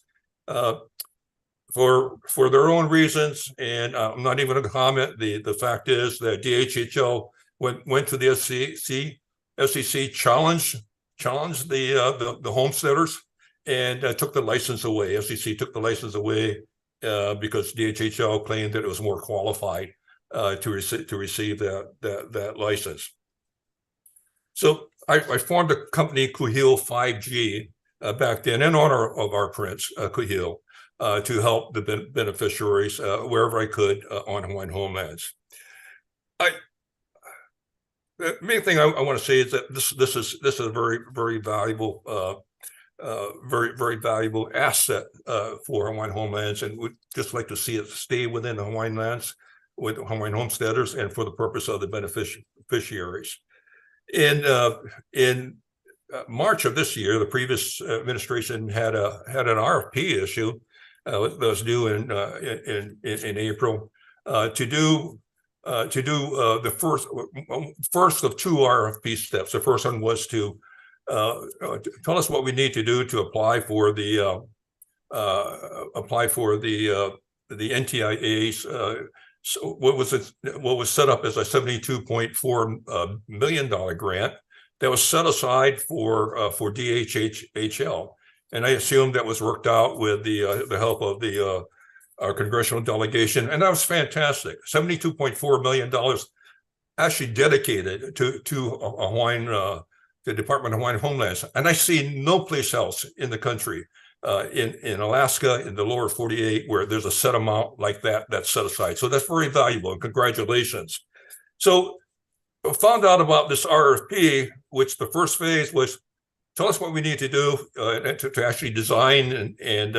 For their own reasons, and I'm not even going to comment. The fact is that DHHL went to the SEC challenged the homesteaders and took the license away. SEC took the license away because DHHL claimed that it was more qualified to receive that license. So I formed a company, Kuhil 5G, back then in honor of our prince, Kuhil, to help the beneficiaries wherever I could on Hawaiian homelands. The main thing I want to say is that this is a very valuable very valuable asset for Hawaiian homelands, and we'd just like to see it stay within the Hawaiian lands with Hawaiian homesteaders and for the purpose of the beneficiaries. In March of this year, the previous administration had an RFP issue that was due in April to do the first of two RFP steps. The first one was to tell us what we need to do to apply for the NTIA's. So what was set up as a $72.4 million grant that was set aside for DHHL, and I assume that was worked out with the help of our congressional delegation, and that was fantastic. $72.4 million actually dedicated to Hawaiian, the Department of Hawaiian Homelands, and I see no place else in the country, in Alaska, in the lower 48, where there's a set amount like that that's set aside. So that's very valuable, and congratulations. So I found out about this RFP, which the first phase was tell us what we need to do to actually design and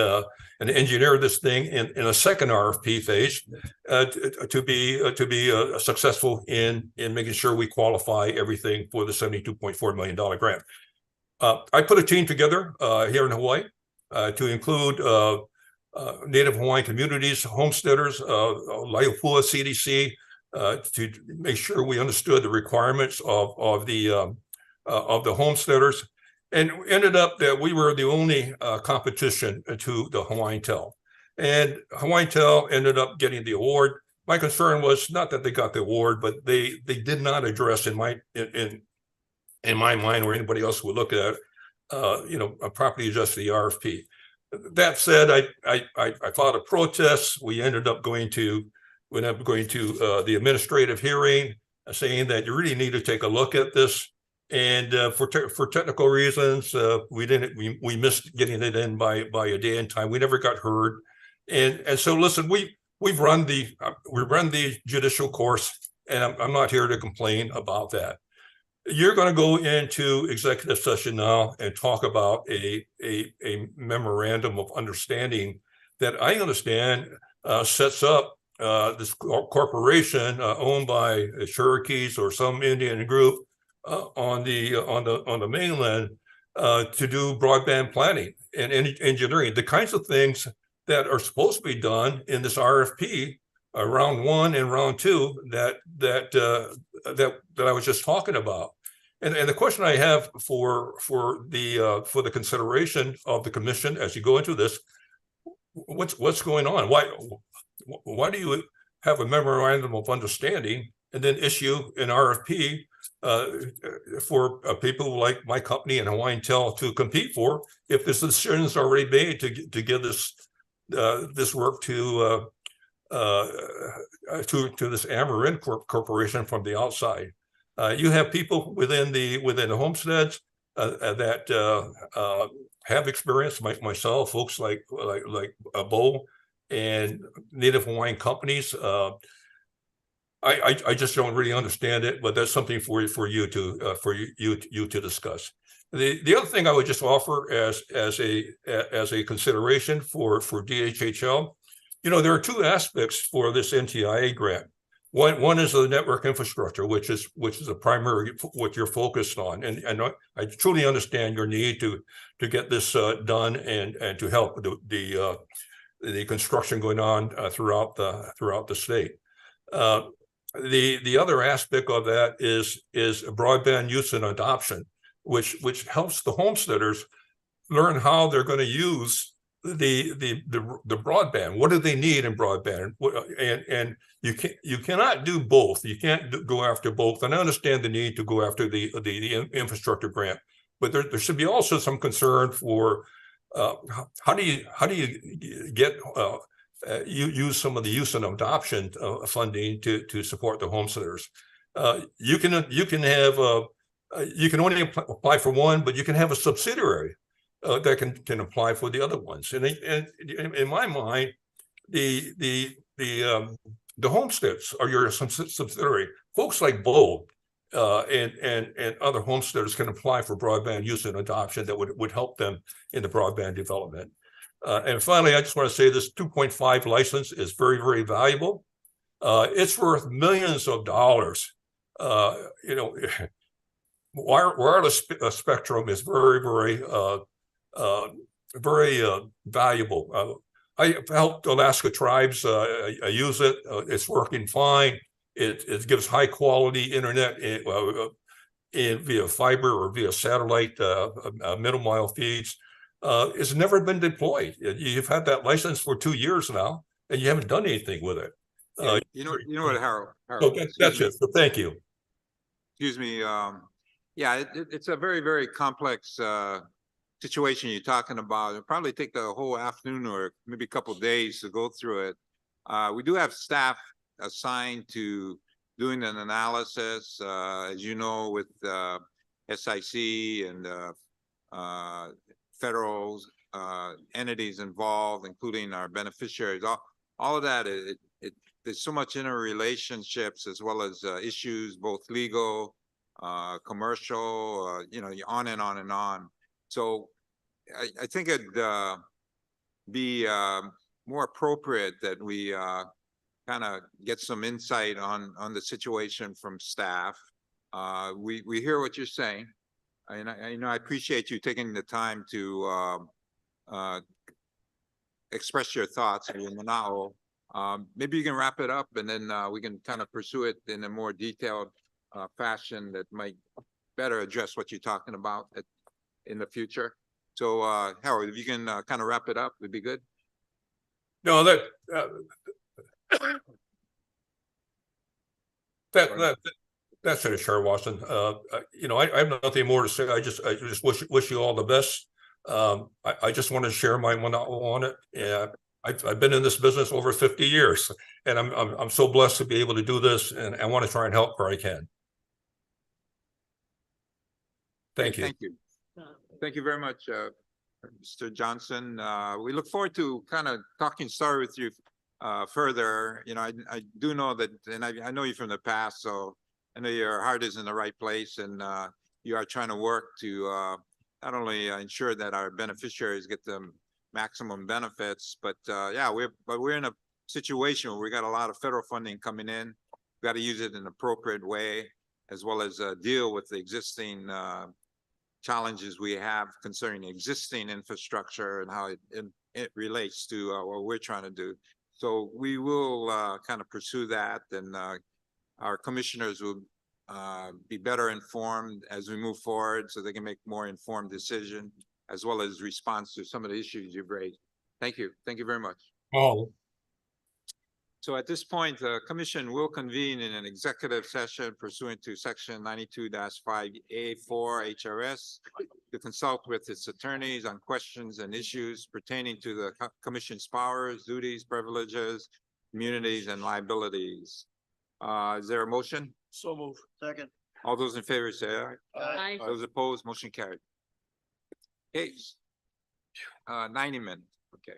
engineer this thing in a second RFP phase to be successful in making sure we qualify everything for the $72.4 million grant. I put a team together here in Hawaii to include Native Hawaiian communities, homesteaders, Laipua CDC, to make sure we understood the requirements of the homesteaders, and ended up that we were the only competition to the Hawaiian Tel, and Hawaiian Tel ended up getting the award. My concern was not that they got the award, but they did not address in my mind, or anybody else would look at properly adjust the RFP. That said, I filed a protest. We ended up going to the administrative hearing, saying that you really need to take a look at this. And for technical reasons, we missed getting it in by a day in time. We never got heard. And so listen, we run the judicial course, and I'm not here to complain about that. You're going to go into executive session now and talk about a memorandum of understanding that I understand sets up this corporation owned by Cherokees or some Indian group on the mainland to do broadband planning and engineering, the kinds of things that are supposed to be done in this RFP, round one and round two, that I was just talking about. And the question I have for the consideration of the commission as you go into this, what's going on? Why do you have a memorandum of understanding and then issue an RFP for people like my company and Hawaiian Tel to compete for, if this decision is already made to give this work to this Amarin corporation from the outside? You have people within the homesteads that have experience, myself, folks like Bo and Native Hawaiian companies. I just don't really understand it, but that's something for you to discuss. The other thing I would just offer as a consideration for DHHL, there are two aspects for this NTIA grant. One is the network infrastructure, which is a primary what you're focused on, and I truly understand your need to get this done and to help the construction going on throughout the state. The other aspect of that is broadband use and adoption, which helps the homesteaders learn how they're going to use the broadband. What do they need in broadband? And you cannot do both. You can't go after both. And I understand the need to go after the infrastructure grant, but there should be also some concern for how do you get use some of the use and adoption funding to support the homesteaders. You can have you can only apply for one, but you can have a subsidiary that can apply for the other ones. And in my mind, the homesteads are your subsidiary. Folks like Bo and other homesteaders can apply for broadband use and adoption that would help them in the broadband development. And finally, I just want to say this 2.5 license is very, very valuable. It's worth millions of dollars. You know, wireless spectrum is very, very valuable. I helped Alaska tribes. I use it. It's working fine. It gives high quality internet via fiber or via satellite middle mile feeds. It's never been deployed. You've had that license for 2 years now, and you haven't done anything with it. You know what, Harold? So that's it. So thank you. Excuse me. Yeah, it's a very, very complex situation you're talking about. It'll probably take the whole afternoon or maybe a couple of days to go through it. We do have staff assigned to doing an analysis, as you know, with SIC and federal entities involved, including our beneficiaries. All of that, there's so much interrelationships as well as issues, both legal, commercial, you know, on and on and on. So I think it'd be more appropriate that we kind of get some insight on the situation from staff. We hear what you're saying, and I appreciate you taking the time to express your thoughts. Maybe you can wrap it up, and then we can kind of pursue it in a more detailed fashion that might better address what you're talking about in the future. So Harold, if you can kind of wrap it up, it'd be good. No, that's it, Chair Watson. You know, I have nothing more to say. I just wish you all the best. I just want to share my one on it. Yeah, I've been in this business over 50 years, and I'm so blessed to be able to do this, and I want to try and help where I can. Thank you. Thank you. Thank you very much, Mr. Johnson. We look forward to kind of talking story with you further. You know, I do know that, and I know you from the past, so I know your heart is in the right place, and you are trying to work to not only ensure that our beneficiaries get the maximum benefits, but yeah, we're in a situation where we got a lot of federal funding coming in. We've got to use it in an appropriate way, as well as deal with the existing challenges we have concerning existing infrastructure and how it relates to what we're trying to do. So we will kind of pursue that, and our commissioners will be better informed as we move forward, so they can make more informed decision as well as response to some of the issues you've raised. Thank you. Thank you very much. Oh. So at this point, the commission will convene in an executive session pursuant to section 92-5A4 HRS to consult with its attorneys on questions and issues pertaining to the commission's powers, duties, privileges, immunities, and liabilities. Is there a motion? So moved. Second. All those in favor say aye. Aye. Those opposed, motion carried. Case 90 minutes. Okay.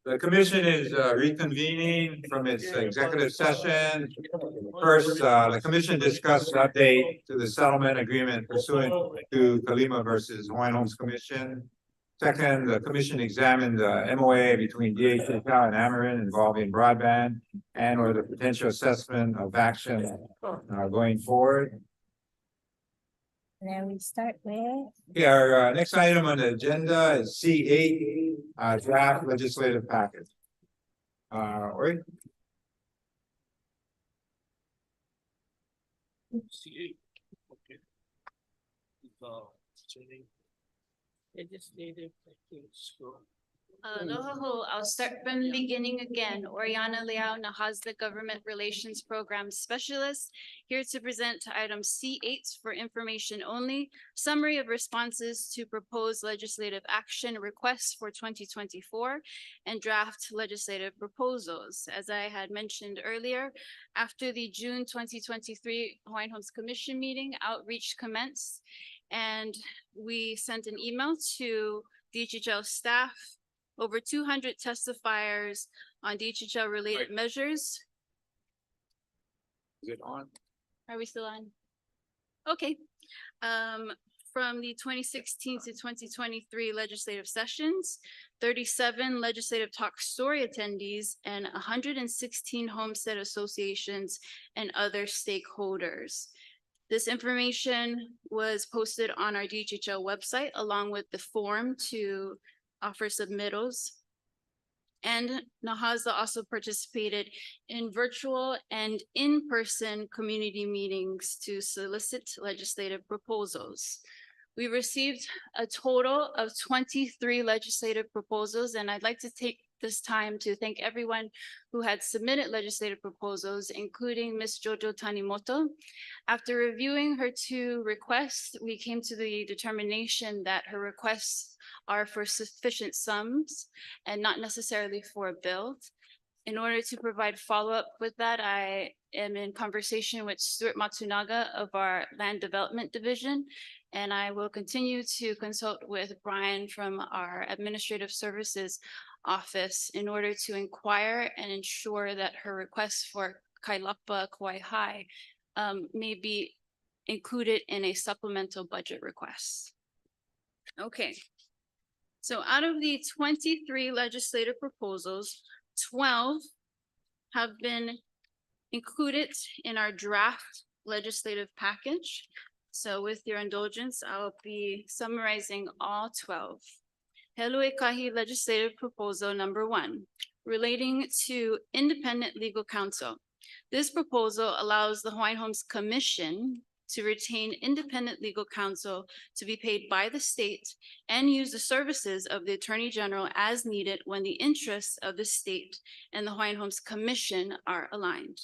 The commission is reconvening from its executive session. First, the commission discussed update to the settlement agreement pursuant to Kalima versus Hawaiian Homes Commission. Second, the commission examined the MOA between DHHL and Amarin involving broadband and or the potential assessment of action going forward. Then we start with. Okay, our next item on the agenda is C8, draft legislative package. Ori? Legislative scroll. Aloha ho, I'll start from the beginning again. Oriana Leao, Nahasda Government Relations Program Specialist, here to present item C8 for information only. Summary of responses to proposed legislative action requests for 2024 and draft legislative proposals. As I had mentioned earlier, after the June 2023 Hawaiian Homes Commission meeting, outreach commenced, and we sent an email to DHHL staff, over 200 testifiers on DHHL related measures. Is it on? Are we still on? Okay. From the 2016 to 2023 legislative sessions, 37 legislative talk story attendees and 116 homestead associations and other stakeholders. This information was posted on our DHHL website along with the form to offer submittals. And Nahasda also participated in virtual and in-person community meetings to solicit legislative proposals. We received a total of 23 legislative proposals, and I'd like to take this time to thank everyone who had submitted legislative proposals, including Ms. Jojo Tanimoto. After reviewing her 2 requests, we came to the determination that her requests are for sufficient sums and not necessarily for a bill. In order to provide follow-up with that, I am in conversation with Stuart Matsunaga of our Land Development Division, and I will continue to consult with Brian from our Administrative Services Office in order to inquire and ensure that her request for Kailapa Kauai High may be included in a supplemental budget request. Okay. So out of the 23 legislative proposals, 12 have been included in our draft legislative package. So with your indulgence, I'll be summarizing all 12. Helue Kahi legislative proposal number 1, relating to independent legal counsel. This proposal allows the Hawaiian Homes Commission to retain independent legal counsel to be paid by the state and use the services of the Attorney General as needed when the interests of the state and the Hawaiian Homes Commission are aligned.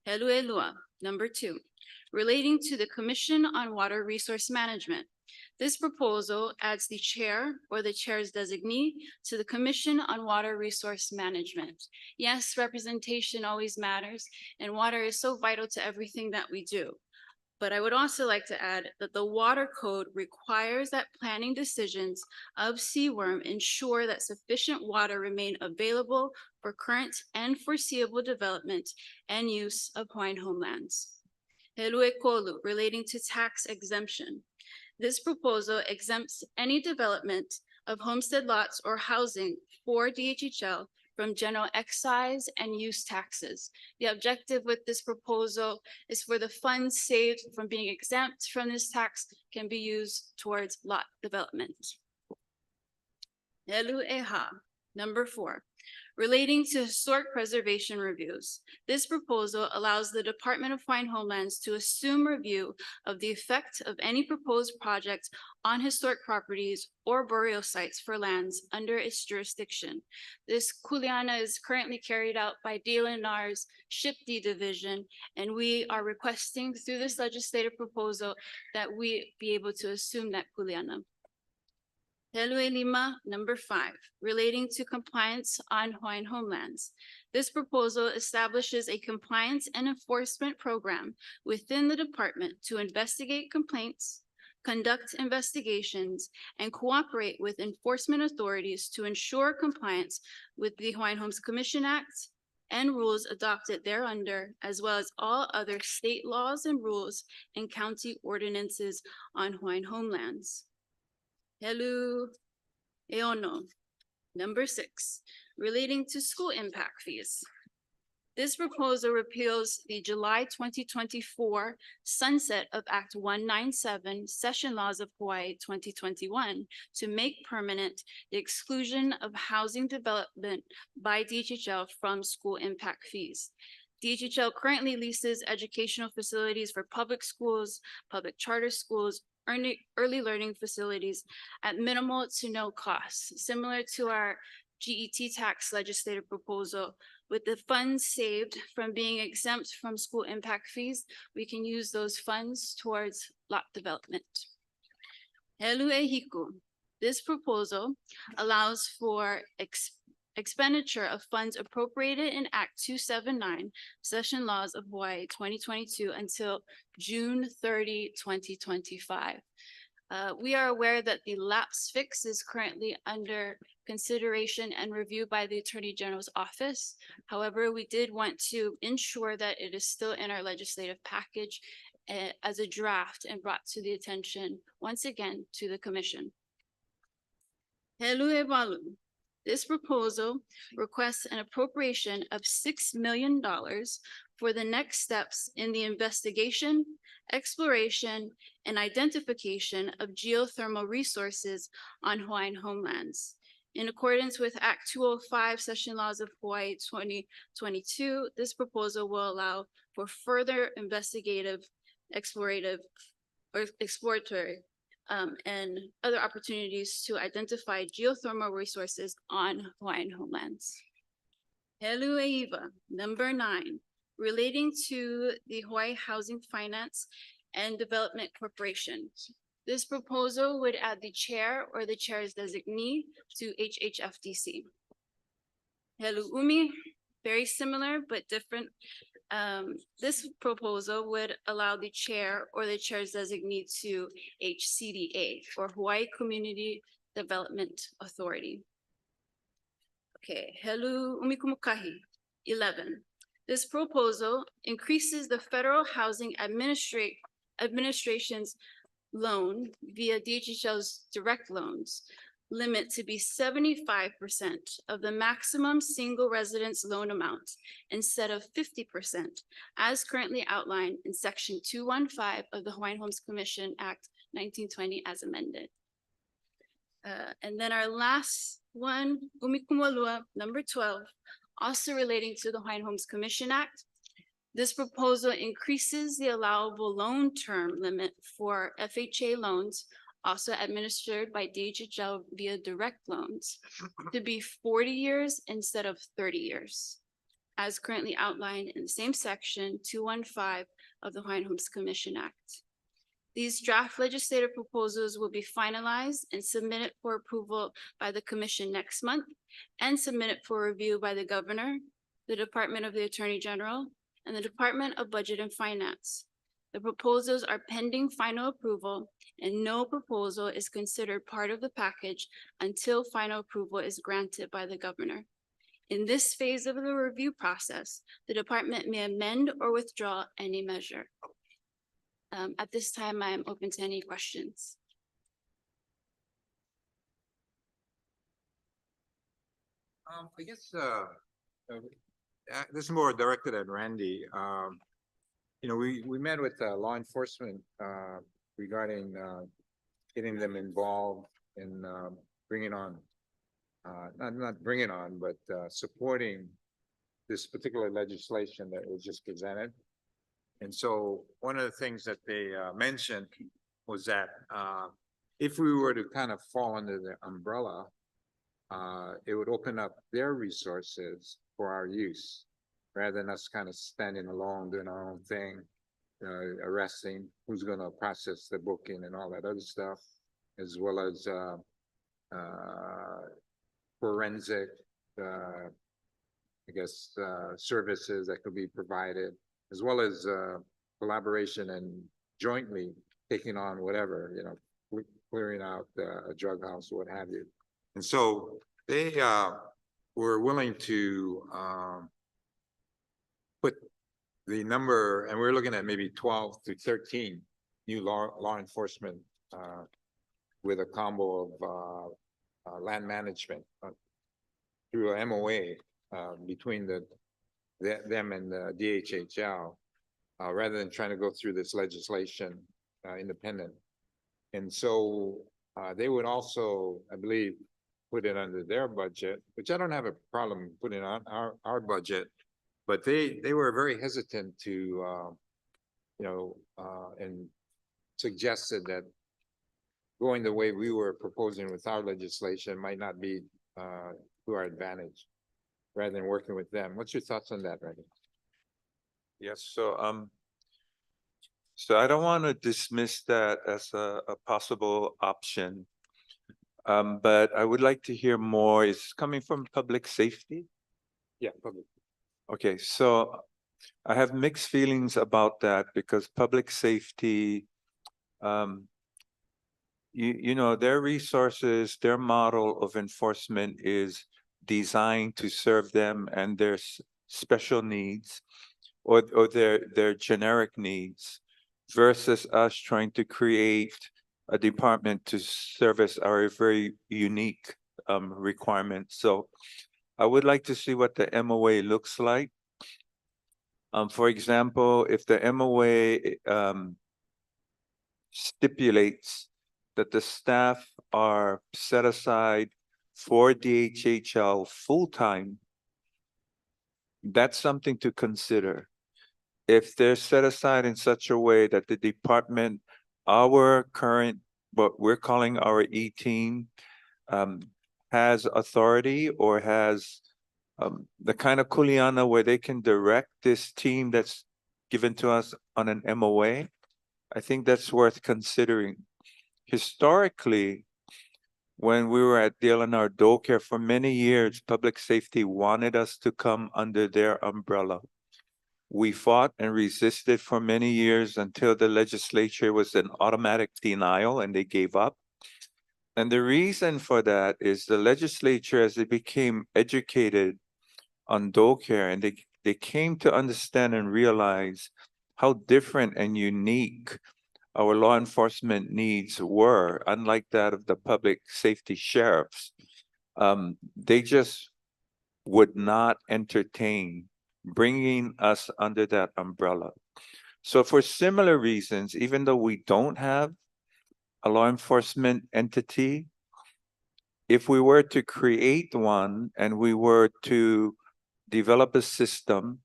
Helue Lua, number 2, relating to the Commission on Water Resource Management. This proposal adds the chair or the chair's designee to the Commission on Water Resource Management. Yes, representation always matters, and water is so vital to everything that we do. But I would also like to add that the Water Code requires that planning decisions of CWRM ensure that sufficient water remain available for current and foreseeable development and use of Hawaiian homelands. Helue Kolu, relating to tax exemption. This proposal exempts any development of homestead lots or housing for DHHL from general excise and use taxes. The objective with this proposal is for the funds saved from being exempt from this tax can be used towards lot development. Elu Eha, number 4, relating to historic preservation reviews. This proposal allows the Department of Hawaiian Homelands to assume review of the effect of any proposed project on historic properties or burial sites for lands under its jurisdiction. This kuleana is currently carried out by DLNR's SHIPD division, and we are requesting through this legislative proposal that we be able to assume that kuleana. Helue Lima, number 5, relating to compliance on Hawaiian homelands. This proposal establishes a compliance and enforcement program within the department to investigate complaints, conduct investigations, and cooperate with enforcement authorities to ensure compliance with the Hawaiian Homes Commission Act and rules adopted thereunder, as well as all other state laws and rules and county ordinances on Hawaiian homelands. Helu Eono. Number 6, relating to school impact fees. This proposal repeals the July 2024 sunset of Act 197 Session Laws of Hawaii 2021 to make permanent the exclusion of housing development by DHHL from school impact fees. DHHL currently leases educational facilities for public schools, public charter schools, early learning facilities at minimal to no cost, similar to our GET tax legislative proposal. With the funds saved from being exempt from school impact fees, we can use those funds towards lot development. Helu Ehiku. This proposal allows for expenditure of funds appropriated in Act 279, Session Laws of Hawaii 2022 until June 30, 2025. We are aware that the lapse fix is currently under consideration and review by the Attorney General's office. However, we did want to ensure that it is still in our legislative package as a draft and brought to the attention once again to the Commission. Helu Ebalu. This proposal requests an appropriation of $6 million for the next steps in the investigation, exploration, and identification of geothermal resources on Hawaiian homelands. In accordance with Act 205, Session Laws of Hawaii 2022, this proposal will allow for further investigative, exploratory, and other opportunities to identify geothermal resources on Hawaiian homelands. Helu Eiva, number 9, relating to the Hawaii Housing Finance and Development Corporation. This proposal would add the chair or the chair's designee to HHFDC. Helu Umi, very similar but different. This proposal would allow the chair or the chair's designee to HCDA, or Hawaii Community Development Authority. Okay, Helu Umikumukahi, 11. This proposal increases the Federal Housing Administration's loan via DHHL's direct loans limit to be 75% of the maximum single residence loan amount instead of 50%, as currently outlined in Section 215 of the Hawaiian Homes Commission Act 1920 as amended. And then our last one, Umikumalua, number 12, also relating to the Hawaiian Homes Commission Act. This proposal increases the allowable loan term limit for FHA loans also administered by DHHL via direct loans to be 40 years instead of 30 years, as currently outlined in the same section 215 of the Hawaiian Homes Commission Act. These draft legislative proposals will be finalized and submitted for approval by the Commission next month and submitted for review by the Governor, the Department of the Attorney General, and the Department of Budget and Finance. The proposals are pending final approval, and no proposal is considered part of the package until final approval is granted by the Governor. In this phase of the review process, the department may amend or withdraw any measure. At this time, I am open to any questions. I guess this is more directed at Randy. We met with law enforcement regarding getting them involved in bringing on, not bringing on, but supporting this particular legislation that was just presented. And so one of the things that they mentioned was that if we were to kind of fall under the umbrella, it would open up their resources for our use, rather than us kind of standing alone, doing our own thing, arresting who's going to process the booking and all that other stuff, as well as forensic, services that could be provided, as well as collaboration and jointly taking on whatever, clearing out a drug house, what have you. And so they were willing to put the number, and we're looking at maybe 12 to 13 new law enforcement with a combo of land management through a MOA between them and the DHHL, rather than trying to go through this legislation independent. And so they would also, I believe, put it under their budget, which I don't have a problem putting on our budget, but they were very hesitant to, and suggested that going the way we were proposing with our legislation might not be to our advantage, rather than working with them. What's your thoughts on that, Randy? Yes, so I don't want to dismiss that as a possible option. But I would like to hear more. Is coming from public safety? Yeah, public. Okay, so I have mixed feelings about that because public safety, their resources, their model of enforcement is designed to serve them and their special needs or their generic needs versus us trying to create a department to service our very unique requirements. So I would like to see what the MOA looks like. For example, if the MOA stipulates that the staff are set aside for DHHL full-time, that's something to consider. If they're set aside in such a way that the department, our current, what we're calling our E-team, has authority or has the kind of kuleana where they can direct this team that's given to us on an MOA, I think that's worth considering. Historically, when we were at DLNR Docare for many years, public safety wanted us to come under their umbrella. We fought and resisted for many years until the legislature was in automatic denial and they gave up. And the reason for that is the legislature, as they became educated on Docare, and they came to understand and realize how different and unique our law enforcement needs were, unlike that of the public safety sheriffs. They just would not entertain bringing us under that umbrella. So for similar reasons, even though we don't have a law enforcement entity, if we were to create one and we were to develop a system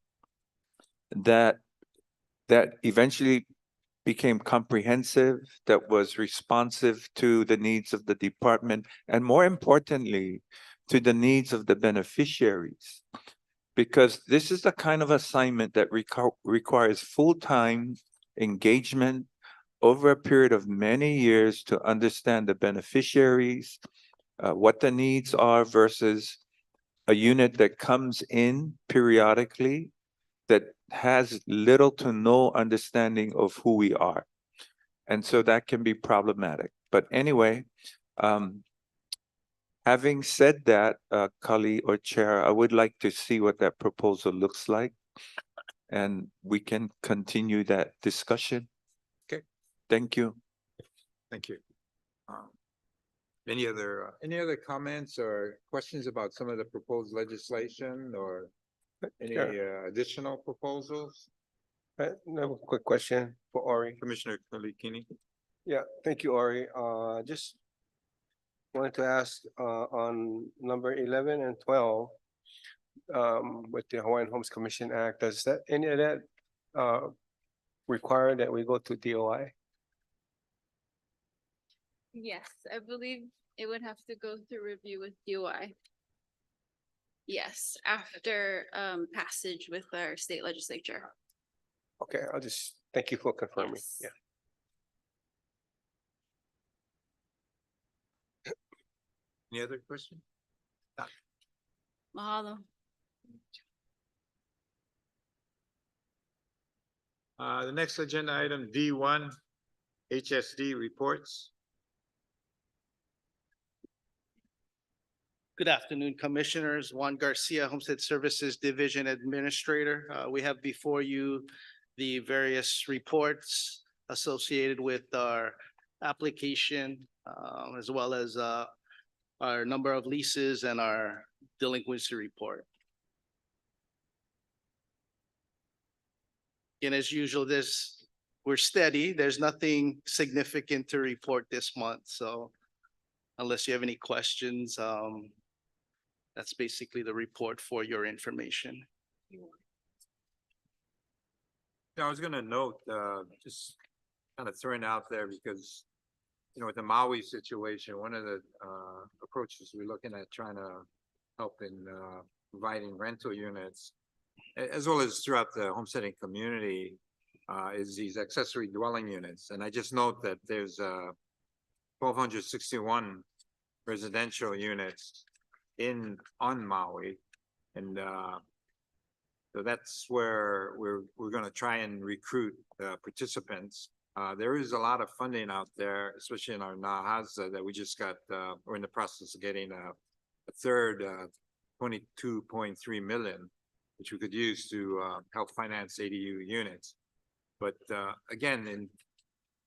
that eventually became comprehensive, that was responsive to the needs of the department, and more importantly, to the needs of the beneficiaries. Because this is the kind of assignment that requires full-time engagement over a period of many years to understand the beneficiaries, what the needs are versus a unit that comes in periodically that has little to no understanding of who we are. And so that can be problematic. But anyway, having said that, Kali or Chair, I would like to see what that proposal looks like. And we can continue that discussion. Okay. Thank you. Thank you. Any other comments or questions about some of the proposed legislation or any additional proposals? I have a quick question for Ori. Commissioner Kalikini. Yeah, thank you, Ori. Just wanted to ask on number 11 and 12, with the Hawaiian Homes Commission Act, does any of that require that we go to DOI? Yes, I believe it would have to go through review with DOI. Yes, after passage with our state legislature. Okay, I'll just thank you for confirming. Yes. Yeah. Any other question? Mahalo. The next agenda item D1 HSD reports. Good afternoon, Commissioners. Juan Garcia, Homestead Services Division Administrator. We have before you the various reports associated with our application, as well as our number of leases and our delinquency report. And as usual, we're steady. There's nothing significant to report this month. So unless you have any questions, that's basically the report for your information. Yeah, I was gonna note, just kind of throwing out there because, you know, with the Maui situation, one of the approaches we're looking at trying to help in providing rental units, as well as throughout the homesteading community, is these accessory dwelling units. And I just note that there's 1,261 residential units on Maui, and so that's where we're going to try and recruit participants. There is a lot of funding out there, especially in our Nahaza that we just got. We're in the process of getting a third 22.3 million, which we could use to help finance ADU units. But again,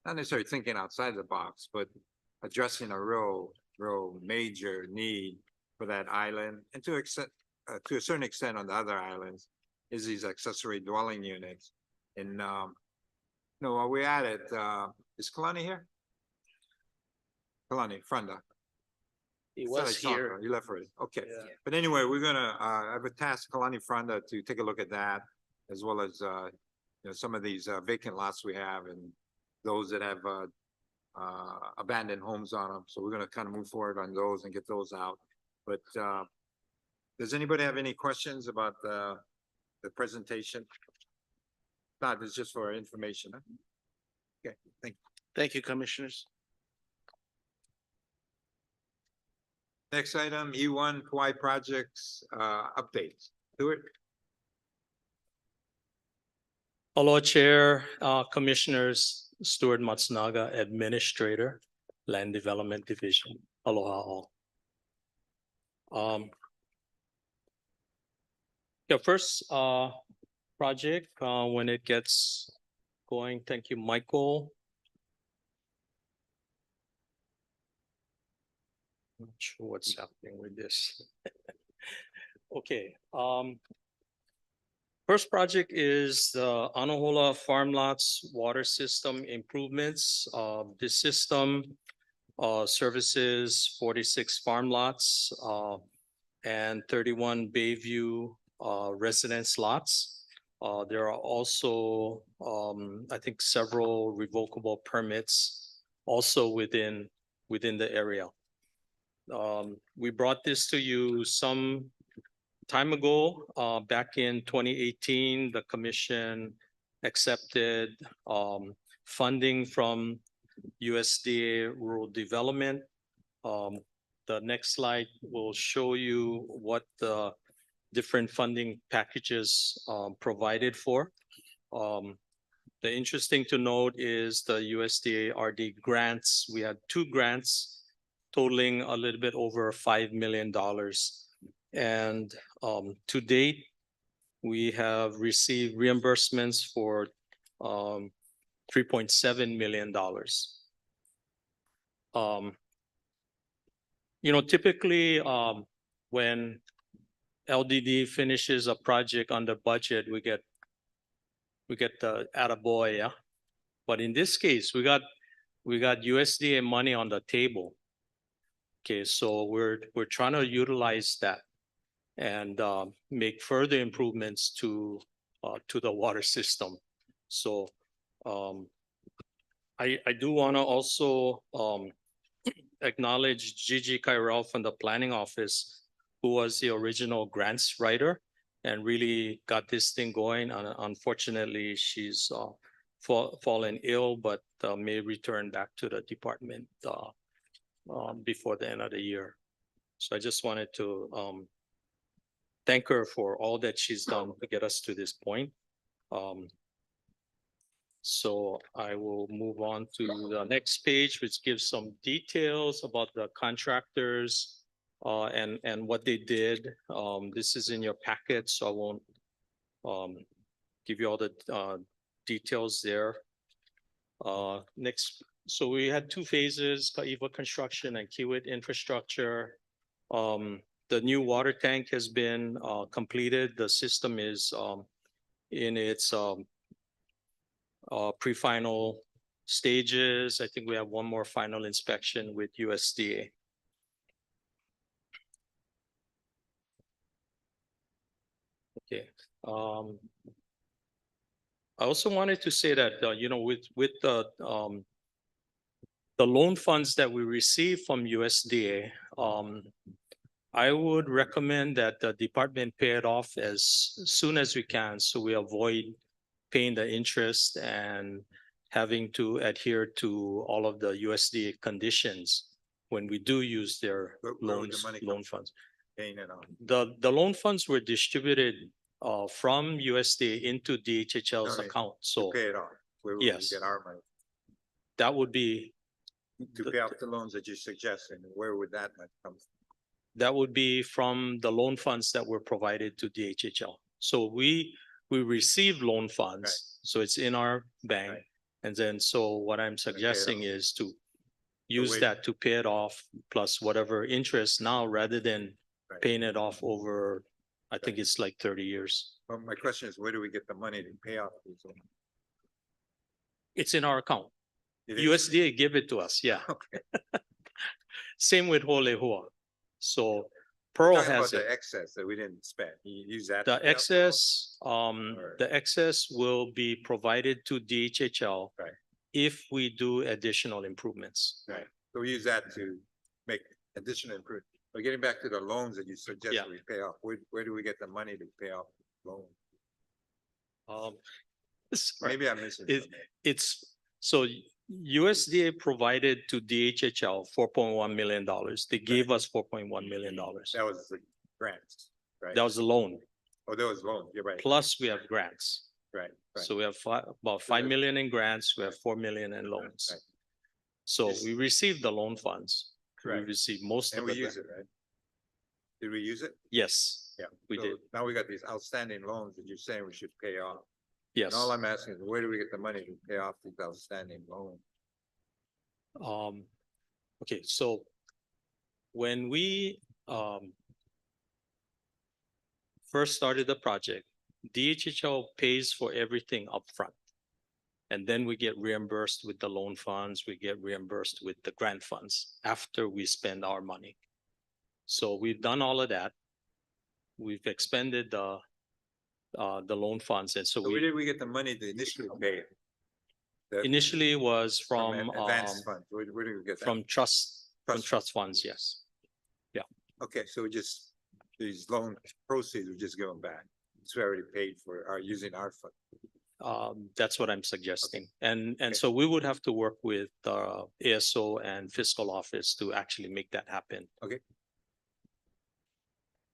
not necessarily thinking outside the box, but addressing a real major need for that island, and to a certain extent on the other islands, is these accessory dwelling units. And no, while we're at it, is Kalani here? Kalani, Franda. He was here. You left for it. Okay. Yeah. But anyway, we're gonna have a task Kalani Franda to take a look at that, as well as you know, some of these vacant lots we have and those that have abandoned homes on them. So we're gonna kind of move forward on those and get those out. But does anybody have any questions about the presentation? Not, it's just for information. Huh? Okay, thank you. Thank you, Commissioners. Next item, E1 Kauai projects updates. Stuart? Aloha Chair, Commissioners, Stuart Matsunaga, Administrator, Land Development Division. Aloha all. Yeah, first project, when it gets going, thank you, Michael. Not sure what's happening with this. Okay, first project is the Anahola Farm Lots Water System Improvements. This system services 46 farm lots and 31 Bayview residence lots. There are also, I think, several revocable permits also within the area. We brought this to you some time ago. Back in 2018, the commission accepted funding from USDA Rural Development. The next slide will show you what the different funding packages provided for. The interesting to note is the USDA RD grants. We had 2 grants totaling a little bit over $5 million. And to date, we have received reimbursements for $3.7 million. You know, typically when LDD finishes a project under budget, we get the attaboy, yeah. But in this case, we got USDA money on the table. Okay, so we're trying to utilize that and make further improvements to the water system. So I do want to also acknowledge Gigi Kyrell from the planning office, who was the original grants writer and really got this thing going. Unfortunately, she's fallen ill, but may return back to the department before the end of the year. So I just wanted to thank her for all that she's done to get us to this point. So I will move on to the next page, which gives some details about the contractors and what they did. This is in your packet, so I won't give you all the details there. Next, so we had two phases, Kaiva Construction and Kiewit Infrastructure. The new water tank has been completed. The system is in its pre-final stages. I think we have one more final inspection with USDA. Okay. I also wanted to say that, you know, with the loan funds that we receive from USDA, I would recommend that the department pay it off as soon as we can, so we avoid paying the interest and having to adhere to all of the USDA conditions when we do use their loan funds. Paying it on. The loan funds were distributed from USDA into DHHL's No, no, account, To so pay it off. Where would we yes. get our money? that would be, To pay off the loans that you're suggesting, where would that money come from? that would be from the loan funds that were provided to DHHL. So we receive loan funds, so it's in our bank. Right. And then, so what I'm suggesting is to use wait. that to pay it off plus whatever interest now, rather than Right. paying it off over, I think it's like 30 years. Well, my question is, where do we get the money to pay off these loans? It's in our account. It is? USDA give it to us, yeah. Okay. Same with Holehua. So Pearl Talking about has it. the excess that we didn't spend. You use that. The to pay off the loans? excess, the excess will be provided to DHHL Right. if we do additional improvements. Right, so we use that to make additional improvement. But getting back to the loans that you suggest Yeah. we pay off, where do we get the money to pay off loans? Sorry. Maybe I'm missing It, something. it's, so USDA provided to DHHL $4.1 million. They gave us $4.1 million. That was the grants, right? That was the loan. Oh, that was loan, you're right, Plus we have grants. right, right. So we have about 5 million in grants, we have 4 million in loans. Right. So Yes. we received the loan funds. We Correct. received most And of we it. use it, right? Did we use it? Yes, Yeah. we So did. Now we got these outstanding loans that you're saying we should pay off. Yes. And all I'm asking is, where do we get the money to pay off these outstanding loans? Okay, so when we first started the project, DHHL pays for everything upfront. And then we get reimbursed with the loan funds, we get reimbursed with the grant funds after we spend our money. So we've done all of that. We've expended the loan funds, and so So where we did we get the money to initially pay it? The- initially was from Advance funds, where do we get that? from trust funds, yes. Okay, so we just, these loan proceeds, we just give them back. It's already paid for, using our fund. That's what I'm suggesting. And so we would have to work with ASO and fiscal office to actually make that happen. Okay.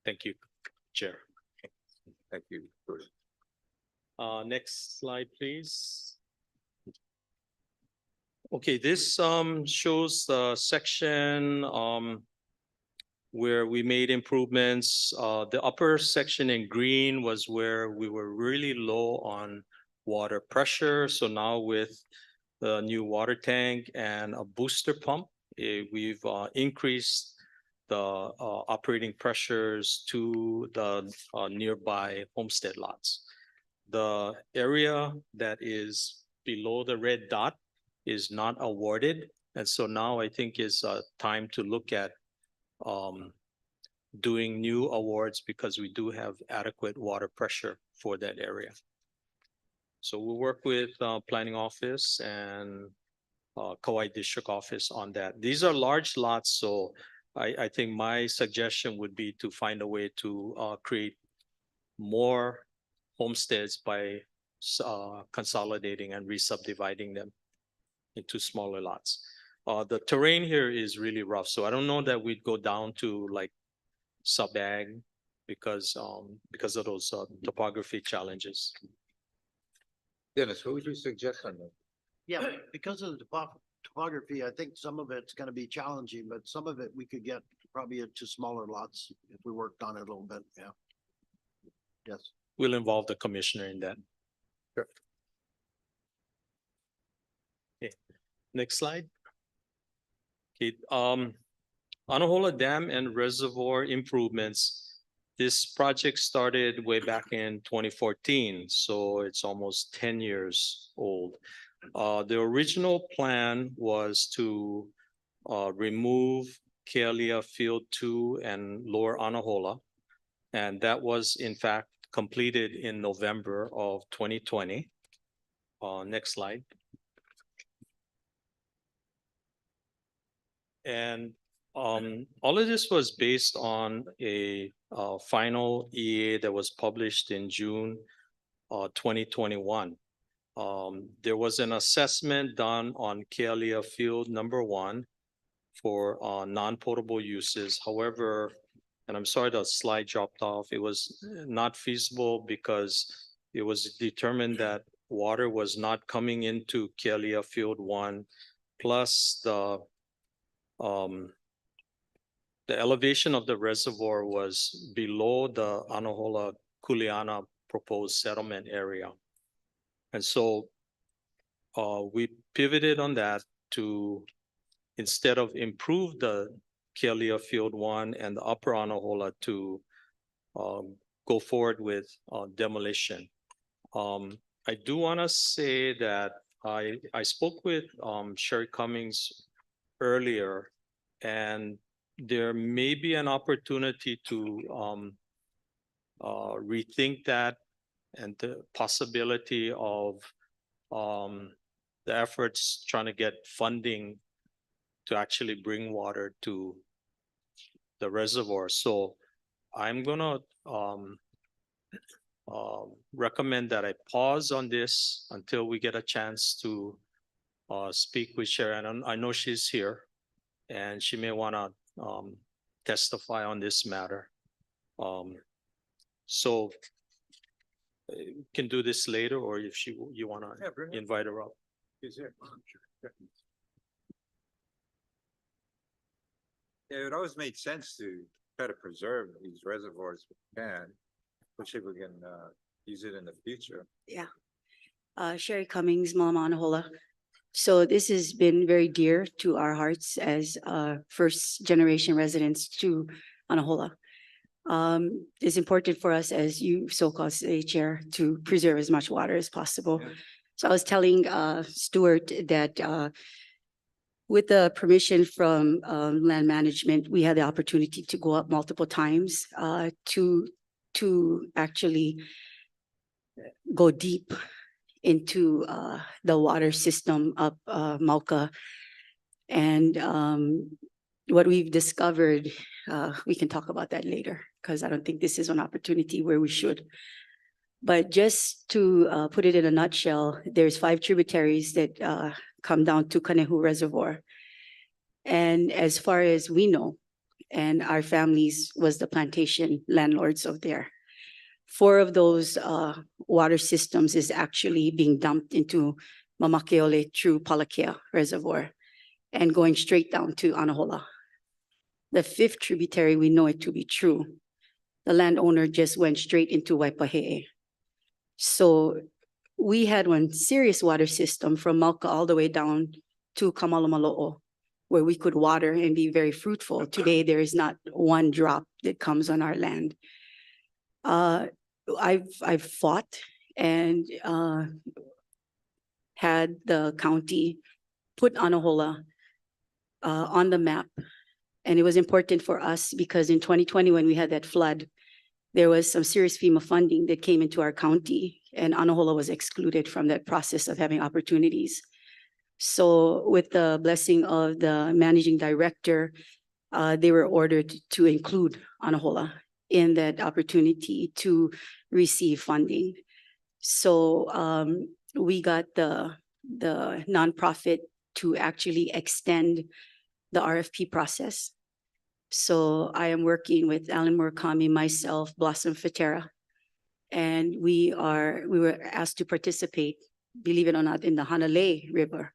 Thank you, Chair. Thank you, Bruce. Next slide, please. Okay, this shows the section where we made improvements. The upper section in green was where we were really low on water pressure. So now with the new water tank and a booster pump, we've increased the operating pressures to the nearby homestead lots. The area that is below the red dot is not awarded. And so now I think is time to look at doing new awards because we do have adequate water pressure for that area. So we'll work with planning office and Kauai district office on that. These are large lots, so I think my suggestion would be to find a way to create more homesteads by consolidating and re-subdividing them into smaller lots. The terrain here is really rough, so I don't know that we'd go down to like sub-ag because of those topography challenges. Dennis, what would you suggest on that? Yeah, because of the topography, I think some of it's gonna be challenging, but some of it we could get probably into smaller lots if we worked on it a little bit, yeah. Yes. We'll involve the commissioner in that. Sure. Okay, next slide. Okay, Anahola Dam and Reservoir improvements. This project started way back in 2014, so it's almost 10 years old. The original plan was to remove Kealia Field 2 and Lower Anahola. And that was in fact completed in November of 2020. Next slide. And all of this was based on a final EA that was published in June 2021. There was an assessment done on Kealia Field number 1 for non-potable uses. However, and I'm sorry the slide dropped off, it was not feasible because it was determined that water was not coming into Kealia Field 1, plus the elevation of the reservoir was below the Anahola Kuleana proposed settlement area. And so we pivoted on that to, instead of improve the Kealia Field 1 and the Upper Anahola, to go forward with demolition. I do want to say that I spoke with Sherry Cummings earlier, and there may be an opportunity to rethink that and the possibility of the efforts trying to get funding to actually bring water to the reservoir. So I'm gonna recommend that I pause on this until we get a chance to speak with Sharon. I know she's here and she may wanna testify on this matter. So we can do this later, or if you wanna invite her up. Is there? Yeah, it always made sense to try to preserve these reservoirs if we can, especially if we can use it in the future. Yeah. Sherry Cummings, Mama Anahola. So this has been very dear to our hearts as first generation residents to Anahola. It's important for us, as you so-called say, Chair, to preserve as much water as possible. Yeah. So I was telling Stuart that with the permission from land management, we had the opportunity to go up multiple times to actually go deep into the water system up Mauka. And what we've discovered, we can talk about that later, because I don't think this is an opportunity where we should. But just to put it in a nutshell, there's 5 tributaries that come down to Kanehu Reservoir. And as far as we know, and our families was the plantation landlords of there, 4 of those water systems is actually being dumped into Mamakeole through Palakea Reservoir and going straight down to Anahola. The 5th tributary, we know it to be true. The landowner just went straight into Waipahe'e. So we had one serious water system from Mauka all the way down to Kamalomaloo, where we could water and be very fruitful. Today, there is not one drop that comes on our land. I've fought and had the county put Anahola on the map. And it was important for us because in 2020, when we had that flood, there was some serious FEMA funding that came into our county, and Anahola was excluded from that process of having opportunities. So with the blessing of the managing director, they were ordered to include Anahola in that opportunity to receive funding. So we got the nonprofit to actually extend the RFP process. So I am working with Alan Murakami, myself, Blossom Fatera, and we were asked to participate believe it or not, in the Hanalei River.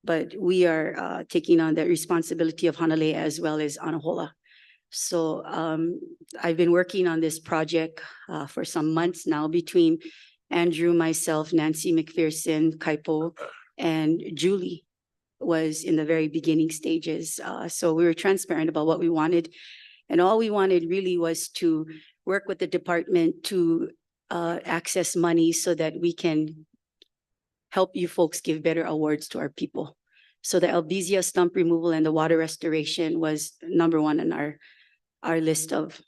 But we are taking on the responsibility of Hanalei as well as Anahola. So I've been working on this project for some months now between Andrew, myself, Nancy McPherson, Kaipo, and Julie was in the very beginning stages. So we were transparent about what we wanted. And all we wanted really was to work with the department to access money so that we can help you folks give better awards to our people. So the Albizia stump removal and the water restoration was number one on our list of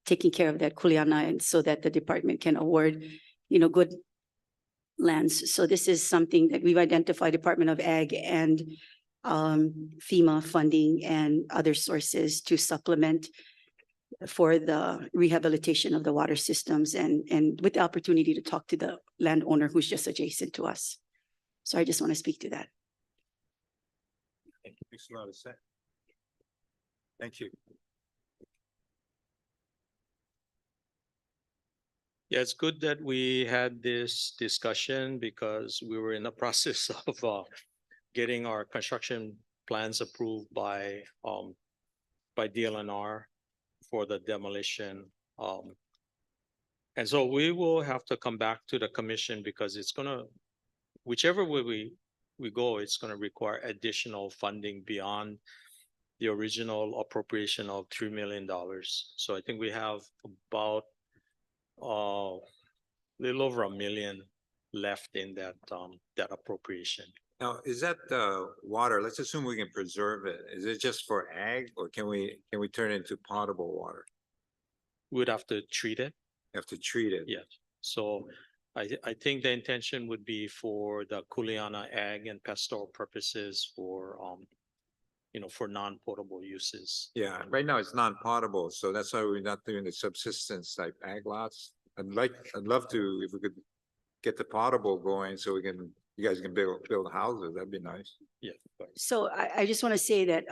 taking care of that kuleana, and so that the department can award, good lands. So this is something that we've identified Department of Ag and FEMA funding and other sources to supplement for the rehabilitation of the water systems, and with the opportunity to talk to the landowner who's just adjacent to us. So I just want to speak to that. Makes a lot of sense. Thank you. Yeah, it's good that we had this discussion because we were in the process of getting our construction plans approved by DLNR for the demolition. And so we will have to come back to the commission because it's gonna, whichever way we go, it's gonna require additional funding beyond the original appropriation of $3 million. So I think we have about little over $1 million left in that appropriation. Now, is that water? Let's assume we can preserve it. Is it just for ag, or can we turn it into potable water? We'd have to treat it. You have to treat it. Yeah. So I think the intention would be for the kuleana ag and pastoral purposes for for non-potable uses. Yeah, right now it's non-potable, so that's why we're not doing the subsistence type ag lots. I'd love to, if we could get the potable going, so you guys can build houses. That'd be nice. Yeah. So I just want to say that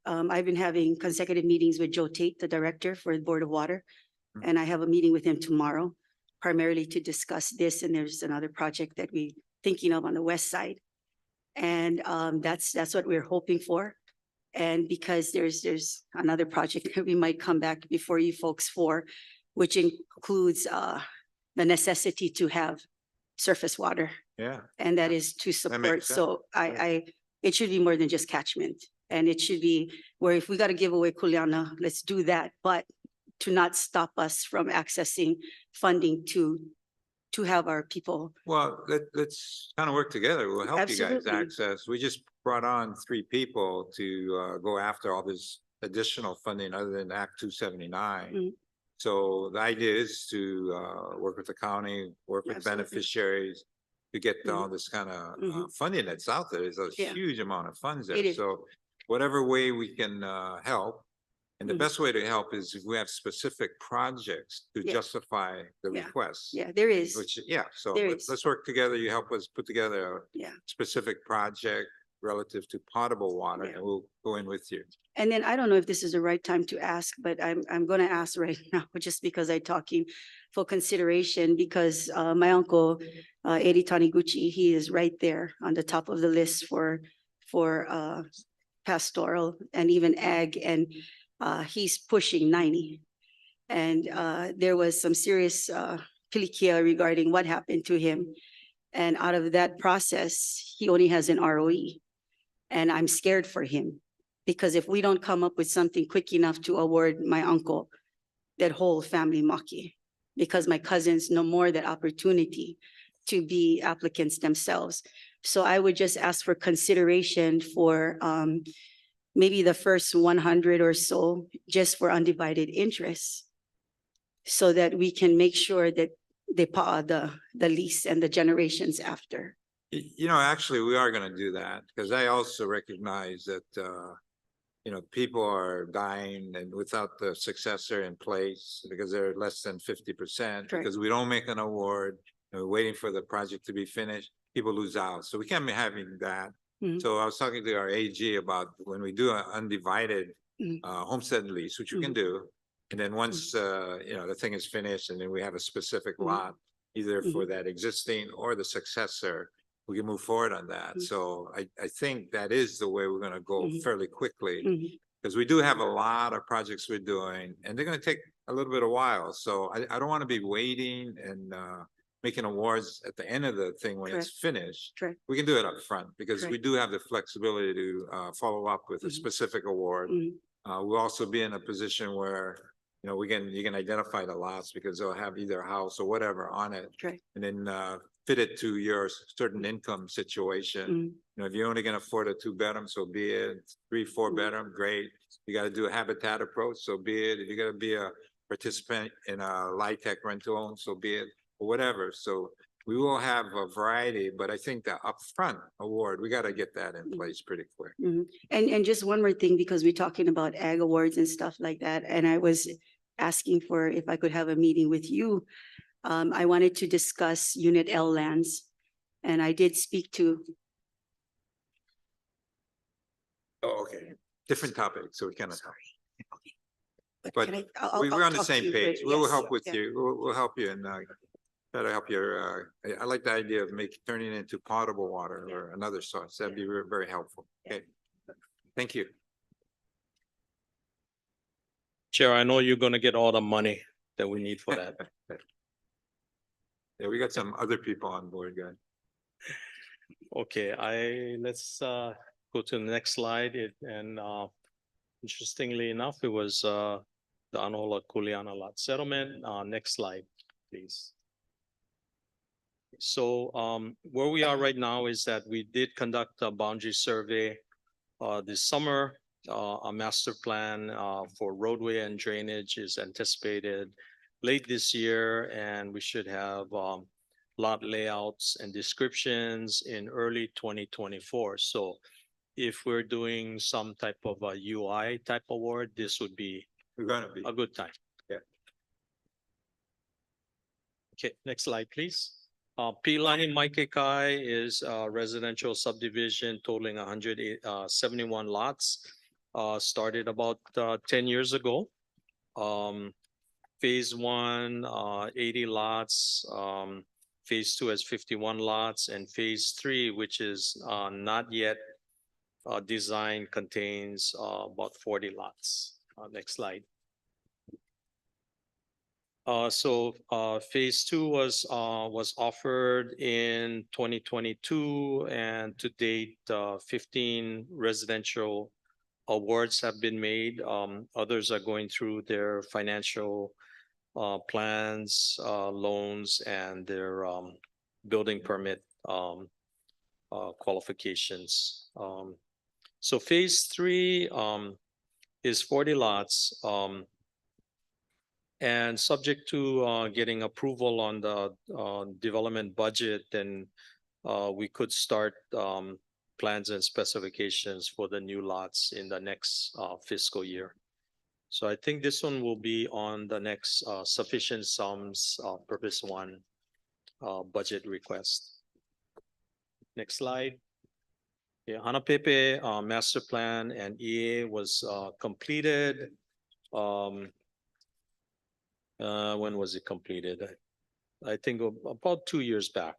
I've been having consecutive meetings with Joe Tate, the director for the Board of Water. And I have a meeting with him tomorrow, primarily to discuss this. And there's another project that we're thinking of on the west side. And that's what we're hoping for. And because there's another project that we might come back before you folks for, which includes the necessity to have surface water. Yeah. And that is to support. makes sense. So it should be more than just catchment. And it should be where if we got to give away kuleana, let's do that. But to not stop us from accessing funding to have our people. Well, let's kind of work together. We'll help you guys Absolutely. access. We just brought on 3 people to go after all this additional funding other than Act 279. Mm. So the idea is to work with the county, work with Absolutely. beneficiaries to get Mhm. all this kind of Mhm. funding that's out there. There's a Yeah. huge amount of funds there. It is. So whatever way we can help. And the Mhm. best way to help is if we have specific projects to Yeah. justify the Yeah. requests. Yeah, there is. Which, yeah, so There let's is. work together. You help us put together a Yeah. specific project relative to potable water, Yeah. and we'll go in with you. And then I don't know if this is the right time to ask, but I'm gonna ask right now, just because I'm talking for consideration, because my uncle, Eddie Taniguchi, he is right there on the top of the list for pastoral and even ag, and he's pushing 90. And there was some serious pilikia regarding what happened to him. And out of that process, he only has an ROE. And I'm scared for him, because if we don't come up with something quick enough to award my uncle that whole family maki, because my cousins no more that opportunity to be applicants themselves. So I would just ask for consideration for maybe the first 100 or so, just for undivided interest, so that we can make sure that the lease and the generations after. You know, actually, we are gonna do that, because I also recognize that, people are dying and without the successor in place, because they're less than 50%, Correct. because we don't make an award, and we're waiting for the project to be finished, people lose out. So we can't be having that. Mhm. So I was talking to our AG about when we do an undivided Mhm. homestead lease, which we can do. And then once, the thing is finished, and then we have a specific Mhm. lot, either for that existing or the successor, we can move forward on that. So I think that is the way we're gonna go fairly quickly. Because we do have a lot of projects we're doing, and they're gonna take a little bit of while. So I don't want to be waiting and making awards at the end of the thing when it's finished. Correct. We can do it up front because we Correct. do have the flexibility to follow up with a specific award. We'll also be in a position where, you know, you can identify the lots because they'll have either a house or whatever on it. Correct. And then fit it to your certain income situation. You know, if you're only gonna afford a 2-bedroom, so be it. 3, 4-bedroom, great. You gotta do a habitat approach, so be it. If you're gonna be a participant in a light tech rental, so be it, or whatever. So we will have a variety, but I think the upfront award, we gotta get that in place pretty quick. And just one more thing, because we're talking about ag awards and stuff like that, and I was asking for if I could have a meeting with you. I wanted to discuss Unit L lands, and I did speak to. Oh, okay, different topic, so we kind of. But But can I- we're on the talk to same you, page. but We will yes, help with yeah. you. We'll help you and try to help your, I like the idea of turning it into potable water or another source. That'd be very helpful. Okay. Thank you. Chair, I know you're gonna get all the money that we need for that. Yeah, we got some other people on board, guys. Okay, let's go to the next slide. Interestingly enough, it was the Anahola Kuleana lot settlement. Next slide, please. So where we are right now is that we did conduct a boundary survey this summer. A master plan for roadway and drainage is anticipated late this year, and we should have lot layouts and descriptions in early 2024. So if we're doing some type of a UI type award, this would be a good time. Yeah. Okay, next slide, please. Pilani Maikekai is a residential subdivision totaling 171 lots. Started about 10 years ago. Phase 1, 80 lots. Phase 2 has 51 lots, and phase 3, which is not yet designed, contains about 40 lots. Next slide. Phase 2 was offered in 2022, and to date, 15 residential awards have been made. Others are going through their financial plans, loans, and their building permit qualifications. So phase 3 is 40 lots. And subject to getting approval on the development budget, then we could start plans and specifications for the new lots in the next fiscal year. So I think this one will be on the next sufficient sums purpose 1 budget request. Next slide. Yeah, Hanapepe master plan and EA was completed. When was it completed? I think about 2 years back.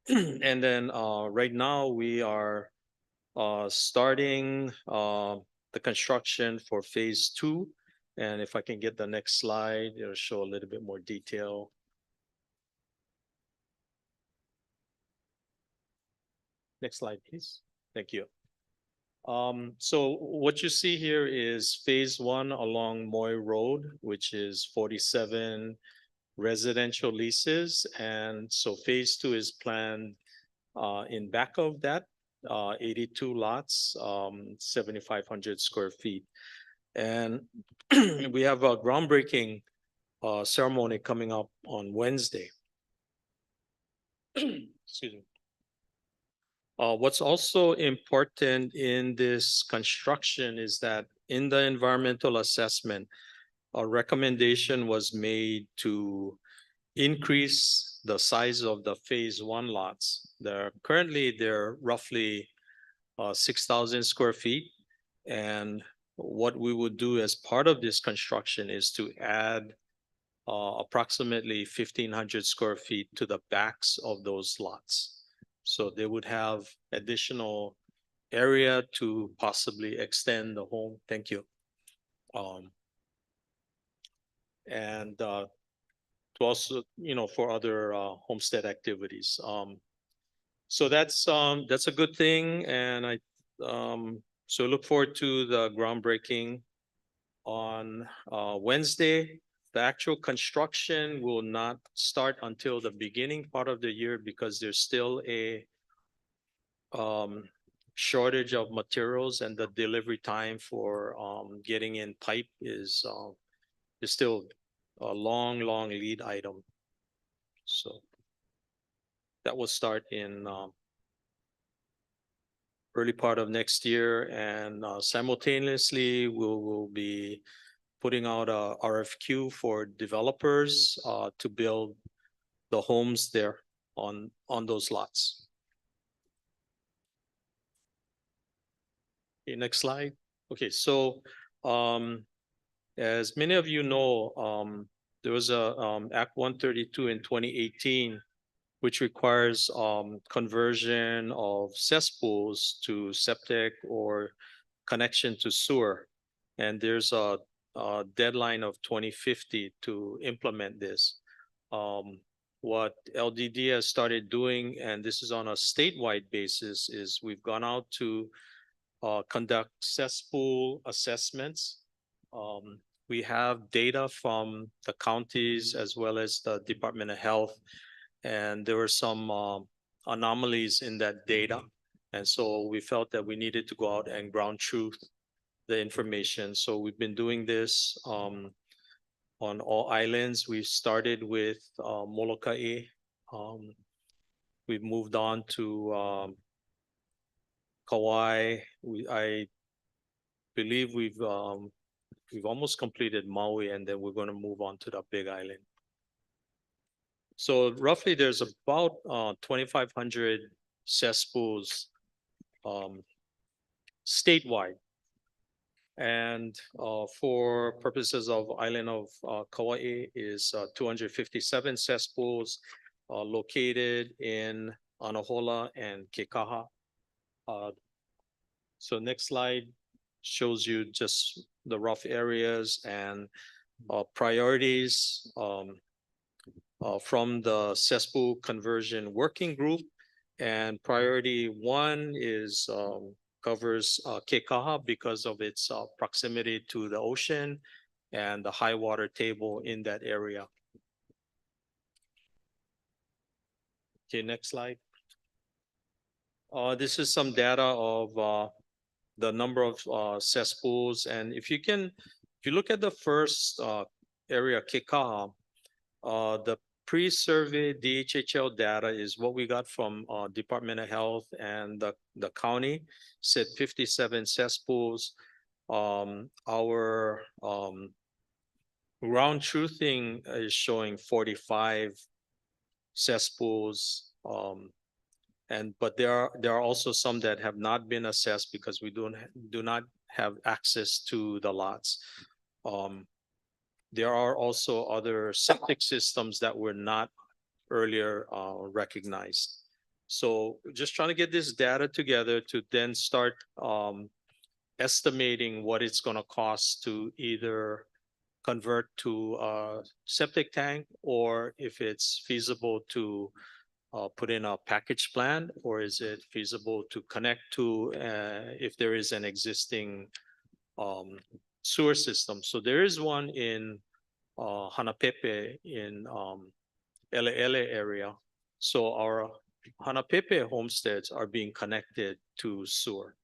And then right now we are starting the construction for phase 2. And if I can get the next slide, it'll show a little bit more detail. Next slide, please. Thank you. So what you see here is phase 1 along Moy Road, which is 47 residential leases. And so phase 2 is planned in back of that, 82 lots, 7,500 square feet. And we have a groundbreaking ceremony coming up on Wednesday. Excuse me. What's also important in this construction is that in the environmental assessment, a recommendation was made to increase the size of the phase 1 lots. They're roughly 6,000 square feet. And what we would do as part of this construction is to add approximately 1,500 square feet to the backs of those lots. So they would have additional area to possibly extend the home. Thank you. And to also, for other homestead activities. So that's a good thing, and I so look forward to the groundbreaking on Wednesday. The actual construction will not start until the beginning part of the year because there's still a shortage of materials, and the delivery time for getting in pipe is still a long lead item. So that will start in early part of next year, and simultaneously we'll be putting out a RFQ for developers to build the homes there on those lots. Okay, next slide. Okay, so as many of you know, there was a Act 132 in 2018, which requires conversion of cesspools to septic or connection to sewer. And there's a deadline of 2050 to implement this. What LDD has started doing, and this is on a statewide basis, is we've gone out to conduct cesspool assessments. We have data from the counties as well as the Department of Health, and there were some anomalies in that data. And so we felt that we needed to go out and ground truth the information. So we've been doing this on all islands. We started with Molokai. We've moved on to Kauai. I believe we've almost completed Maui, and then we're going to move on to the Big Island. So roughly there's about 2,500 cesspools statewide. And for purposes of island of Kauai is 257 cesspools located in Anahola and Kekaha. So next slide shows you just the rough areas and priorities from the cesspool conversion working group. And priority one is covers Kekaha because of its proximity to the ocean and the high water table in that area. Okay, next slide. This is some data of the number of cesspools, and if you look at the first area, Kekaha, the pre-survey DHHL data is what we got from Department of Health, and the county said 57 cesspools. Our ground truthing is showing 45 cesspools. But there are also some that have not been assessed because we do not have access to the lots. There are also other septic systems that were not earlier recognized. So just trying to get this data together to then start estimating what it's going to cost to either convert to a septic tank, or if it's feasible to put in a package plan, or is it feasible to connect to if there is an existing sewer system. So there is one in Hanapepe in Ele area. So our Hanapepe homesteads are being connected to sewer.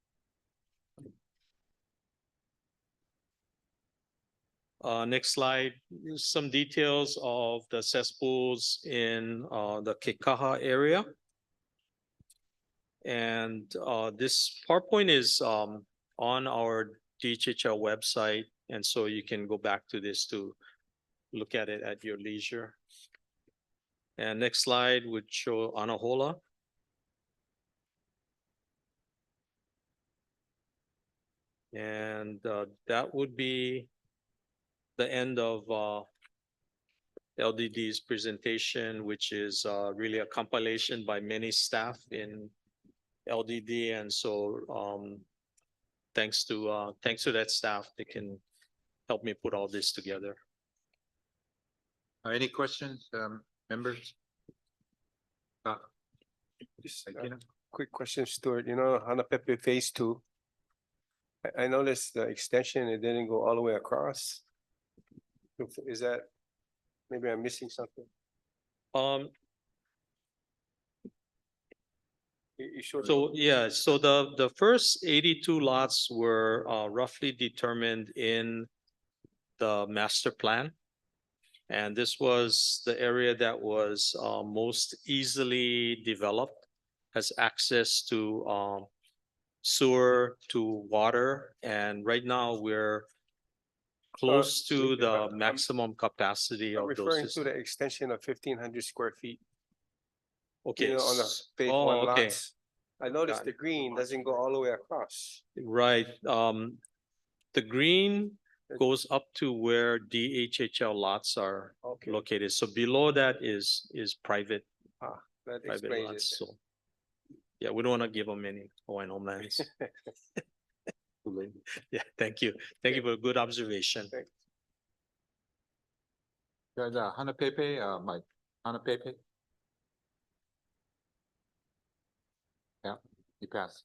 Next slide, some details of the cesspools in the Kekaha area. And this PowerPoint is on our DHHL website, and so you can go back to this to look at it at your leisure. And next slide would show Anahola. And that would be the end of LDD's presentation, which is really a compilation by many staff in LDD. And so thanks to that staff, they can help me put all this together. Any questions, members? Just a quick question, Stuart. You know, Hanapepe Phase 2. I noticed the extension, it didn't go all the way across. Is that, maybe I'm missing something? You showed. So yeah, so the first 82 lots were roughly determined in the master plan. And this was the area that was most easily developed, has access to sewer, to water, and right now we're close to the maximum capacity I'm of referring those. to the extension of 1,500 square feet. Okay. You know, on the phase Oh, one okay. lots. I noticed Got the green doesn't go all the way across. Right, the green goes up to where DHHL lots are located. So below that is private. That Private explains it. lots, so. Yeah, we don't want to give them any Hawaiian homelands. Yeah, thank you. Thank you for a good observation. Good, Hanapepe, Mike, Hanapepe. Yeah, you passed.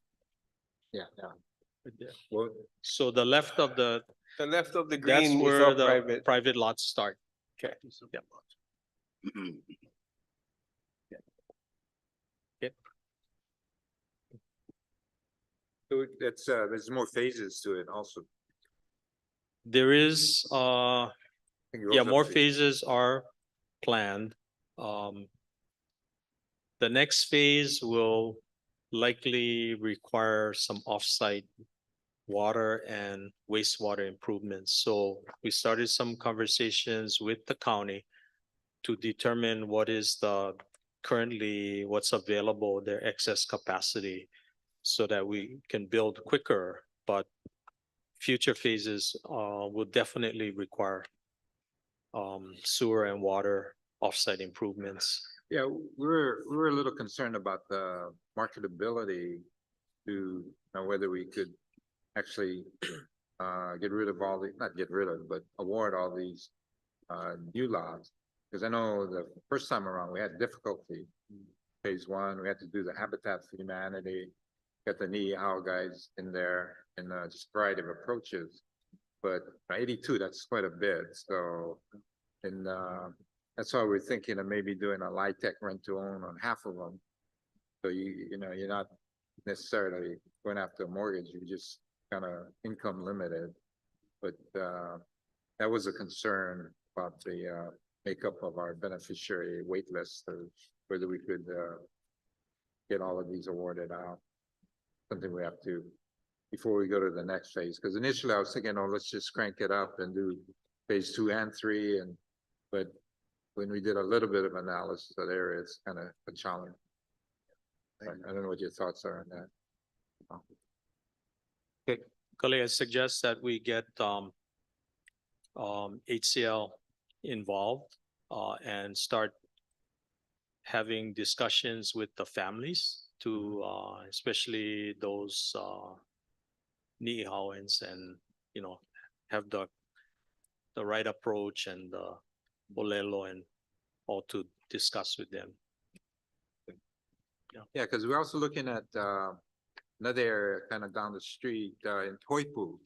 Yeah, yeah. Well, So the left of the left of the that's green is where all the private. lots start. Okay. Yeah. Okay. So that's, there's more phases to it also. There is think it yeah, goes up more to- phases are planned. The next phase will likely require some offsite water and wastewater improvements. So we started some conversations with the county to determine what is currently what's available, their excess capacity, so that we can build quicker, but future phases will definitely require sewer and water offsite improvements. Yeah, we're a little concerned about the marketability to know whether we could actually get rid of all the, not get rid of, but award all these new lots. Because I know the first time around we had difficulty. Phase one, we had to do the Habitat for Humanity, got the Niihau guys in there, and just a variety of approaches. But 82, that's quite a bit. So, and that's why we're thinking of maybe doing a LIHTC rent to own on half of them. So you know, you're not necessarily going after a mortgage, you're just kind of income limited. But that was a concern about the makeup of our beneficiary wait list, or whether we could get all of these awarded out. Something we have to, before we go to the next phase. Because initially I was thinking, oh, let's just crank it up and do phase 2 and 3. But when we did a little bit of analysis of there, it's kind of a challenge. I don't know what your thoughts are on that. Okay, Kali, I suggest that we get HCL involved and start having discussions with the families to especially those Niihauans, and you know, have the right approach and the Bolelo and all to discuss with them. Yeah, because we're also looking at another area kind of down the street in Toipu.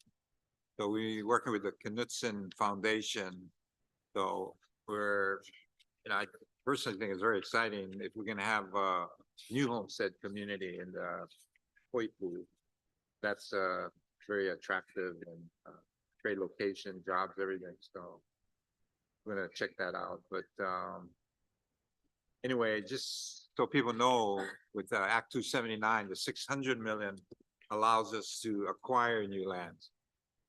So we're working with the Knutson Foundation. So we're, you know, I personally think it's very exciting if we're going to have a new homestead community in the Toipu. That's very attractive, and great location, jobs, everything. So we're going to check that out. But anyway, just so people know, with Act 279, the 600 million allows us to acquire new lands.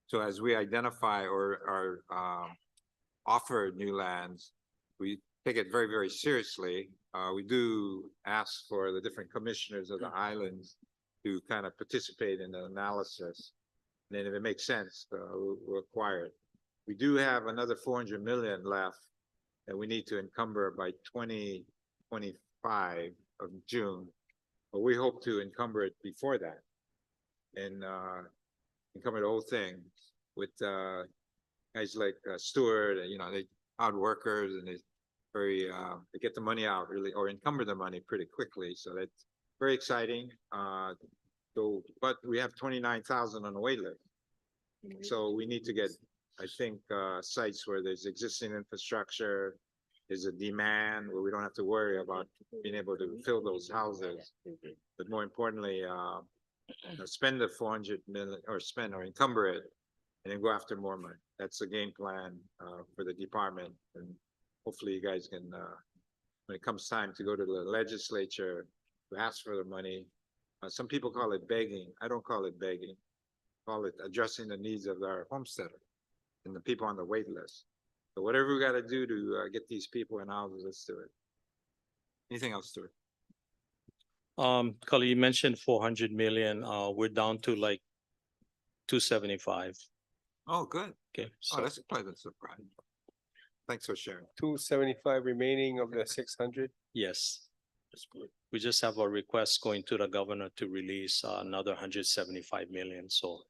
So as we identify or offer new lands, we take it very, very seriously. We do ask for the different commissioners of the islands to kind of participate in the analysis. And then if it makes sense, we'll acquire it. We do have another 400 million left that we need to encumber by 2025 of June. But we hope to encumber it before that. And encumber the whole thing with guys like Stewart, they hard workers and they they get the money out really, or encumber the money pretty quickly. So that's very exciting. But we have 29,000 on the wait list. So we need to get, I think, sites where there's existing infrastructure, there's a demand where we don't have to worry about being able to fill those houses. But more importantly, spend the 400 million or encumber it and then go after more money. That's the game plan for the department. And hopefully you guys can, when it comes time to go to the legislature to ask for the money, some people call it begging. I don't call it begging. Call it addressing the needs of our homesteader and the people on the wait list. So whatever we got to do to get these people in houses, let's do it. Anything else, Stuart? Cully, you mentioned 400 million. We're down to like 275. Oh, good. Okay. Oh, that's a pleasant surprise. Thanks for sharing. 275 remaining of the 600. Yes. We just have a request going to the governor to release another 175 million. So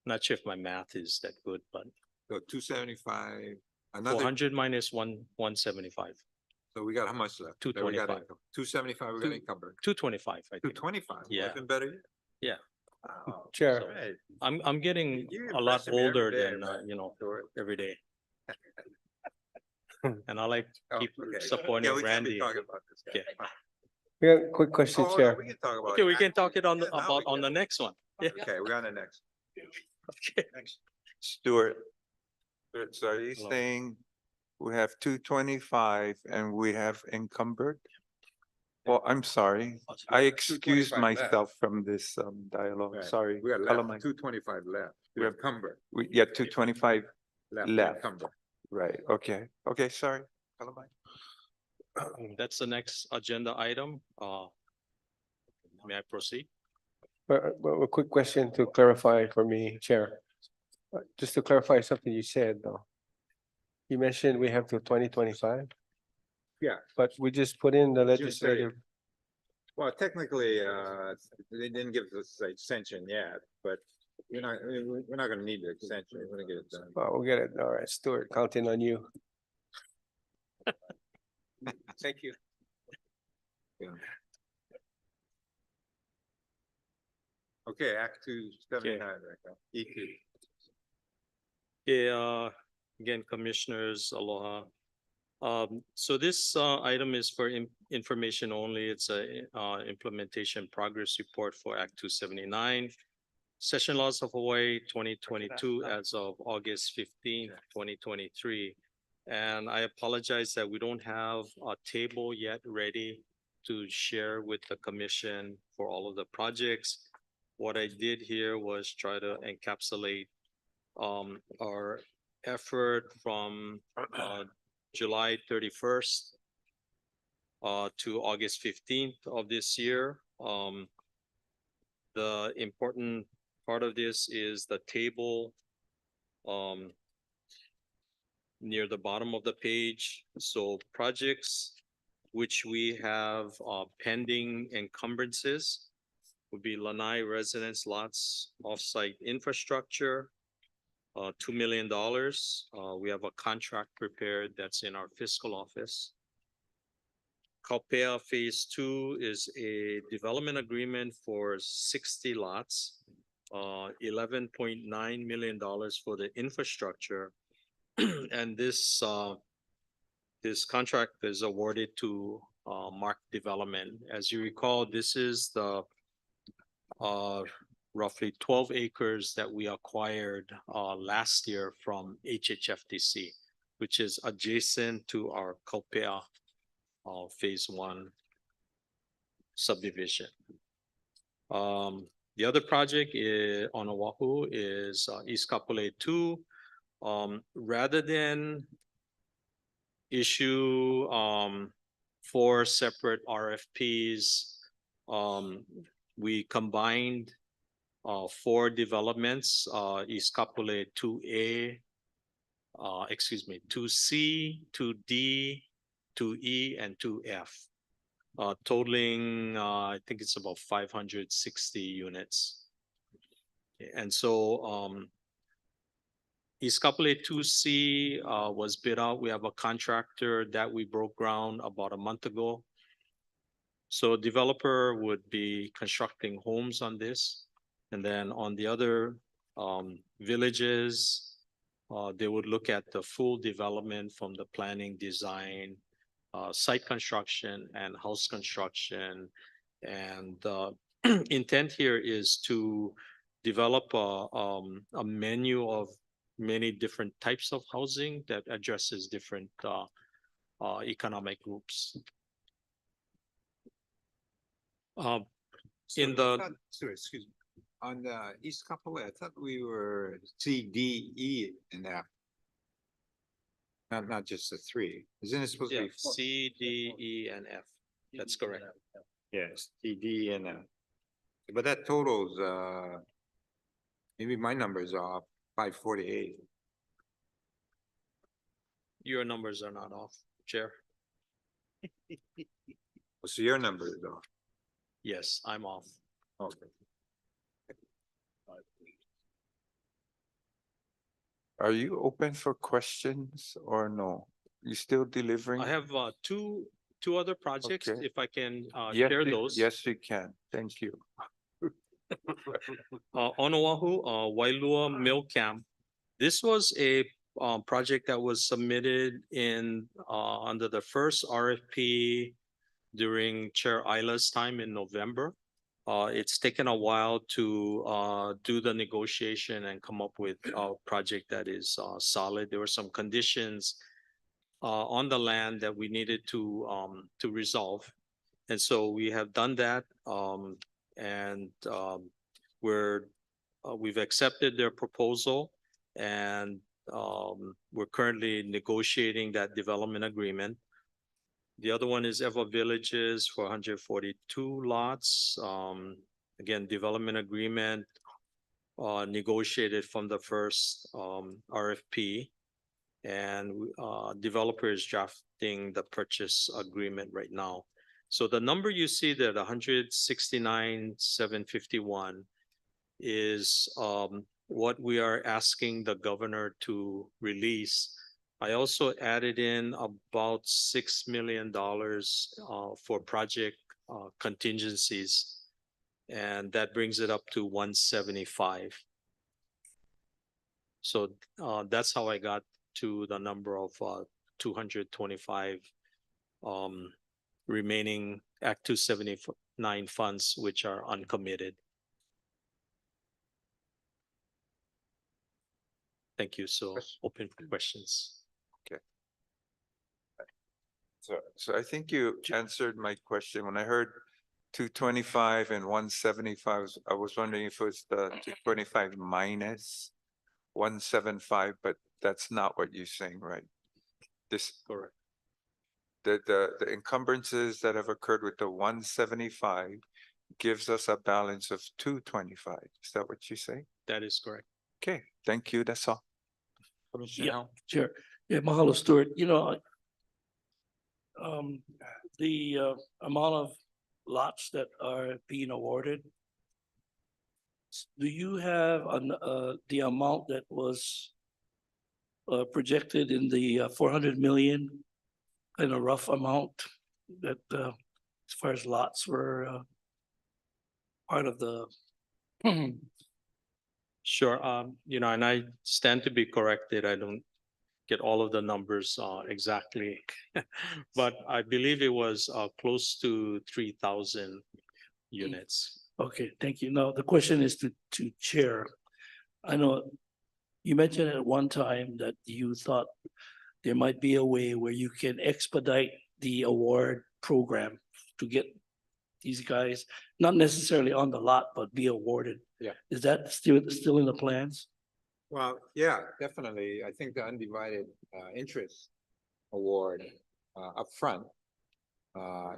not sure if my math is that good, but So 275, another, 400 minus 175. so we got how much left? 225. 275 we got encumbered. 225, I think. 225. Yeah. Even better. Yeah. Wow. Chair. Right. I'm getting You're a lot impressing me every older day, than, man. every day. And I like keep Okay. supporting Yeah, we can't be Randy. talking about this. Okay. We got a quick question, Oh, Chair. we can talk about. Okay, we can talk it on Yeah, now about we on the can. next one. Yeah. Okay, we're on the next. Okay. Stuart. So are you Hello. saying we have 225 and we have encumbered? Well, I'm sorry. I excused 225 left. myself from this dialogue. Right. Sorry. We got Calamine. 225 left. We We have- encumber. We, yeah, 225 to left. encumber. Right, okay. Okay, sorry. Calamine. That's the next agenda item. May I proceed? A quick question to clarify for me, Chair. Just to clarify something you said, though. You mentioned we have to 2025, Yeah, but we just put in the June 30th. legislative. Well, technically, they didn't give us the extension yet, but we're not gonna need the extension. We're gonna get it done. Oh, we'll get it. All right, Stuart, counting on you. Thank you. Yeah. Okay, Act 279, EQ. Yeah, again, commissioners, aloha. So this item is for information only. It's a implementation progress report for Act 279. Session Laws of Hawaii 2022 as of August 15th, 2023. And I apologize that we don't have a table yet ready to share with the commission for all of the projects. What I did here was try to encapsulate our effort from July 31st to August 15th of this year. The important part of this is the table near the bottom of the page. So projects which we have pending encumbrances would be Lanai residence lots, offsite infrastructure, $2 million. We have a contract prepared that's in our fiscal office. Kaupea Phase 2 is a development agreement for 60 lots, $11.9 million for the infrastructure. And this contract is awarded to Mark Development. As you recall, this is the roughly 12 acres that we acquired last year from HHFTC, which is adjacent to our Kaupea Phase 1 subdivision. The other project on Oahu is East Kapolei 2. Rather than issue 4 separate RFPs, we combined 4 developments, East Kapolei 2A, excuse me, 2C, 2D, 2E, and 2F. Totaling, I think it's about 560 units. And so, East Kapolei 2C was bid out. We have a contractor that we broke ground about a month ago. So a developer would be constructing homes on this. And then on the other villages, they would look at the full development from the planning, design, site construction and house construction. And the intent here is to develop a menu of many different types of housing that addresses different economic groups. In the Sorry, excuse me. On the East Kapolei, I thought we were C, D, E, and F. Not just the three. Isn't it supposed to be four? C, D, E, and F. That's correct. Yes, C, D, and F. But that totals, maybe my numbers are 548. Your numbers are not off, Chair. So your number is off. Yes, I'm off. Okay. Are you open for questions or no? You still delivering? I have two other projects, Okay. if I can Yes, share we- those. Yes, we can. Thank you. On Oahu, Wailua Mill Camp. This was a project that was submitted in under the first RFP during Chair Ila's time in November. It's taken a while to do the negotiation and come up with a project that is solid. There were some conditions on the land that we needed to resolve. And so we have done that. And we've accepted their proposal, and we're currently negotiating that development agreement. The other one is Eva Villages for 142 lots. Again, development agreement negotiated from the first RFP. And developer is drafting the purchase agreement right now. So the number you see there, the 169,751, is what we are asking the governor to release. I also added in about $6 million for project contingencies, and that brings it up to 175. So that's how I got to the number of 225 remaining Act 279 funds, which are uncommitted. Thank you. So open for questions. Okay. So I think you answered my question. When I heard 225 and 175, I was wondering if it was the 225 minus 175, but that's not what you're saying, right? This correct. The encumbrances that have occurred with the 175 gives us a balance of 225. Is that what you say? That is correct. Okay, thank you. That's all. Yeah, sure. Yeah, mahalo, Stuart. You know, the amount of lots that are being awarded, do you have the amount that was projected in the 400 million, in a rough amount that as far as lots were part of the Sure. You know, and I stand to be corrected. I don't get all of the numbers exactly, but I believe it was close to 3,000 units. Okay, thank you. Now, the question is to Chair. I know you mentioned at one time that you thought there might be a way where you can expedite the award program to get these guys, not necessarily on the lot, but be awarded. Yeah. Is that still in the plans? Well, yeah, definitely. I think the undivided interest award upfront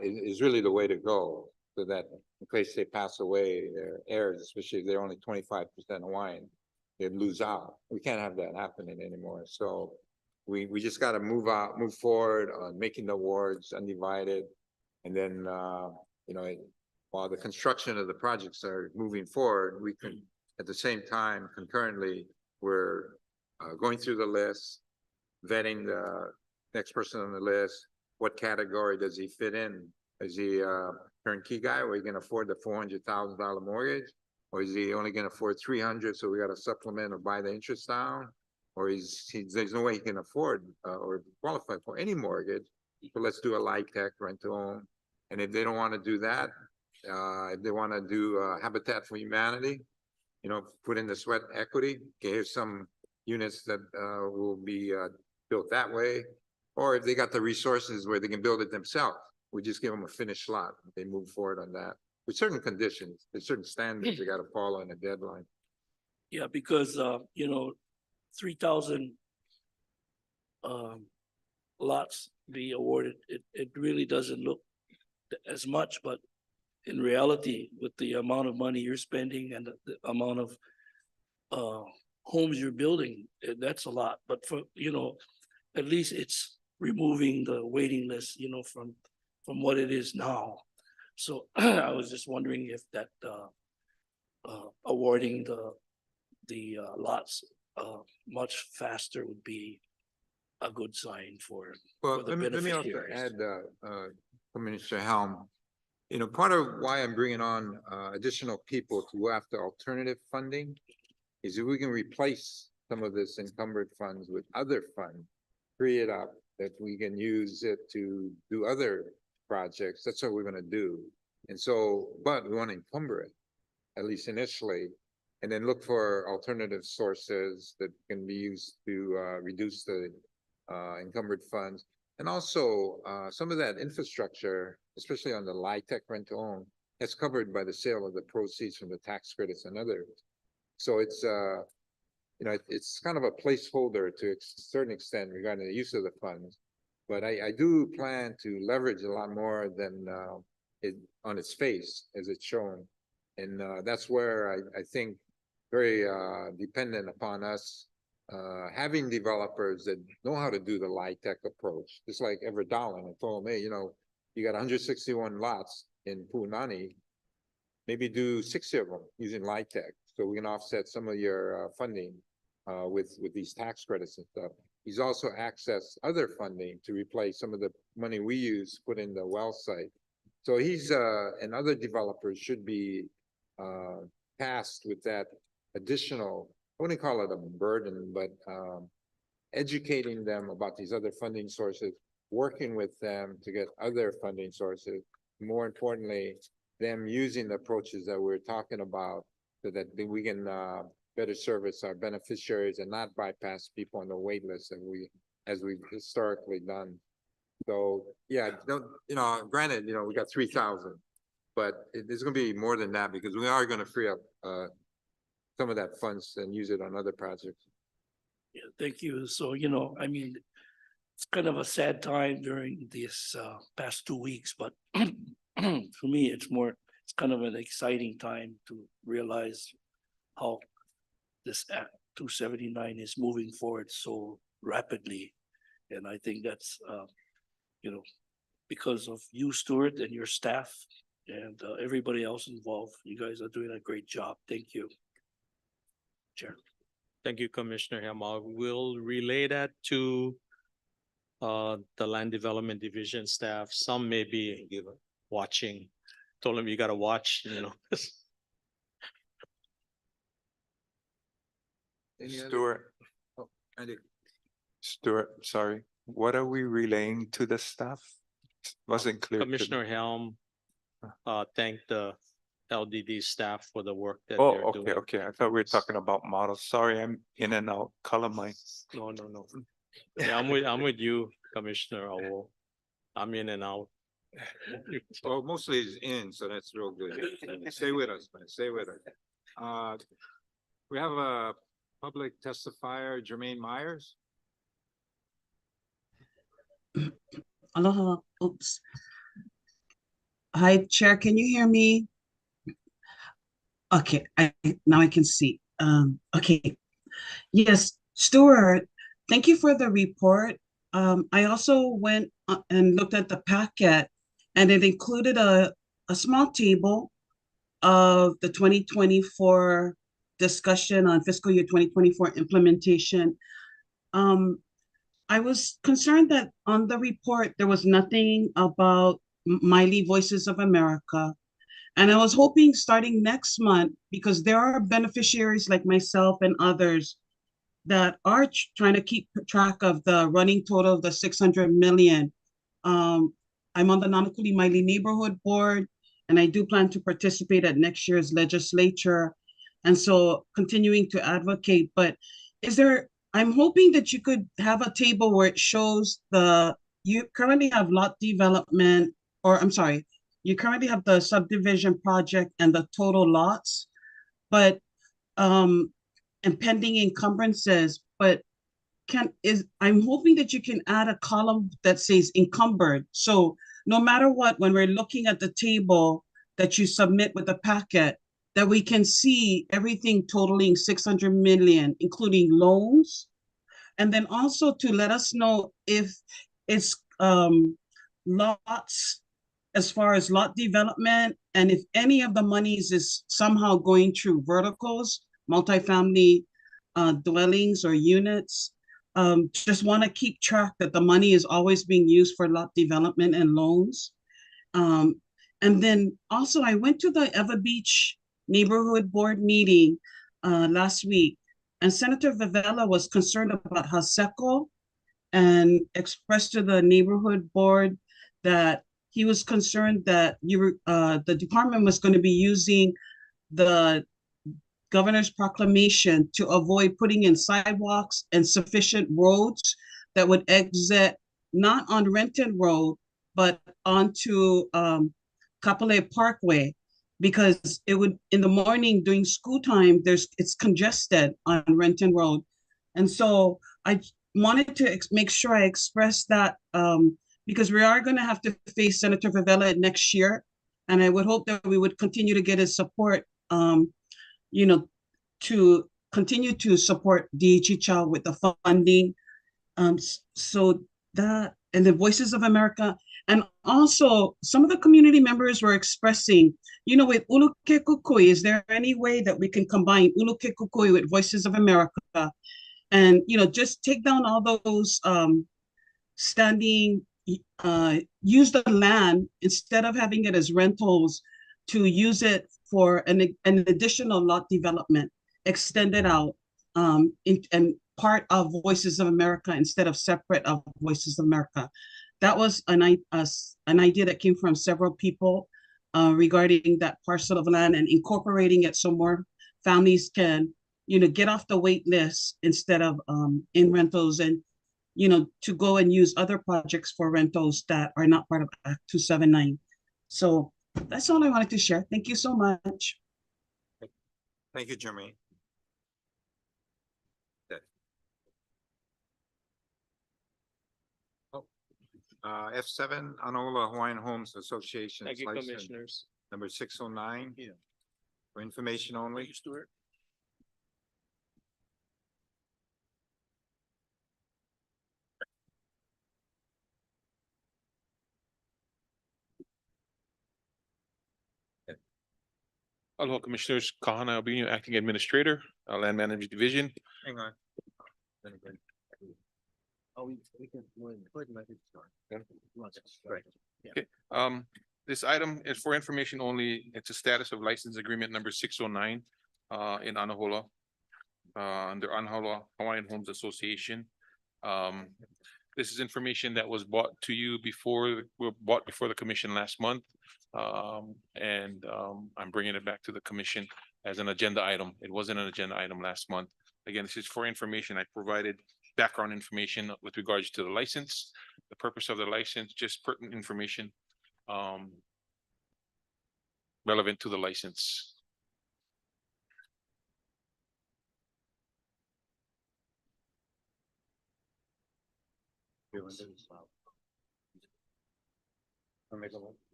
is really the way to go, so that in case they pass away, their heirs, especially if they're only 25% Hawaiian, they'd lose out. We can't have that happening anymore. So we just gotta move forward on making the wards undivided. And then, you know, while the construction of the projects are moving forward, we can, at the same time, concurrently, we're going through the list, vetting the next person on the list. What category does he fit in? Is he a turnkey guy where he can afford the $400,000 mortgage? Or is he only gonna afford 300, so we gotta supplement or buy the interest down? Or there's no way he can afford or qualify for any mortgage. So let's do a LIHTC rent to own. And if they don't wanna do that, if they wanna do Habitat for Humanity, you know, put in the sweat equity, okay, here's some units that will be built that way. Or if they got the resources where they can build it themselves, we just give them a finished lot. They move forward on that with certain conditions, there's certain standards they gotta follow in a deadline. Yeah, because, 3,000 lots be awarded, it really doesn't look as much, but in reality, with the amount of money you're spending and the amount of homes you're building, that's a lot. But for, at least it's removing the waiting list, from what it is now. So I was just wondering if that awarding the lots much faster would be a good sign for Well, the let me also beneficiaries. add, Commissioner Helm, part of why I'm bringing on additional people to go after alternative funding is if we can replace some of this encumbered funds with other funds, free it up, that we can use it to do other projects. That's what we're gonna do. And so, but we want to encumber it, at least initially, and then look for alternative sources that can be used to reduce the encumbered funds. And also, some of that infrastructure, especially on the LIHTC rent to own, that's covered by the sale of the proceeds from the tax credits and others. So it's, it's kind of a placeholder to a certain extent regarding the use of the funds. But I do plan to leverage a lot more than it on its face as it's shown. And that's where I think very dependent upon us having developers that know how to do the LIHTC approach. Just like Everett Dowling and told me, you got 161 lots in Punani, maybe do 60 of them using LIHTC, so we can offset some of your funding with these tax credits and stuff. He's also accessed other funding to replace some of the money we use to put in the well site. So he's and other developers should be tasked with that additional, I wouldn't call it a burden, but educating them about these other funding sources, working with them to get other funding sources. More importantly, them using the approaches that we're talking about so that we can better service our beneficiaries and not bypass people on the wait list as we've historically done. So yeah, granted, we got 3,000, but there's gonna be more than that because we are gonna free up some of that funds and use it on other projects. Yeah, thank you. So, it's kind of a sad time during this past 2 weeks, but for me, it's kind of an exciting time to realize how this Act 279 is moving forward so rapidly. And I think that's, because of you, Stuart, and your staff and everybody else involved. You guys are doing a great job. Thank you. Chair. Thank you, Commissioner Hamel. We'll relay that to the Land Development Division staff. Some may be watching. Told them you gotta watch, Stuart, Oh, Andy. Stuart, sorry. What are we relaying to the staff? Wasn't clear. to me. Commissioner Helm thanked the LDD staff for the work that Oh, they're doing. okay. I thought we were talking about models. Sorry, I'm in and out. Color mine. No. Yeah, I'm with you, Commissioner Owo. I'm in and out. Well, mostly it's in, so that's real good. Stay with us, man. Stay with us. We have a public testifier, Jermaine Myers. Aloha, oops. Hi, Chair, can you hear me? Okay, now I can see. Okay, Yes, Stuart, thank you for the report. I also went and looked at the packet, and it included a small table of the 2024 discussion on fiscal year 2024 implementation. I was concerned that on the report, there was nothing about Miley Voices of America. And I was hoping starting next month, because there are beneficiaries like myself and others that are trying to keep track of the running total of the 600 million. I'm on the Nanakuli Miley Neighborhood Board, and I do plan to participate at next year's legislature. And so continuing to advocate, but I'm hoping that you could have a table where it shows you currently have lot development, or I'm sorry, you currently have the subdivision project and the total lots, but and pending encumbrances, but I'm hoping that you can add a column that says encumbered. So no matter what, when we're looking at the table that you submit with the packet, that we can see everything totaling 600 million, including loans. And then also to let us know if it's lots, as far as lot development, and if any of the monies is somehow going through verticals, multifamily dwellings or units. Just want to keep track that the money is always being used for lot development and loans. And then also I went to the Eva Beach Neighborhood Board meeting last week, and Senator Vivella was concerned about Haseko and expressed to the neighborhood board that he was concerned that the department was going to be using the governor's proclamation to avoid putting in sidewalks and sufficient roads that would exit not on Renton Road, but onto Kapolei Parkway, because it would, in the morning during school time, it's congested on Renton Road. And so I wanted to make sure I express that because we are going to have to face Senator Vivella next year. And I would hope that we would continue to get his support, to continue to support DHHL with the funding. So that, and the Voices of America. And also some of the community members were expressing, with Uluke Kukui, is there any way that we can combine Uluke Kukui with Voices of America? And, just take down all those use the land instead of having it as rentals, to use it for an additional lot development, extend it out, and part of Voices of America instead of separate of Voices of America. That was an idea that came from several people regarding that parcel of land, and incorporating it so more families can, get off the wait list instead of in rentals, and, to go and use other projects for rentals that are not part of Act 279. So that's all I wanted to share. Thank you so much. Thank you, Jermaine. F7, Anola Hawaiian Homes Association. Thank you, commissioners. Number 609. Yeah. For information only. Stuart. Aloha Commissioners, Kahana Albino, Acting Administrator, Land Management Division. Hang on. Oh, we can, let it start. Right. Okay, this item is for information only. It's a status of license agreement number 609 in Anahola. Under Anahola Hawaiian Homes Association. This is information that was brought to you before the commission last month. I'm bringing it back to the commission as an agenda item. It wasn't an agenda item last month. Again, this is for information. I provided background information with regards to the license, the purpose of the license, just pertinent information relevant to the license.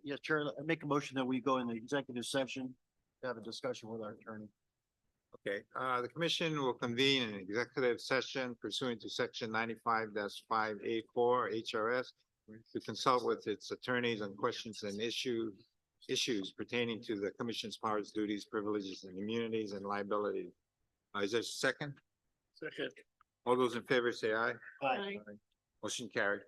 Yeah, Chair, I make a motion that we go in the executive session to have a discussion with our attorney. Okay, the commission will convene an executive session pursuant to section 95-5A4 HRS to consult with its attorneys on questions and issues pertaining to the commission's powers, duties, privileges, and immunities and liability. Is there a second? Second. All those in favor say aye. Aye. Motion carried.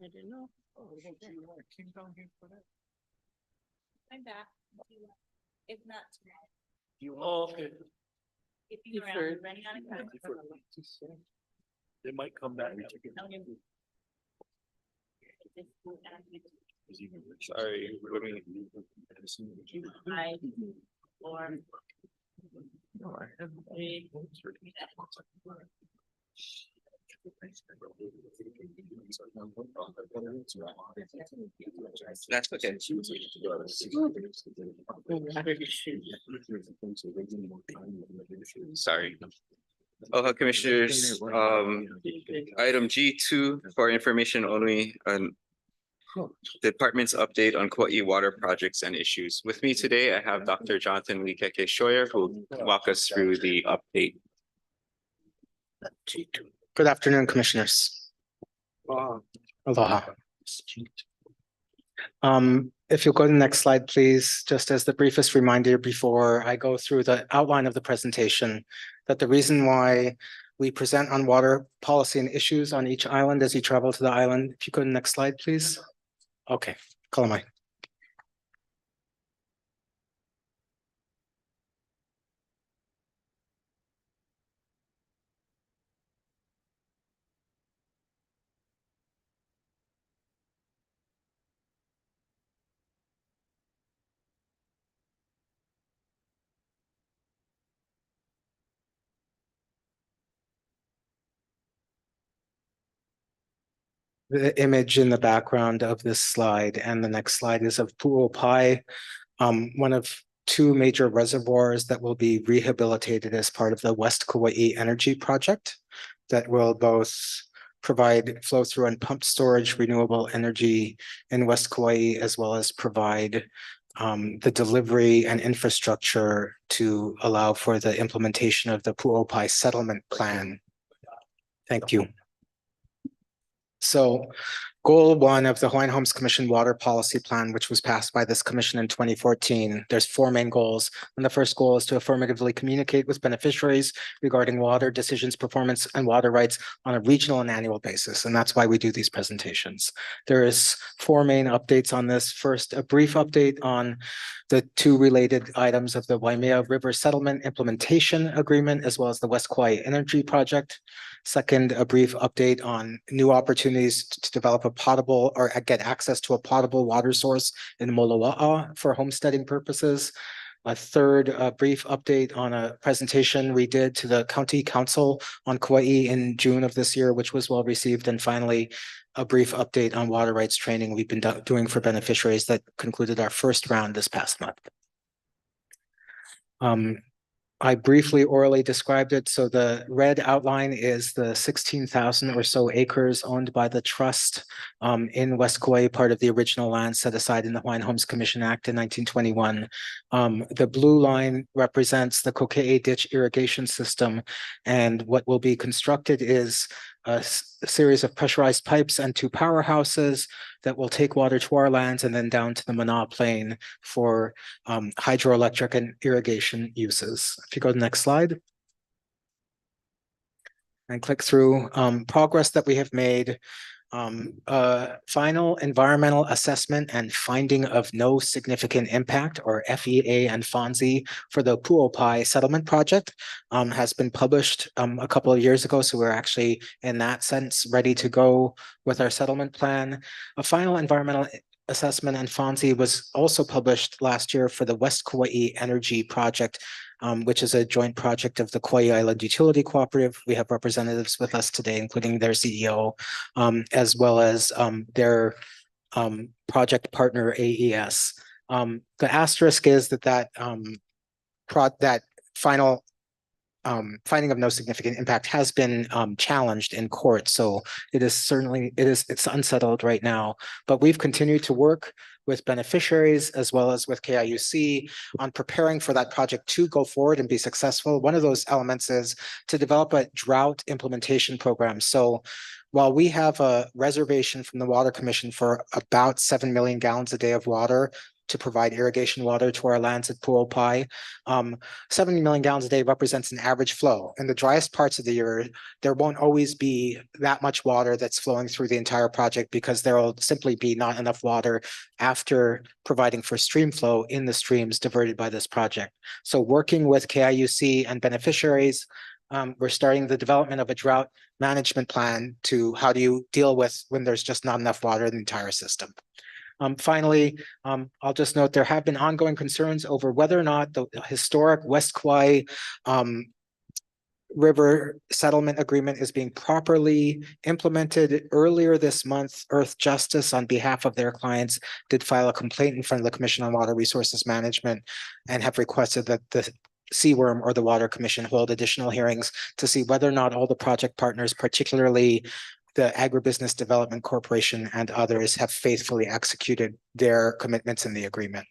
I didn't know. I'm back. If not. Okay. If you're around, running out of time. They might come back. Sorry. Five, four, three, That's okay. Sorry. Commissioners, item G2 for information only, department's update on Kauai water projects and issues. With me today, I have Dr. Jonathan Likeke Shoyer, who will walk us through the update. Good afternoon, Commissioners. Aloha. If you'll go to the next slide, please, just as the briefest reminder before I go through the outline of the presentation, that the reason why we present on water policy and issues on each island as you travel to the island. If you go to the next slide, please. Okay, Kalamai. The image in the background of this slide and the next slide is of Pu'opai, one of two major reservoirs that will be rehabilitated as part of the West Kauai Energy Project that will both provide flow through and pump storage renewable energy in West Kauai, as well as provide the delivery and infrastructure to allow for the implementation of the Pu'opai settlement plan. Thank you. So goal one of the Hawaiian Homes Commission Water Policy Plan, which was passed by this commission in 2014, there's four main goals. And the first goal is to affirmatively communicate with beneficiaries regarding water decisions, performance, and water rights on a regional and annual basis. And that's why we do these presentations. There is four main updates on this. First, a brief update on the two related items of the Waimea River Settlement Implementation Agreement, as well as the West Kauai Energy Project. Second, a brief update on new opportunities to develop a potable or get access to a potable water source in Moloa'a for homesteading purposes. A third, a brief update on a presentation we did to the County Council on Kauai in June of this year, which was well received. And finally, a brief update on water rights training we've been doing for beneficiaries that concluded our first round this past month. I briefly orally described it. So the red outline is the 16,000 or so acres owned by the trust in West Kauai, part of the original land set aside in the Hawaiian Homes Commission Act in 1921. The blue line represents the Kokee Ditch irrigation system. And what will be constructed is a series of pressurized pipes and two powerhouses that will take water to our lands and then down to the Mana Plain for hydroelectric and irrigation uses. If you go to the next slide and click through progress that we have made. Final environmental assessment and finding of no significant impact, or FEA and FONSI, for the Pu'opai settlement project has been published a couple of years ago. So we're actually, in that sense, ready to go with our settlement plan. A final environmental assessment and FONSI was also published last year for the West Kauai Energy Project, which is a joint project of the Kauai Island Utility Cooperative. We have representatives with us today, including their CEO, as well as their project partner, AES. The asterisk is that final finding of no significant impact has been challenged in court. So it's unsettled right now, but we've continued to work with beneficiaries as well as with KIUC on preparing for that project to go forward and be successful. One of those elements is to develop a drought implementation program. So while we have a reservation from the Water Commission for about 7 million gallons a day of water, to provide irrigation water to our lands at Pu'opai. 70 million gallons a day represents an average flow. In the driest parts of the year, there won't always be that much water that's flowing through the entire project because there will simply be not enough water after providing for stream flow in the streams diverted by this project. So working with KIUC and beneficiaries, we're starting the development of a drought management plan to how do you deal with when there's just not enough water in the entire system. Finally, I'll just note there have been ongoing concerns over whether or not the historic West Kauai River Settlement Agreement is being properly implemented. Earlier this month, Earth Justice, on behalf of their clients, did file a complaint in front of the Commission on Water Resources Management and have requested that the CWRM or the Water Commission hold additional hearings to see whether or not all the project partners, particularly the Agribusiness Development Corporation and others, have faithfully executed their commitments in the agreement.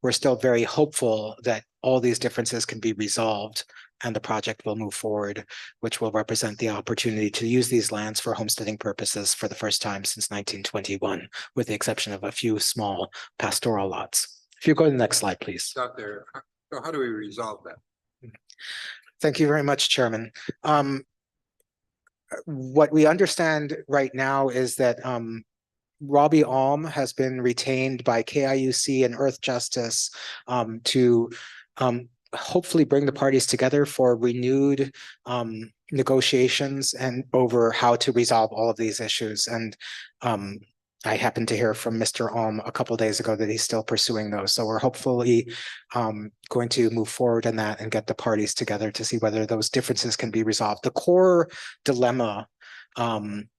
We're still very hopeful that all these differences can be resolved and the project will move forward, which will represent the opportunity to use these lands for homesteading purposes for the first time since 1921, with the exception of a few small pastoral lots. If you go to the next slide, please. Out there. So how do we resolve that? Thank you very much, Chairman. What we understand right now is that Robbie Alm has been retained by KIUC and Earth Justice to hopefully bring the parties together for renewed negotiations and over how to resolve all of these issues. And I happened to hear from Mr. Alm a couple of days ago that he's still pursuing those. So we're hopefully going to move forward in that and get the parties together to see whether those differences can be resolved. The core dilemma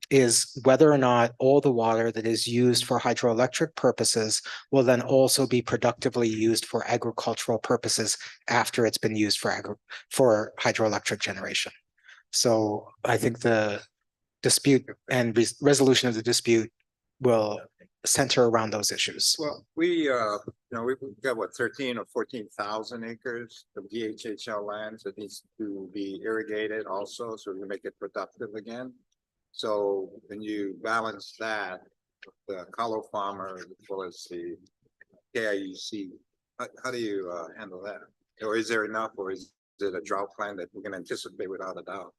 is whether or not all the water that is used for hydroelectric purposes will then also be productively used for agricultural purposes after it's been used for hydroelectric generation. So I think the dispute and resolution of the dispute will center around those issues. Well, we've got what, 13 or 14,000 acres of DHHL lands that needs to be irrigated also, so we can make it productive again. So when you balance that, the Kalo farmer as well as the KIUC, how do you handle that? Or is there enough, or is it a drought plan that we can anticipate without a doubt?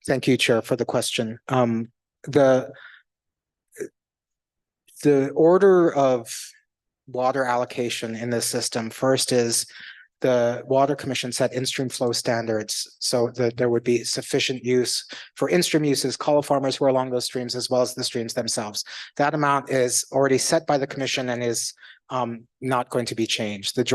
Thank you, Chair, for the question. The order of water allocation in this system, first is the Water Commission set in-stream flow standards so that there would be sufficient use for in-stream uses, Kalo farmers who are along those streams, as well as the streams themselves. That amount is already set by the Commission and is not going to be changed. The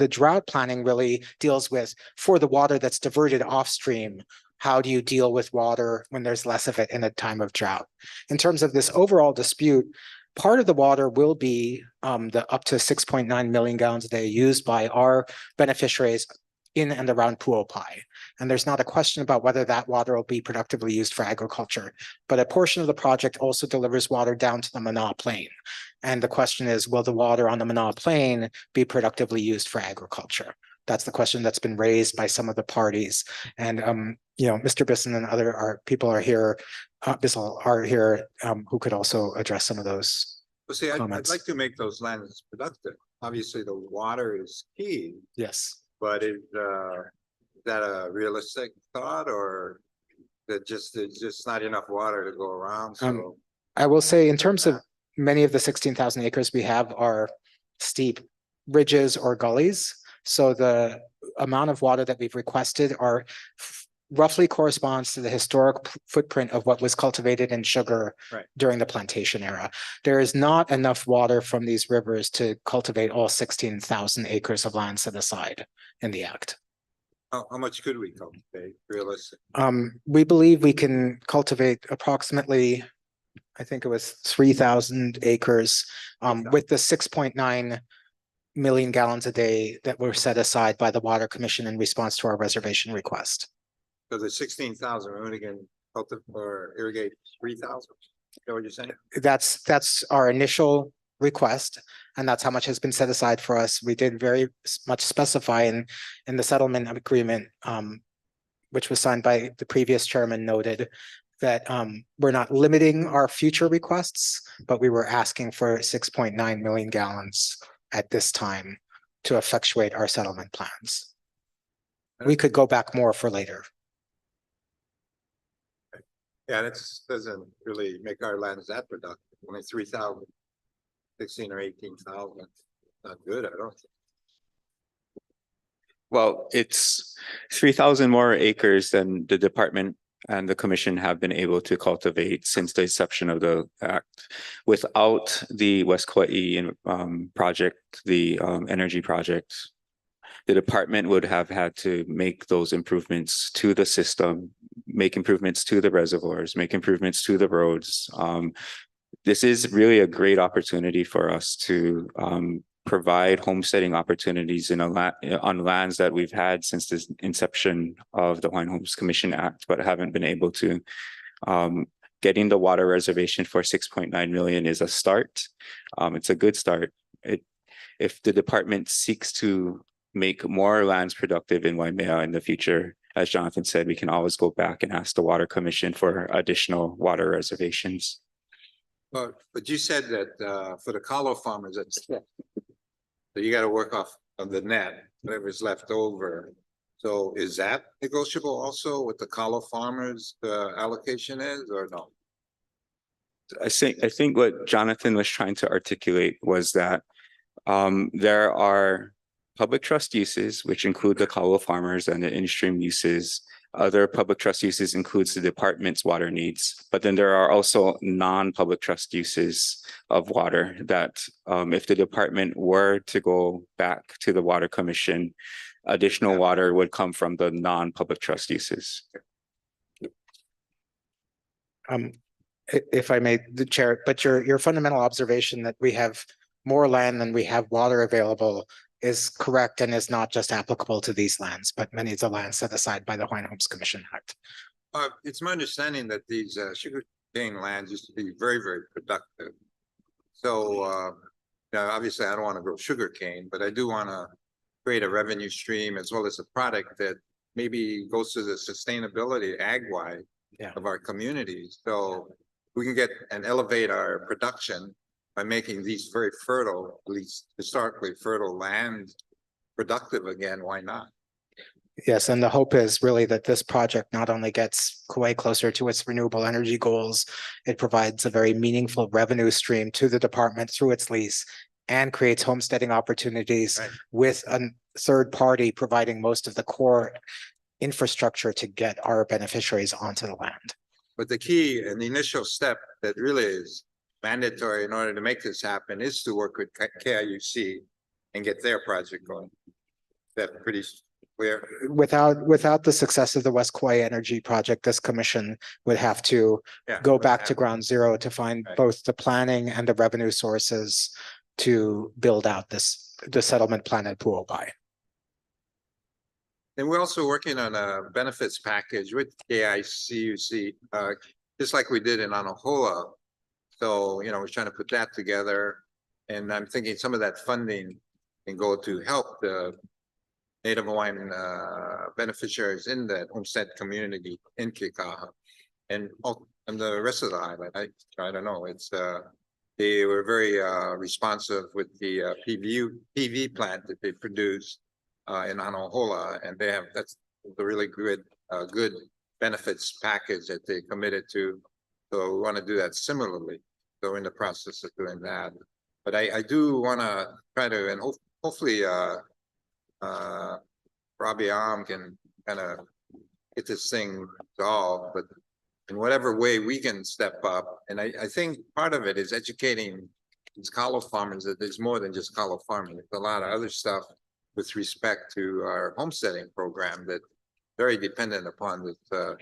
drought planning really deals with, for the water that's diverted off stream, how do you deal with water when there's less of it in a time of drought? In terms of this overall dispute, part of the water will be the up to 6.9 million gallons a day used by our beneficiaries in and around Pu'opai. And there's not a question about whether that water will be productively used for agriculture. But a portion of the project also delivers water down to the Mana Plain. And the question is, will the water on the Mana Plain be productively used for agriculture? That's the question that's been raised by some of the parties. And Mr. Bisson and other people are here, who could also address some of those comments. I'd like to make those lands productive. Obviously, the water is key. Yes. But is that a realistic thought, or that there's just not enough water to go around? So I will say, in terms of many of the 16,000 acres we have are steep ridges or gullies. So the amount of water that we've requested roughly corresponds to the historic footprint of what was cultivated in sugar during the plantation era. There is not enough water from these rivers to cultivate all 16,000 acres of land set aside in the Act. how much could we cultivate realistically? We believe we can cultivate approximately, I think it was 3,000 acres with the 6.9 million gallons a day that were set aside by the Water Commission in response to our reservation request. So the 16,000, we're only going to irrigate 3,000. Is that what you're saying? That's our initial request, and that's how much has been set aside for us. We did very much specify in the settlement agreement, which was signed by the previous chairman, noted that we're not limiting our future requests, but we were asking for 6.9 million gallons at this time to effectuate our settlement plans. We could go back more for later. Yeah, that doesn't really make our lands that productive. Only 3,000, 16 or 18,000. Not good, I don't think. Well, it's 3,000 more acres than the department and the commission have been able to cultivate since the inception of the act. Without the West Kauai project, the energy project, the department would have had to make those improvements to the system, make improvements to the reservoirs, make improvements to the roads. This is really a great opportunity for us to provide homesteading opportunities on lands that we've had since the inception of the Hawaiian Homes Commission Act, but haven't been able to. Getting the water reservation for 6.9 million is a start. It's a good start. If the department seeks to make more lands productive in Waimea in the future, as Jonathan said, we can always go back and ask the Water Commission for additional water reservations. But you said that for the kalo farmers, that's so you got to work off of the net, whatever's left over. So is that negotiable also with the kalo farmers, the allocation is, or no? I think what Jonathan was trying to articulate was that there are public trust uses, which include the kalo farmers and the in-stream uses. Other public trust uses includes the department's water needs, but then there are also non-public trust uses of water that if the department were to go back to the Water Commission, additional water would come from the non-public trust uses. If I may, the chair, but your fundamental observation that we have more land than we have water available is correct and is not just applicable to these lands, but many of the lands set aside by the Hawaiian Homes Commission Act. It's my understanding that these sugarcane lands used to be very, very productive. So, obviously I don't want to grow sugarcane, but I do want to create a revenue stream as well as a product that maybe goes to the sustainability ag-wide of our communities. So we can get and elevate our production by making these very fertile, at least historically fertile land productive again. Why not? Yes, and the hope is really that this project not only gets Kauai closer to its renewable energy goals, it provides a very meaningful revenue stream to the department through its lease and creates homesteading opportunities with a third party providing most of the core infrastructure to get our beneficiaries onto the land. But the key and the initial step that really is mandatory in order to make this happen is to work with KIUC and get their project going. That's pretty clear. Without the success of the West Kauai Energy Project, this commission would have to go back to ground zero to find both the planning and the revenue sources to build out the settlement plan at Pu'opai. And we're also working on a benefits package with KICUC, just like we did in Anahola. So, we're trying to put that together. And I'm thinking some of that funding can go to help the Native Hawaiian beneficiaries in that homestead community in Kekaha and the rest of the island. I don't know. They were very responsive with the PV plant that they produced in Anahola, and that's a really good benefits package that they committed to. So we want to do that similarly. So we're in the process of doing that. But I do want to try to, and hopefully Robbie Arm can kind of get this thing resolved, but in whatever way we can step up. And I think part of it is educating these kalo farmers that there's more than just kalo farming. There's a lot of other stuff with respect to our homesteading program that very dependent upon the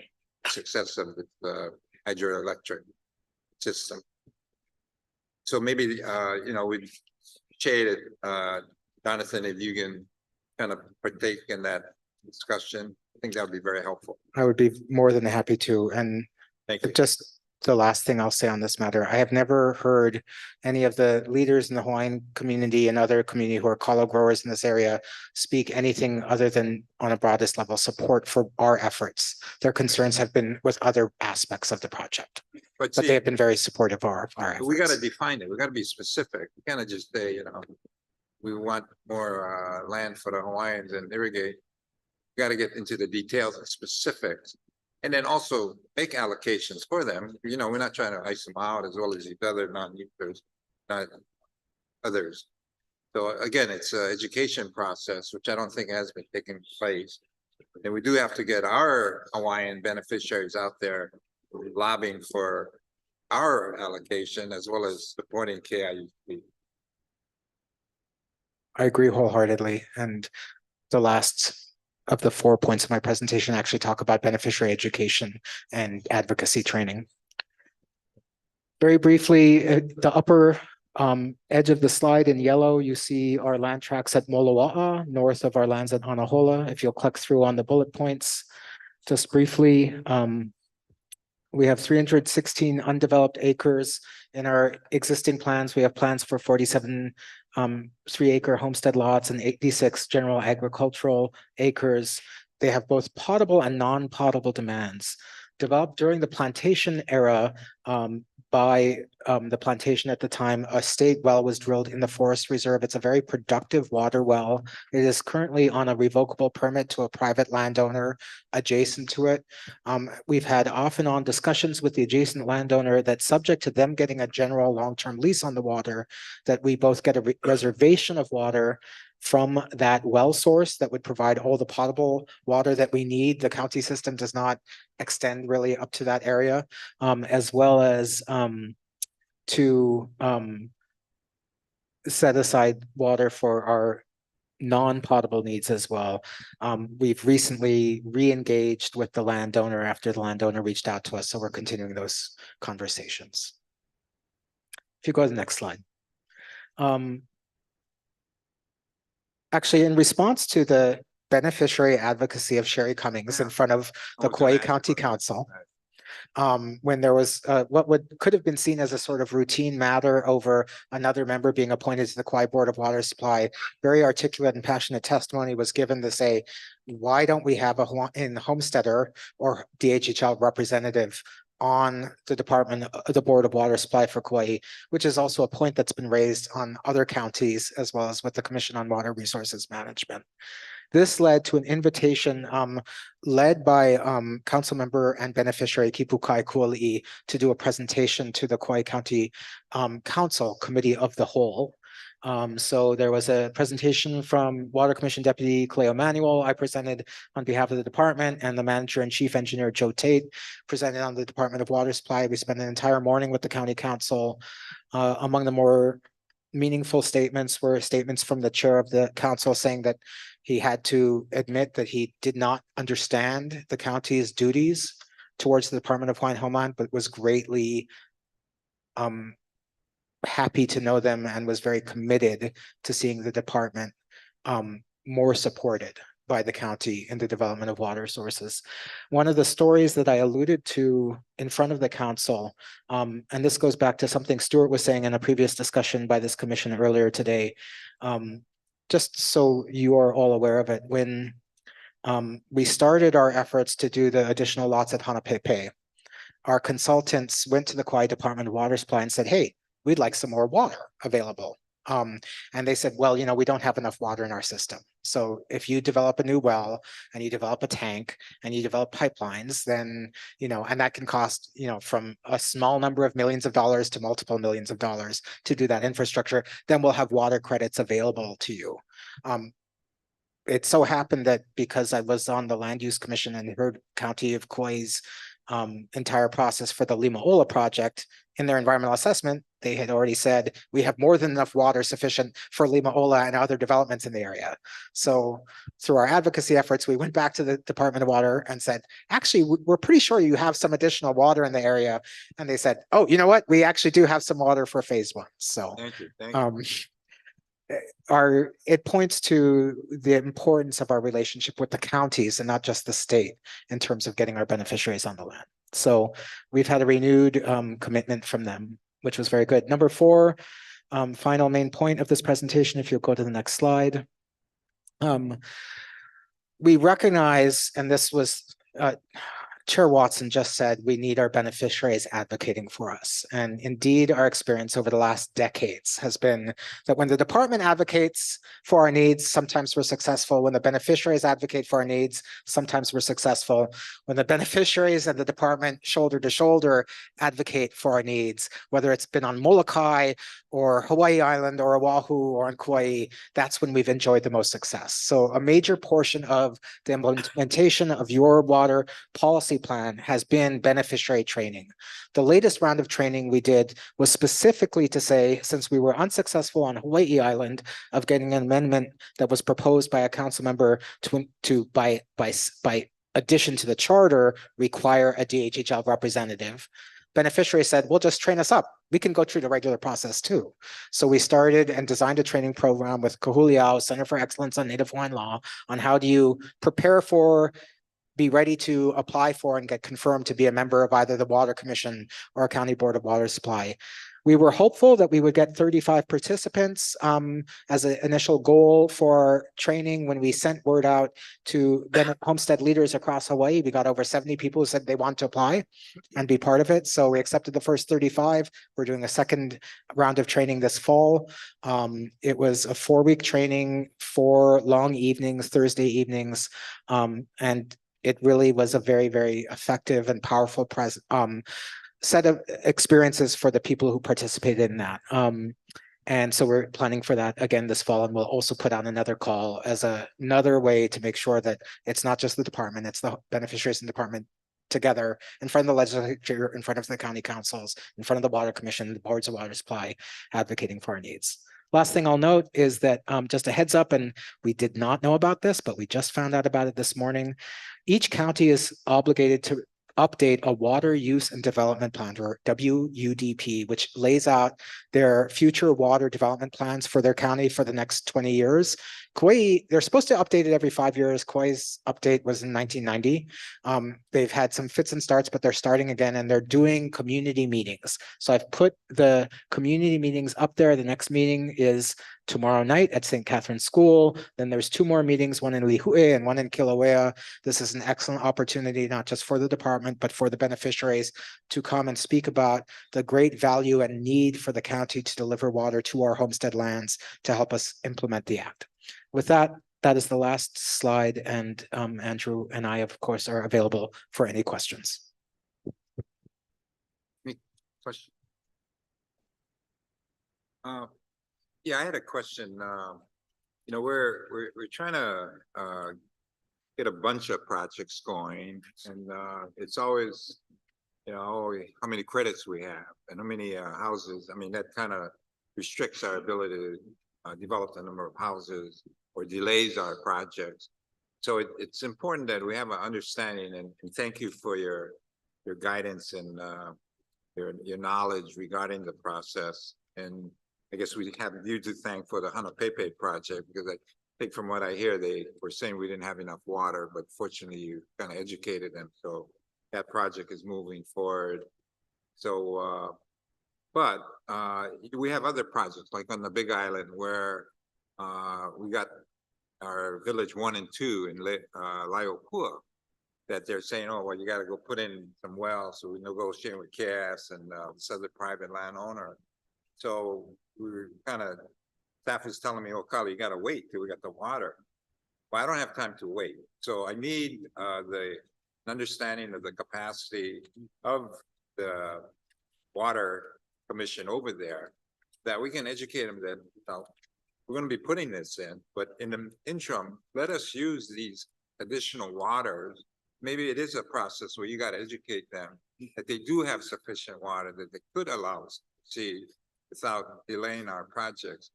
success of the hydroelectric system. So maybe, we'd appreciate it, Jonathan, if you can kind of partake in that discussion. I think that would be very helpful. I would be more than happy to. And thank you. Just the last thing I'll say on this matter. I have never heard any of the leaders in the Hawaiian community and other community who are kalo growers in this area speak anything other than on a broadest level support for our efforts. Their concerns have been with other aspects of the project, but see, they have been very supportive of our efforts. we gotta define it. We gotta be specific. We can't just say, we want more land for the Hawaiians and irrigate. We gotta get into the details and specifics. And then also make allocations for them. We're not trying to ice them out as well as these other non-users, not others. So again, it's an education process, which I don't think has been taking place. And we do have to get our Hawaiian beneficiaries out there lobbying for our allocation as well as supporting KIUP. I agree wholeheartedly. And the last of the 4 points of my presentation actually talk about beneficiary education and advocacy training. Very briefly, the upper edge of the slide in yellow, you see our land tracts at Moloa'a, north of our lands at Anahola. If you'll click through on the bullet points, just briefly, we have 316 undeveloped acres in our existing plans. We have plans for 47 3-acre homestead lots and 86 general agricultural acres. They have both potable and non-potable demands. Developed during the plantation era by the plantation at the time, a state well was drilled in the forest reserve. It's a very productive water well. It is currently on a revocable permit to a private landowner adjacent to it. We've had off and on discussions with the adjacent landowner that subject to them getting a general long-term lease on the water, that we both get a reservation of water from that well source that would provide all the potable water that we need. The county system does not extend really up to that area, as well as to set aside water for our non-potable needs as well. We've recently re-engaged with the landowner after the landowner reached out to us, so we're continuing those conversations. If you go to the next slide. Actually, in response to the beneficiary advocacy of Sherry Cummings in front of the Kauai County Council, when there was what could have been seen as a sort of routine matter over another member being appointed to the Kauai Board of Water Supply, very articulate and passionate testimony was given to say, why don't we have a homesteader or DHHL representative on the Board of Water Supply for Kauai, which is also a point that's been raised on other counties as well as with the Commission on Water Resources Management. This led to an invitation led by council member and beneficiary Kipukai Kuali'i to do a presentation to the Kauai County Council Committee of the Whole. So there was a presentation from Water Commission Deputy Cleo Manuel. I presented on behalf of the department, and the manager and chief engineer Joe Tate presented on the Department of Water Supply. We spent an entire morning with the county council. Among the more meaningful statements were statements from the chair of the council saying that he had to admit that he did not understand the county's duties towards the Department of Hawaiian Homeland, but was greatly happy to know them and was very committed to seeing the department more supported by the county in the development of water sources. One of the stories that I alluded to in front of the council, and this goes back to something Stuart was saying in a previous discussion by this commission earlier today, just so you are all aware of it, when we started our efforts to do the additional lots at Hanapepe, our consultants went to the Kauai Department of Water Supply and said, hey, we'd like some more water available. And they said, well, we don't have enough water in our system. So if you develop a new well and you develop a tank and you develop pipelines, then, and that can cost, from a small number of millions of dollars to multiple millions of dollars to do that infrastructure, then we'll have water credits available to you. It so happened that because I was on the Land Use Commission and heard County of Kauai's entire process for the Limaola project, in their environmental assessment, they had already said, we have more than enough water sufficient for Limaola and other developments in the area. So through our advocacy efforts, we went back to the Department of Water and said, actually, we're pretty sure you have some additional water in the area. And they said, oh, you know what? We actually do have some water for phase 1. So Thank you. It points to the importance of our relationship with the counties and not just the state in terms of getting our beneficiaries on the land. So we've had a renewed commitment from them, which was very good. Number 4, final main point of this presentation, if you'll go to the next slide. We recognize, and this was Chair Watson just said, we need our beneficiaries advocating for us. And indeed, our experience over the last decades has been that when the department advocates for our needs, sometimes we're successful. When the beneficiaries advocate for our needs, sometimes we're successful. When the beneficiaries and the department shoulder to shoulder advocate for our needs, whether it's been on Molokai or Hawaii Island or Oahu or on Kauai, that's when we've enjoyed the most success. So a major portion of the implementation of your water policy plan has been beneficiary training. The latest round of training we did was specifically to say, since we were unsuccessful on Hawaii Island of getting an amendment that was proposed by a council member to by addition to the charter, require a DHHL representative. Beneficiary said, well, just train us up. We can go through the regular process too. So we started and designed a training program with Kahuliao, Center for Excellence on Native Hawaiian Law, on how do you prepare for, be ready to apply for and get confirmed to be a member of either the Water Commission or a County Board of Water Supply. We were hopeful that we would get 35 participants as an initial goal for training. When we sent word out to homestead leaders across Hawaii, we got over 70 people who said they want to apply and be part of it. So we accepted the first 35. We're doing a second round of training this fall. It was a 4-week training, 4 long evenings, Thursday evenings, and it really was a very, very effective and powerful set of experiences for the people who participated in that. And so we're planning for that again this fall, and we'll also put on another call as another way to make sure that it's not just the department, it's the beneficiaries and department together in front of the legislature, in front of the county councils, in front of the Water Commission, the boards of water supply, advocating for our needs. Last thing I'll note is that just a heads up, and we did not know about this, but we just found out about it this morning. Each county is obligated to update a water use and development plan, or WUDP, which lays out their future water development plans for their county for the next 20 years. Kauai, they're supposed to update it every 5 years. Kauai's update was in 1990. They've had some fits and starts, but they're starting again, and they're doing community meetings. So I've put the community meetings up there. The next meeting is tomorrow night at St. Catherine's School. Then there's 2 more meetings, one in Lihue and one in Kilauea. This is an excellent opportunity, not just for the department, but for the beneficiaries to come and speak about the great value and need for the county to deliver water to our homestead lands to help us implement the act. With that, that is the last slide, and Andrew and I, of course, are available for any questions. Any question? Yeah, I had a question. You know, we're trying to get a bunch of projects going, and it's always, you know, how many credits we have and how many houses. I mean, that kind of restricts our ability to develop the number of houses or delays our projects. So it's important that we have an understanding, and thank you for your guidance and your knowledge regarding the process. And I guess we have you to thank for the Hanapepe project, because I think from what I hear, they were saying we didn't have enough water, but fortunately you kind of educated them. So that project is moving forward. So, but we have other projects like on the Big Island where we got our village 1 and 2 in Laiopua that they're saying, oh, well, you got to go put in some wells. So we negotiate with CAS and this other private landowner. So we were kind of, staff is telling me, oh, Kali, you got to wait till we got the water. Well, I don't have time to wait. So I need the understanding of the capacity of the Water Commission over there, that we can educate them that, you know, we're going to be putting this in, but in the interim, let us use these additional waters. Maybe it is a process where you got to educate them that they do have sufficient water that they could allow us to see without delaying our projects.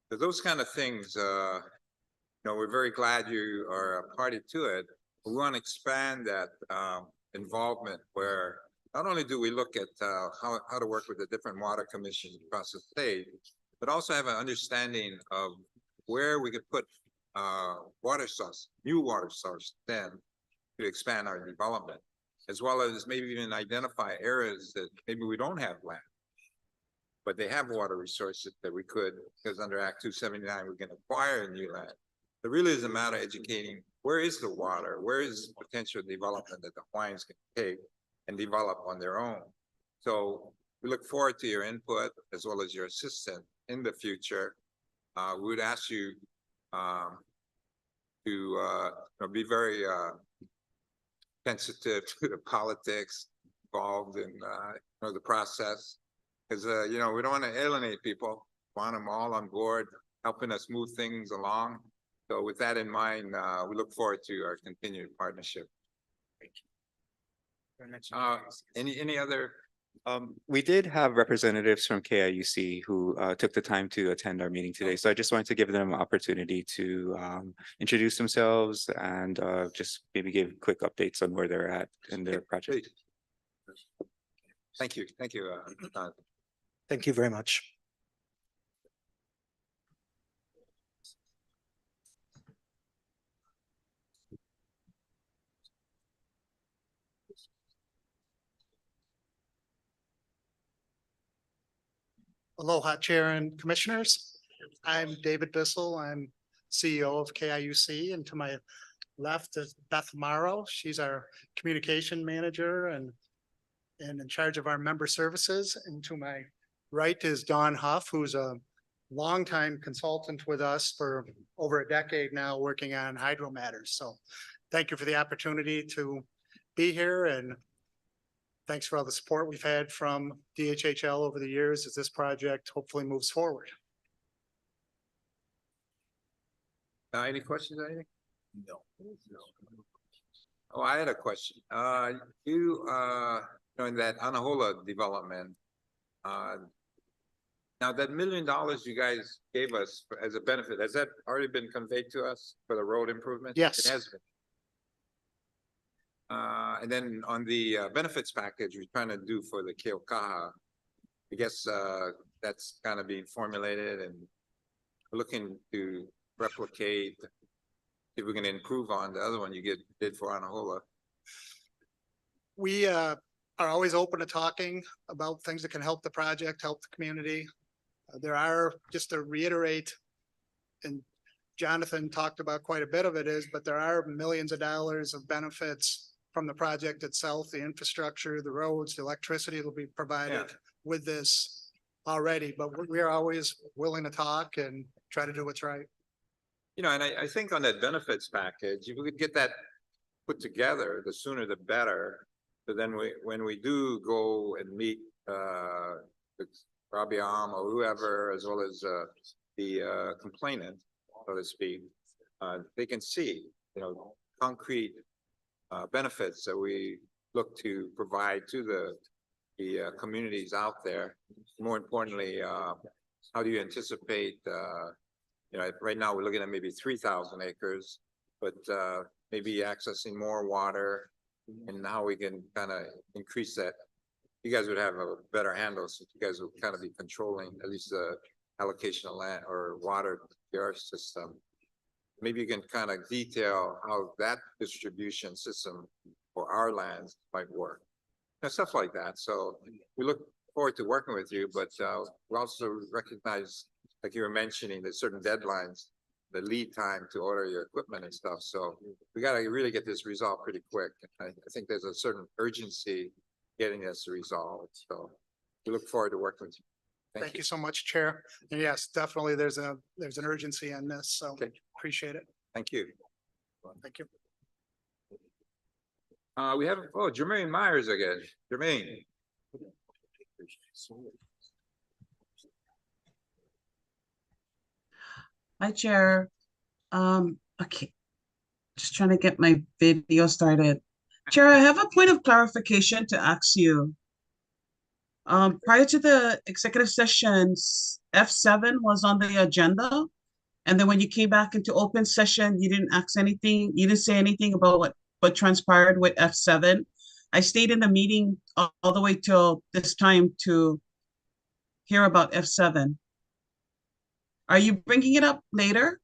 So those kind of things, you know, we're very glad you are a party to it. We want to expand that involvement where not only do we look at how to work with the different water commissions across the state, but also have an understanding of where we could put new water source then to expand our development. as well as maybe even identify areas that maybe we don't have land, but they have water resources that we could, because under Act 279, we can acquire new land. It really is a matter of educating, where is the water? Where is potential development that the Hawaiians can take and develop on their own? So we look forward to your input as well as your assistance in the future. We would ask you to be very sensitive to the politics involved in the process, because we don't want to alienate people. We want them all on board, helping us move things along. So with that in mind, we look forward to our continued partnership. Any other? We did have representatives from KIUC who took the time to attend our meeting today. So I just wanted to give them an opportunity to introduce themselves and just maybe give quick updates on where they're at in their project. Thank you. Thank you. Thank you very much. Aloha, Chair and Commissioners. I'm David Bissell. I'm CEO of KIUC, and to my left is Beth Morrow. She's our communication manager and in charge of our member services. And to my right is Dawn Huff, who's a longtime consultant with us for over a decade now, working on hydro matters. So thank you for the opportunity to be here, and thanks for all the support we've had from DHHL over the years as this project hopefully moves forward. Any questions or anything? No. Oh, I had a question. You in that Anahola development, now that $1 million you guys gave us as a benefit, has that already been conveyed to us for the road improvement? Yes. It has been. And then on the benefits package we're trying to do for the Keaukaha, I guess that's kind of being formulated and looking to replicate, if we're going to improve on the other one you did for Anahola. We are always open to talking about things that can help the project, help the community. There are, just to reiterate, and Jonathan talked about quite a bit of it but there are millions of dollars of benefits from the project itself, the infrastructure, the roads, the electricity that will be provided with this already, but we are always willing to talk and try to do what's right. And I think on that benefits package, if we could get that put together, the sooner the better. So then when we do go and meet with Rabiam or whoever, as well as the complainant, so to speak, they can see, concrete benefits that we look to provide to the communities out there. More importantly, how do you anticipate, right now we're looking at maybe 3,000 acres, but maybe accessing more water, and how we can kind of increase that. You guys would have a better handle, since you guys would kind of be controlling at least the allocation of land or water to your system. Maybe you can kind of detail how that distribution system for our lands might work. Stuff like that. So we look forward to working with you, but we also recognize, like you were mentioning, there's certain deadlines, the lead time to order your equipment and stuff. So we got to really get this resolved pretty quick. I think there's a certain urgency getting this resolved. So we look forward to working with you. Thank you so much, Chair. And yes, definitely there's an urgency on this, so appreciate it. Thank you. Thank you. We have, Jermaine Myers again. Jermaine. Hi, Chair. Okay. Just trying to get my video started. Chair, I have a point of clarification to ask you. Prior to the executive sessions, F7 was on the agenda. And then when you came back into open session, you didn't ask anything. You didn't say anything about what transpired with F7. I stayed in the meeting all the way till this time to hear about F7. Are you bringing it up later?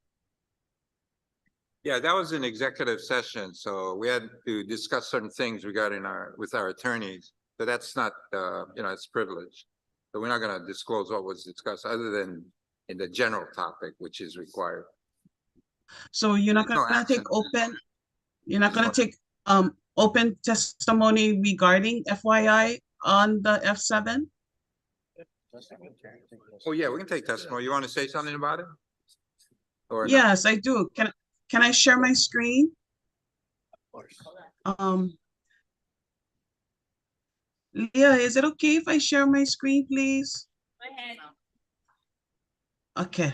Yeah, that was an executive session, so we had to discuss certain things regarding with our attorneys. But that's not, it's privileged. So we're not gonna disclose what was discussed other than in the general topic, which is required. So you're not There's no gonna take action. you're not gonna take open testimony regarding FYI on the F7? Oh, yeah, we can take testimony. You want to say something about it? Or not? Yes, I do. Can I share my screen? Leah, is it okay if I share my screen, please? Okay,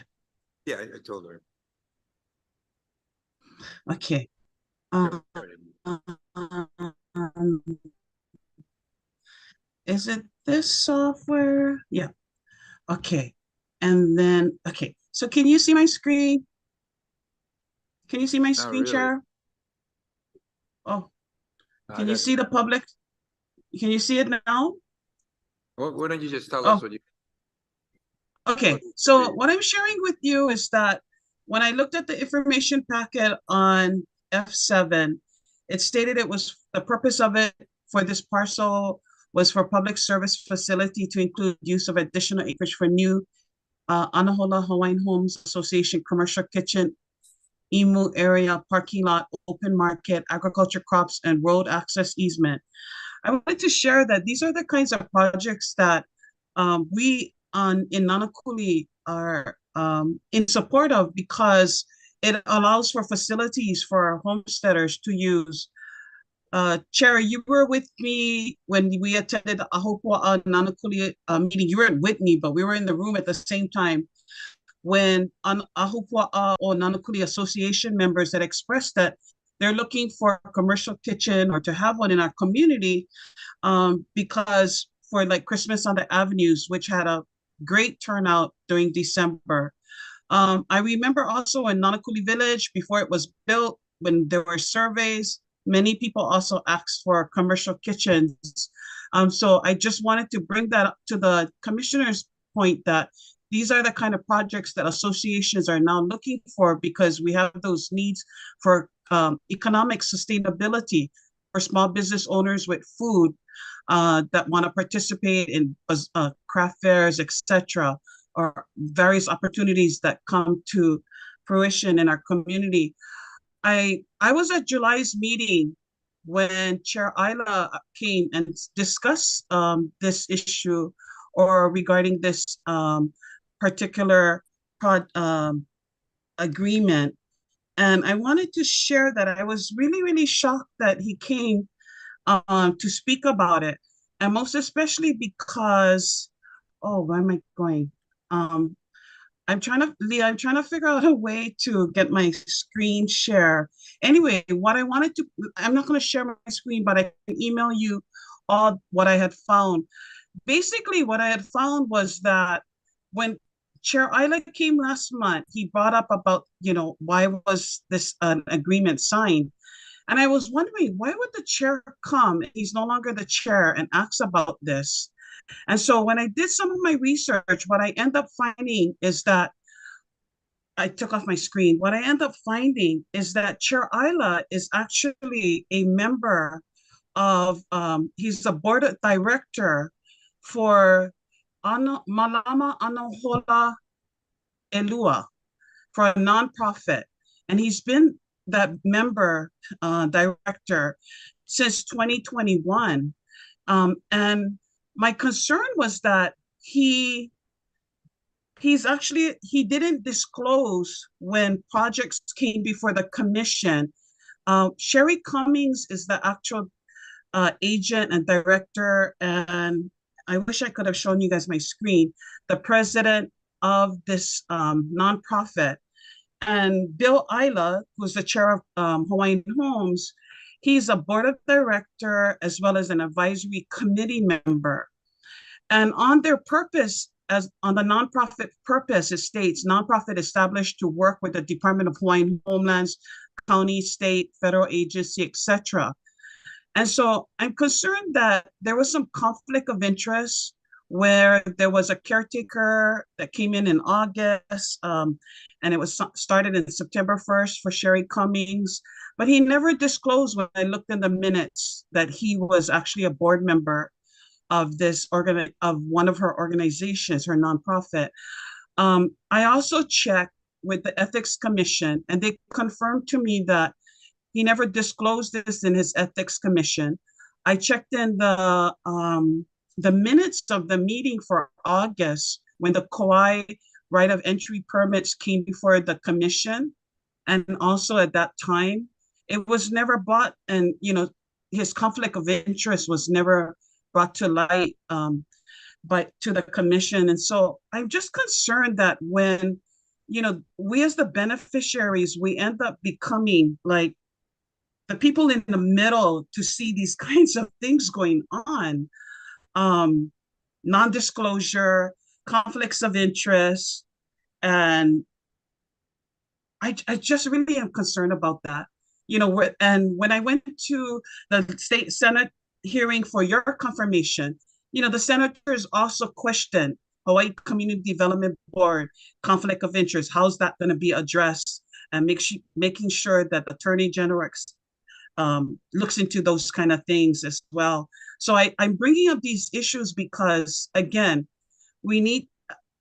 Yeah, I told her. okay. Is it this software? Yeah. Okay. And then, okay. So can you see my screen? Can you see my screen really. share? Oh, can you see the public? Can you see it now? Why don't you just tell Oh. us what you? Okay, so what I'm sharing with you is that when I looked at the information packet on F7, it stated it was, the purpose of it for this parcel was for public service facility to include use of additional acreage for new Anahola Hawaiian Homes Association commercial kitchen, EMU area, parking lot, open market, agriculture crops, and road access easement. I wanted to share that these are the kinds of projects that we in Nanakuli are in support of, because it allows for facilities for homesteaders to use. Chair, you were with me when we attended the Ahopua Nanakuli meeting. You weren't with me, but we were in the room at the same time when Ahopua or Nanakuli Association members had expressed that they're looking for a commercial kitchen or to have one in our community because for like Christmas on the Avenues, which had a great turnout during December. I remember also in Nanakuli Village, before it was built, when there were surveys, many people also asked for commercial kitchens. So I just wanted to bring that up to the commissioner's point that these are the kind of projects that associations are now looking for, because we have those needs for economic sustainability for small business owners with food that want to participate in craft fairs, etc., or various opportunities that come to fruition in our community. I was at July's meeting when Chair Ayla came and discussed this issue or regarding this particular agreement. And I wanted to share that I was really, really shocked that he came to speak about it. And most especially because, oh, where am I going? I'm trying to figure out a way to get my screen share. Anyway, what I wanted to, I'm not going to share my screen, but I can email you all what I had found. Basically, what I had found was that when Chair Ayla came last month, he brought up about, why was this agreement signed? And I was wondering, why would the chair come? He's no longer the chair, and asks about this. And so when I did some of my research, what I end up finding is that I took off my screen. What I end up finding is that Chair Ayla is actually a member of, he's a board director for Malama Anahola Elua, for a nonprofit. And he's been that member director since 2021. And my concern was that he didn't disclose when projects came before the commission. Sherry Cummings is the actual agent and director, and I wish I could have shown you guys my screen, the president of this nonprofit. And Bill Ayla, who's the chair of Hawaiian Homes, he's a board of director as well as an advisory committee member. And on their purpose, as on the nonprofit purpose, it states nonprofit established to work with the Department of Hawaiian Homelands, county, state, federal agency, etc. And so I'm concerned that there was some conflict of interest where there was a caretaker that came in August, and it was started in September 1st for Sherry Cummings, but he never disclosed when I looked in the minutes that he was actually a board member of of one of her organizations, her nonprofit. I also checked with the Ethics Commission, and they confirmed to me that he never disclosed this in his Ethics Commission. I checked in the minutes of the meeting for August when the Kauai right of entry permits came before the commission. And also at that time, it was never brought, and his conflict of interest was never brought to light but to the commission. And so I'm just concerned that when, we as the beneficiaries, we end up becoming like the people in the middle to see these kinds of things going on. Non-disclosure, conflicts of interest, and I just really am concerned about that. And when I went to the state Senate hearing for your confirmation, the senators also questioned Hawaii Community Development Board conflict of interest. How's that going to be addressed? And making sure that the Attorney General looks into those kind of things as well. So I'm bringing up these issues because, again, we need,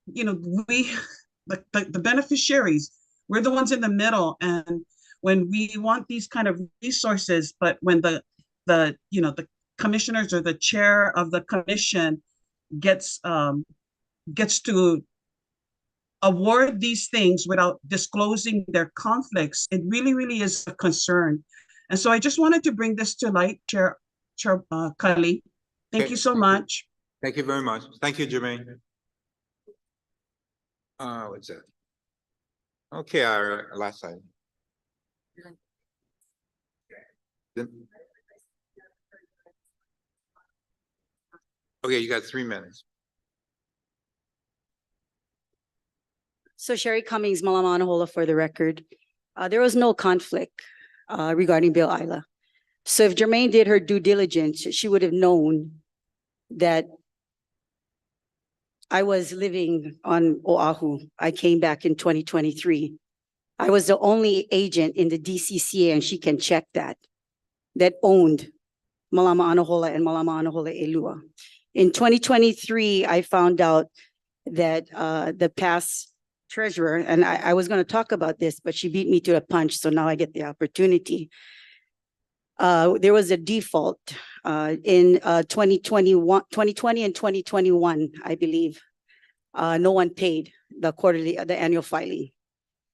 the beneficiaries, we're the ones in the middle. And when we want these kind of resources, but when the commissioners or the chair of the commission gets to award these things without disclosing their conflicts, it really, really is a concern. And so I just wanted to bring this to light, Chair Kali. Thank you so much. Thank you very much. Thank you, Jermaine. What's that? Okay, our last item. Okay, you got 3 minutes. So Sherry Cummings, Malamanahola for the record. There was no conflict regarding Bill Isla. So if Jermaine did her due diligence, she would have known that I was living on Oahu. I came back in 2023. I was the only agent in the DCCA, and she can check that owned Malamanahola and Malamanahola Elua. In 2023, I found out that the past treasurer, and I was going to talk about this, but she beat me to the punch, so now I get the opportunity. There was a default in 2020 and 2021, I believe. No one paid the annual filing.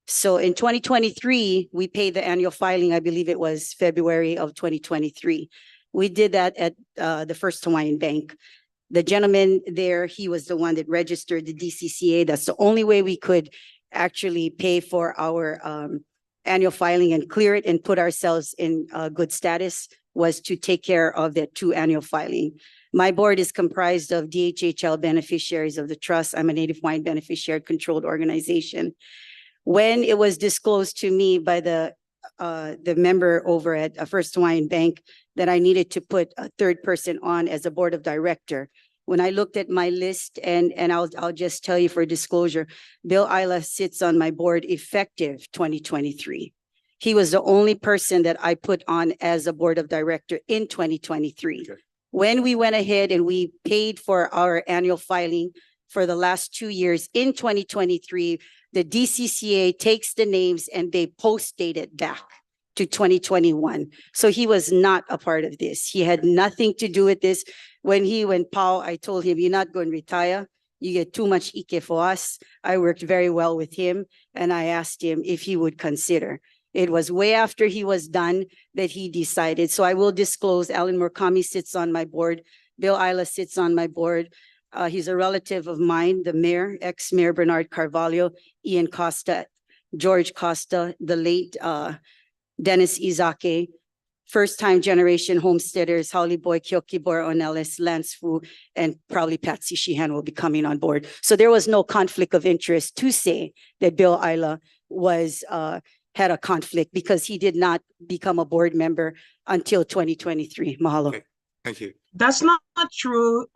So in 2023, we paid the annual filing. I believe it was February of 2023. We did that at the First Hawaiian Bank. The gentleman there, he was the one that registered the DCCA. That's the only way we could actually pay for our annual filing and clear it and put ourselves in good status, was to take care of that 2 annual filing. My board is comprised of DHHL beneficiaries of the trust. I'm a Native Hawaiian beneficiary controlled organization. When it was disclosed to me by the member over at First Hawaiian Bank that I needed to put a third person on as a board of director, when I looked at my list, and I'll just tell you for disclosure, Bill Isla sits on my board effective 2023. He was the only person that I put on as a board of director in 2023. Okay. When we went ahead and we paid for our annual filing for the last 2 years in 2023, the DCCA takes the names and they post date it back to 2021. So he was not a part of this. He had nothing to do with this. When Paul, I told him, you're not going to retire. You get too much ike for us. I worked very well with him, and I asked him if he would consider. It was way after he was done that he decided. So I will disclose, Alan Murakami sits on my board. Bill Isla sits on my board. He's a relative of mine, the mayor, ex-mayor Bernard Carvalho, Ian Costa, George Costa, the late Dennis Izake, first-time generation homesteaders, Hauli Boy, Kyokibor Onelis, Lance Fu, and probably Patsy Sheehan will be coming on board. So there was no conflict of interest to say that Bill Isla had a conflict, because he did not become a board member until 2023. Mahalo. Okay. Thank you. That's not true.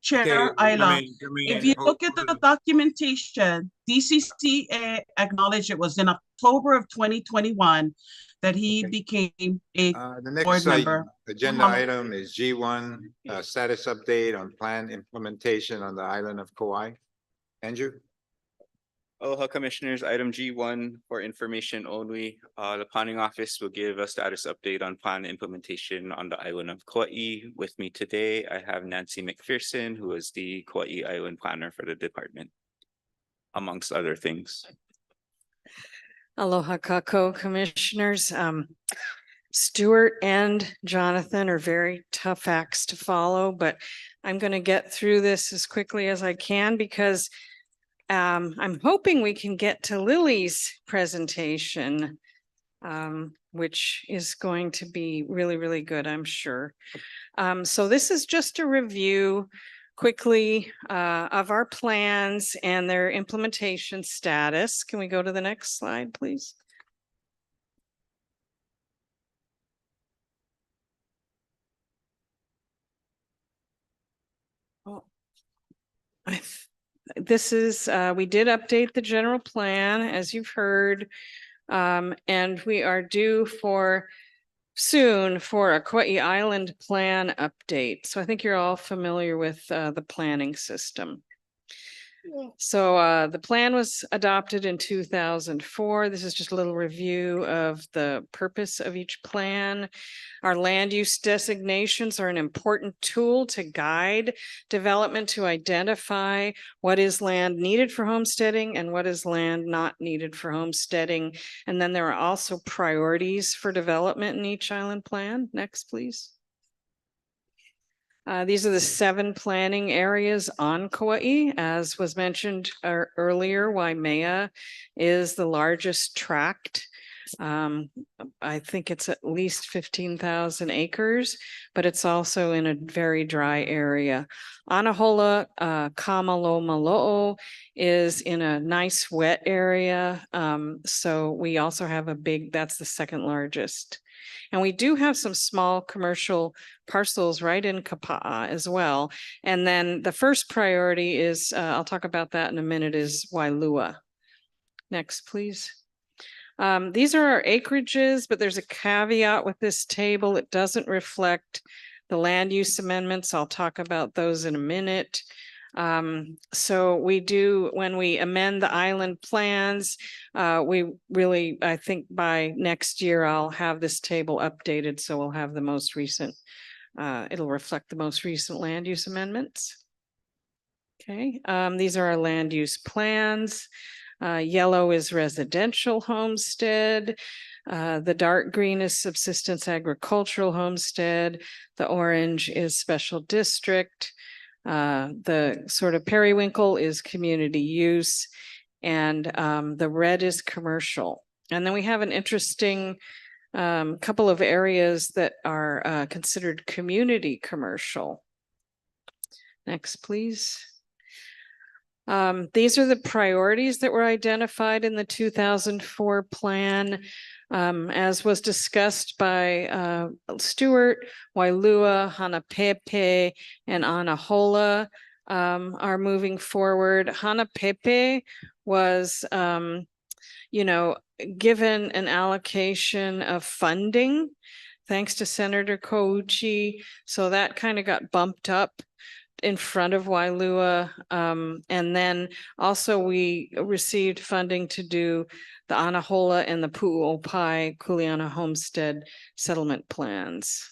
Chair Ayla, if you look at the documentation, DCCA acknowledged it was in October of 2021 that he became a The next board member. agenda item is G1, status update on plan implementation on the island of Kauai. Andrew? Aloha Commissioners, item G1 for information only. The planning office will give a status update on plan implementation on the island of Kauai. With me today, I have Nancy McPherson, who is the Kauai Island Planner for the department, amongst other things. Aloha Kako Commissioners. Stuart and Jonathan are very tough acts to follow, but I'm going to get through this as quickly as I can because I'm hoping we can get to Lily's presentation, which is going to be really, really good, I'm sure. So this is just a review quickly of our plans and their implementation status. Can we go to the next slide, please? Oh, this is, we did update the general plan, as you've heard, and we are due for soon for a Kauai Island plan update. So I think you're all familiar with the planning system. So the plan was adopted in 2004. This is just a little review of the purpose of each plan. Our land use designations are an important tool to guide development to identify what is land needed for homesteading and what is land not needed for homesteading. And then there are also priorities for development in each island plan. Next, please. These are the 7 planning areas on Kauai. As was mentioned earlier, Waimea is the largest tract. I think it's at least 15,000 acres, but it's also in a very dry area. Anahola, Kamalomalo'o is in a nice wet area. So we also have a big, that's the second largest. And we do have some small commercial parcels right in Kapa'a as well. And then the first priority is, I'll talk about that in a minute, is Wailua. Next, please. These are our acreages, but there's a caveat with this table. It doesn't reflect the land use amendments. I'll talk about those in a minute. So we do, when we amend the island plans, we really, I think by next year, I'll have this table updated. So we'll have the most recent, it'll reflect the most recent land use amendments. Okay, these are our land use plans. Yellow is residential homestead. The dark green is subsistence agricultural homestead. The orange is special district. The sort of periwinkle is community use, and the red is commercial. And then we have an interesting couple of areas that are considered community commercial. Next, please. These are the priorities that were identified in the 2004 plan. As was discussed by Stuart, Wailua, Hanapepe, and Anahola are moving forward. Hanapepe was, given an allocation of funding thanks to Senator Kouchi. So that kind of got bumped up in front of Wailua. And then also we received funding to do the Anahola and the Pu'uopai Kuleana homestead settlement plans.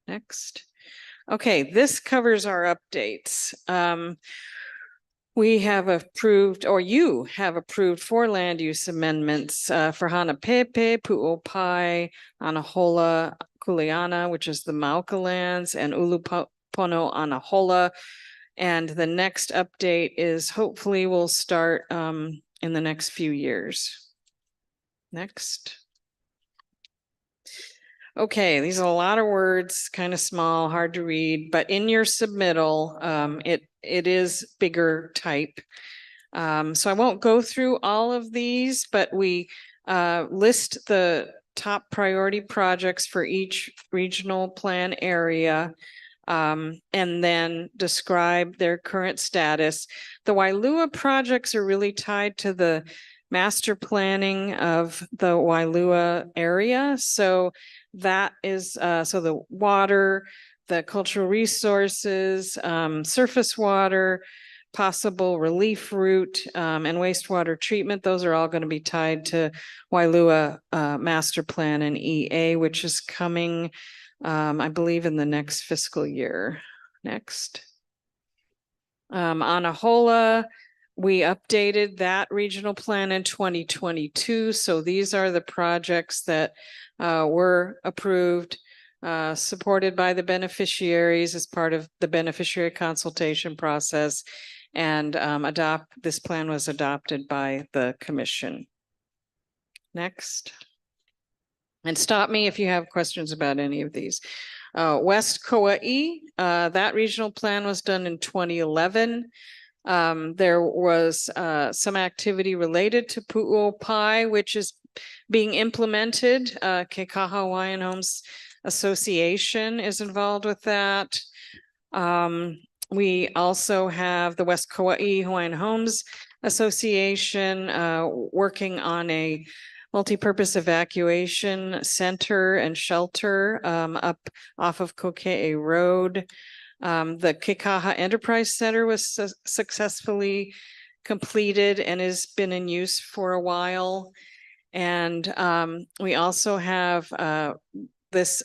Next. Okay, this covers our updates. We have approved, or you have approved 4 land use amendments for Hanapepe, Pu'uopai, Anahola, Kuleana, which is the Mauka lands, and Ulupono Anahola. And the next update is hopefully we'll start in the next few years. Next. Okay, these are a lot of words, kind of small, hard to read, but in your submittal, it is bigger type. So I won't go through all of these, but we list the top priority projects for each regional plan area. and then describe their current status. The Wailua projects are really tied to the master planning of the Wailua area. So that is, so the water, the cultural resources, surface water, possible relief route, and wastewater treatment. Those are all going to be tied to Wailua master plan and EA, which is coming, I believe, in the next fiscal year. Next. Anahola, we updated that regional plan in 2022. So these are the projects that were approved, supported by the beneficiaries as part of the beneficiary consultation process. And this plan was adopted by the commission. Next. And stop me if you have questions about any of these. West Kauai, that regional plan was done in 2011. There was some activity related to Pu'uopai, which is being implemented. Kekaha Hawaiian Homes Association is involved with that. We also have the West Kauai Hawaiian Homes Association working on a multi-purpose evacuation center and shelter up off of Kokee Road. The Kekaha Enterprise Center was successfully completed and has been in use for a while. And we also have this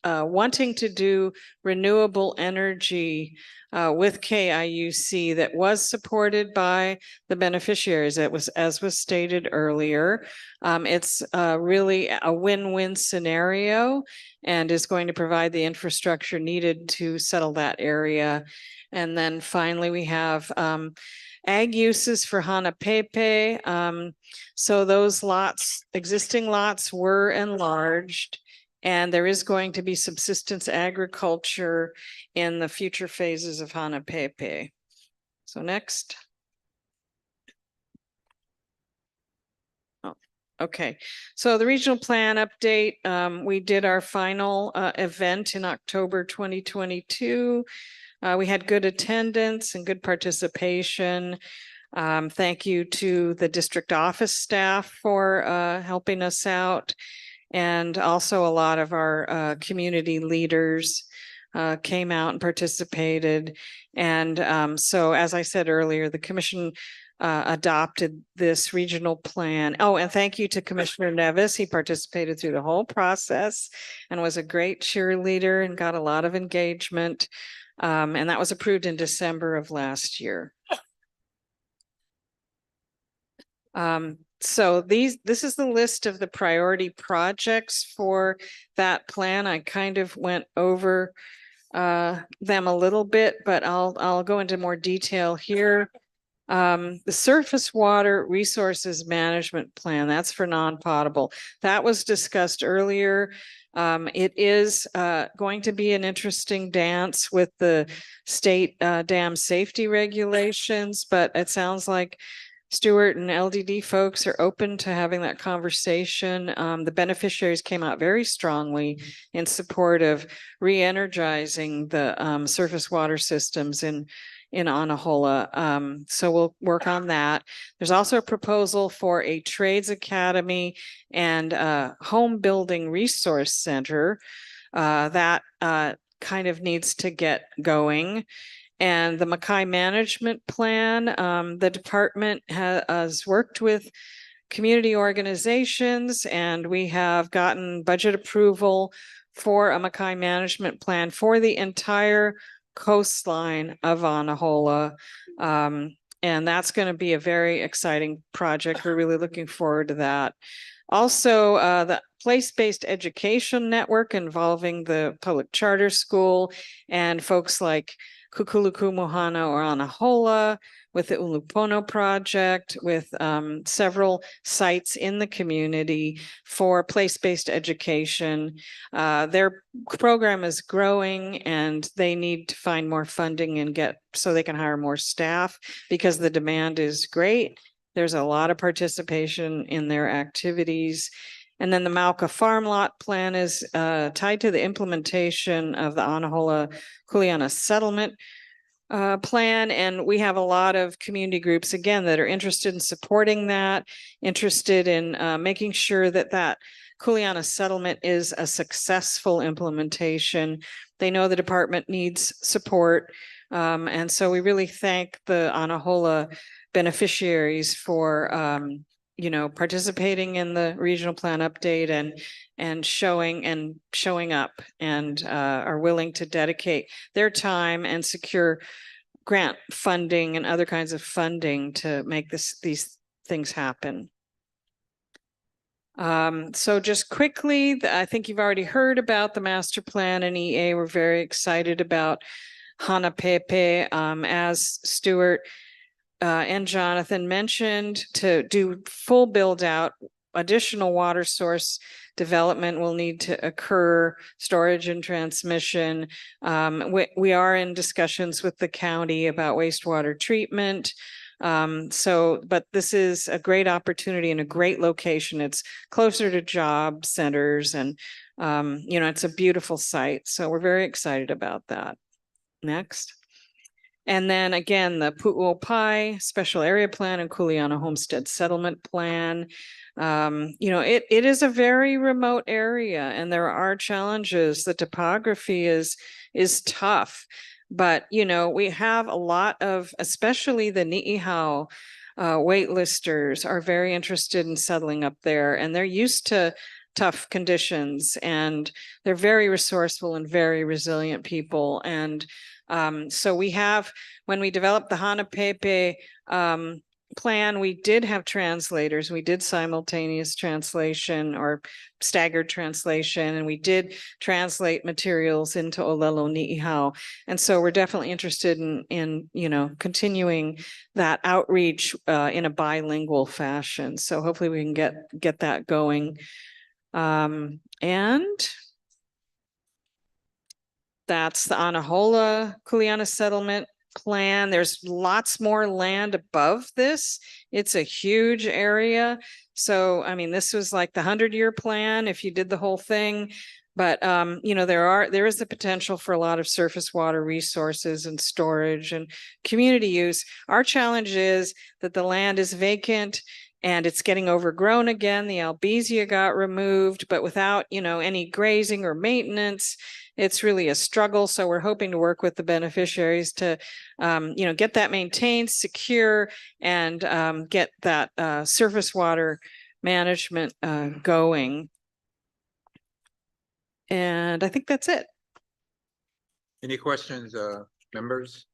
wanting to do renewable energy with KIUC that was supported by the beneficiaries. It was, as was stated earlier, it's really a win-win scenario and is going to provide the infrastructure needed to settle that area. And then finally, we have ag uses for Hanapepe. So those lots, existing lots were enlarged, and there is going to be subsistence agriculture in the future phases of Hanapepe. So next. Oh, okay. So the regional plan update, we did our final event in October 2022. We had good attendance and good participation. Thank you to the district office staff for helping us out. And also a lot of our community leaders came out and participated. And so, as I said earlier, the commission adopted this regional plan. Oh, and thank you to Commissioner Nevis. He participated through the whole process and was a great cheerleader and got a lot of engagement. And that was approved in December of last year. So this is the list of the priority projects for that plan. I kind of went over them a little bit, but I'll go into more detail here. The surface water resources management plan, that's for non-potable. That was discussed earlier. It is going to be an interesting dance with the state dam safety regulations, but it sounds like Stewart and LDD folks are open to having that conversation. The beneficiaries came out very strongly in support of re-energizing the surface water systems in Anahola. So we'll work on that. There's also a proposal for a trades academy and a home building resource center that kind of needs to get going. And the Makai management plan, the department has worked with community organizations, and we have gotten budget approval for a Makai management plan for the entire coastline of Anahola. And that's going to be a very exciting project. We're really looking forward to that. Also, the place-based education network involving the public charter school and folks like Kukuluku Mohana or Anahola, with the Ulupono project, with several sites in the community for place-based education. Their program is growing and they need to find more funding and so they can hire more staff because the demand is great. There's a lot of participation in their activities. And then the Malka Farm Lot Plan is tied to the implementation of the Anahola Kuleana Settlement plan. And we have a lot of community groups, again, that are interested in supporting that, interested in making sure that that Kuleana settlement is a successful implementation. They know the department needs support. And so we really thank the Anahola beneficiaries for participating in the regional plan update and showing up and are willing to dedicate their time and secure grant funding and other kinds of funding to make these things happen. So just quickly, I think you've already heard about the master plan and EA. We're very excited about Hanapepe, as Stuart and Jonathan mentioned, to do full build out. Additional water source development will need to occur, storage and transmission. We are in discussions with the county about wastewater treatment. But this is a great opportunity and a great location. It's closer to job centers and, it's a beautiful site. So we're very excited about that. Next. And then again, the Pu'uopai Special Area Plan and Kuleana Homestead Settlement Plan. It is a very remote area and there are challenges. The topography is tough, but we have a lot of, especially the Ni'ihau waitlisters are very interested in settling up there, and they're used to tough conditions, and they're very resourceful and very resilient people. And so we have, when we developed the Hanapepe plan, we did have translators. We did simultaneous translation or staggered translation, and we did translate materials into Olelo Ni'ihau. And so we're definitely interested in continuing that outreach in a bilingual fashion. So hopefully we can get that going. And that's the Anahola Kuleana settlement plan. There's lots more land above this. It's a huge area. So, I mean, this was like the 100-year plan if you did the whole thing. But, there is the potential for a lot of surface water resources and storage and community use. Our challenge is that the land is vacant and it's getting overgrown again. The albizia got removed, but without, any grazing or maintenance, it's really a struggle. So we're hoping to work with the beneficiaries to, get that maintained, secure, and get that surface water management going. And I think that's it. Any questions, members?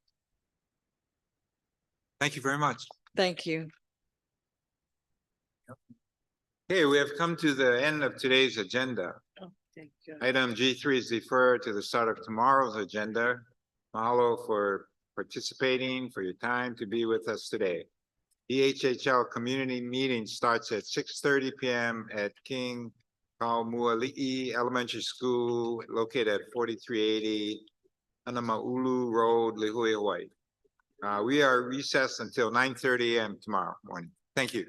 Thank you very much. Thank you. Okay, we have come to the end of today's agenda. Thank you. Item G3 is deferred to the start of tomorrow's agenda. Mahalo for participating, for your time to be with us today. EHHL community meeting starts at 6:30 p.m. at King Kaumuali'i Elementary School located at 4380 Anamaulu Road, Lihue, Hawaii. We are recessed until 9:30 a.m. tomorrow morning. Thank you.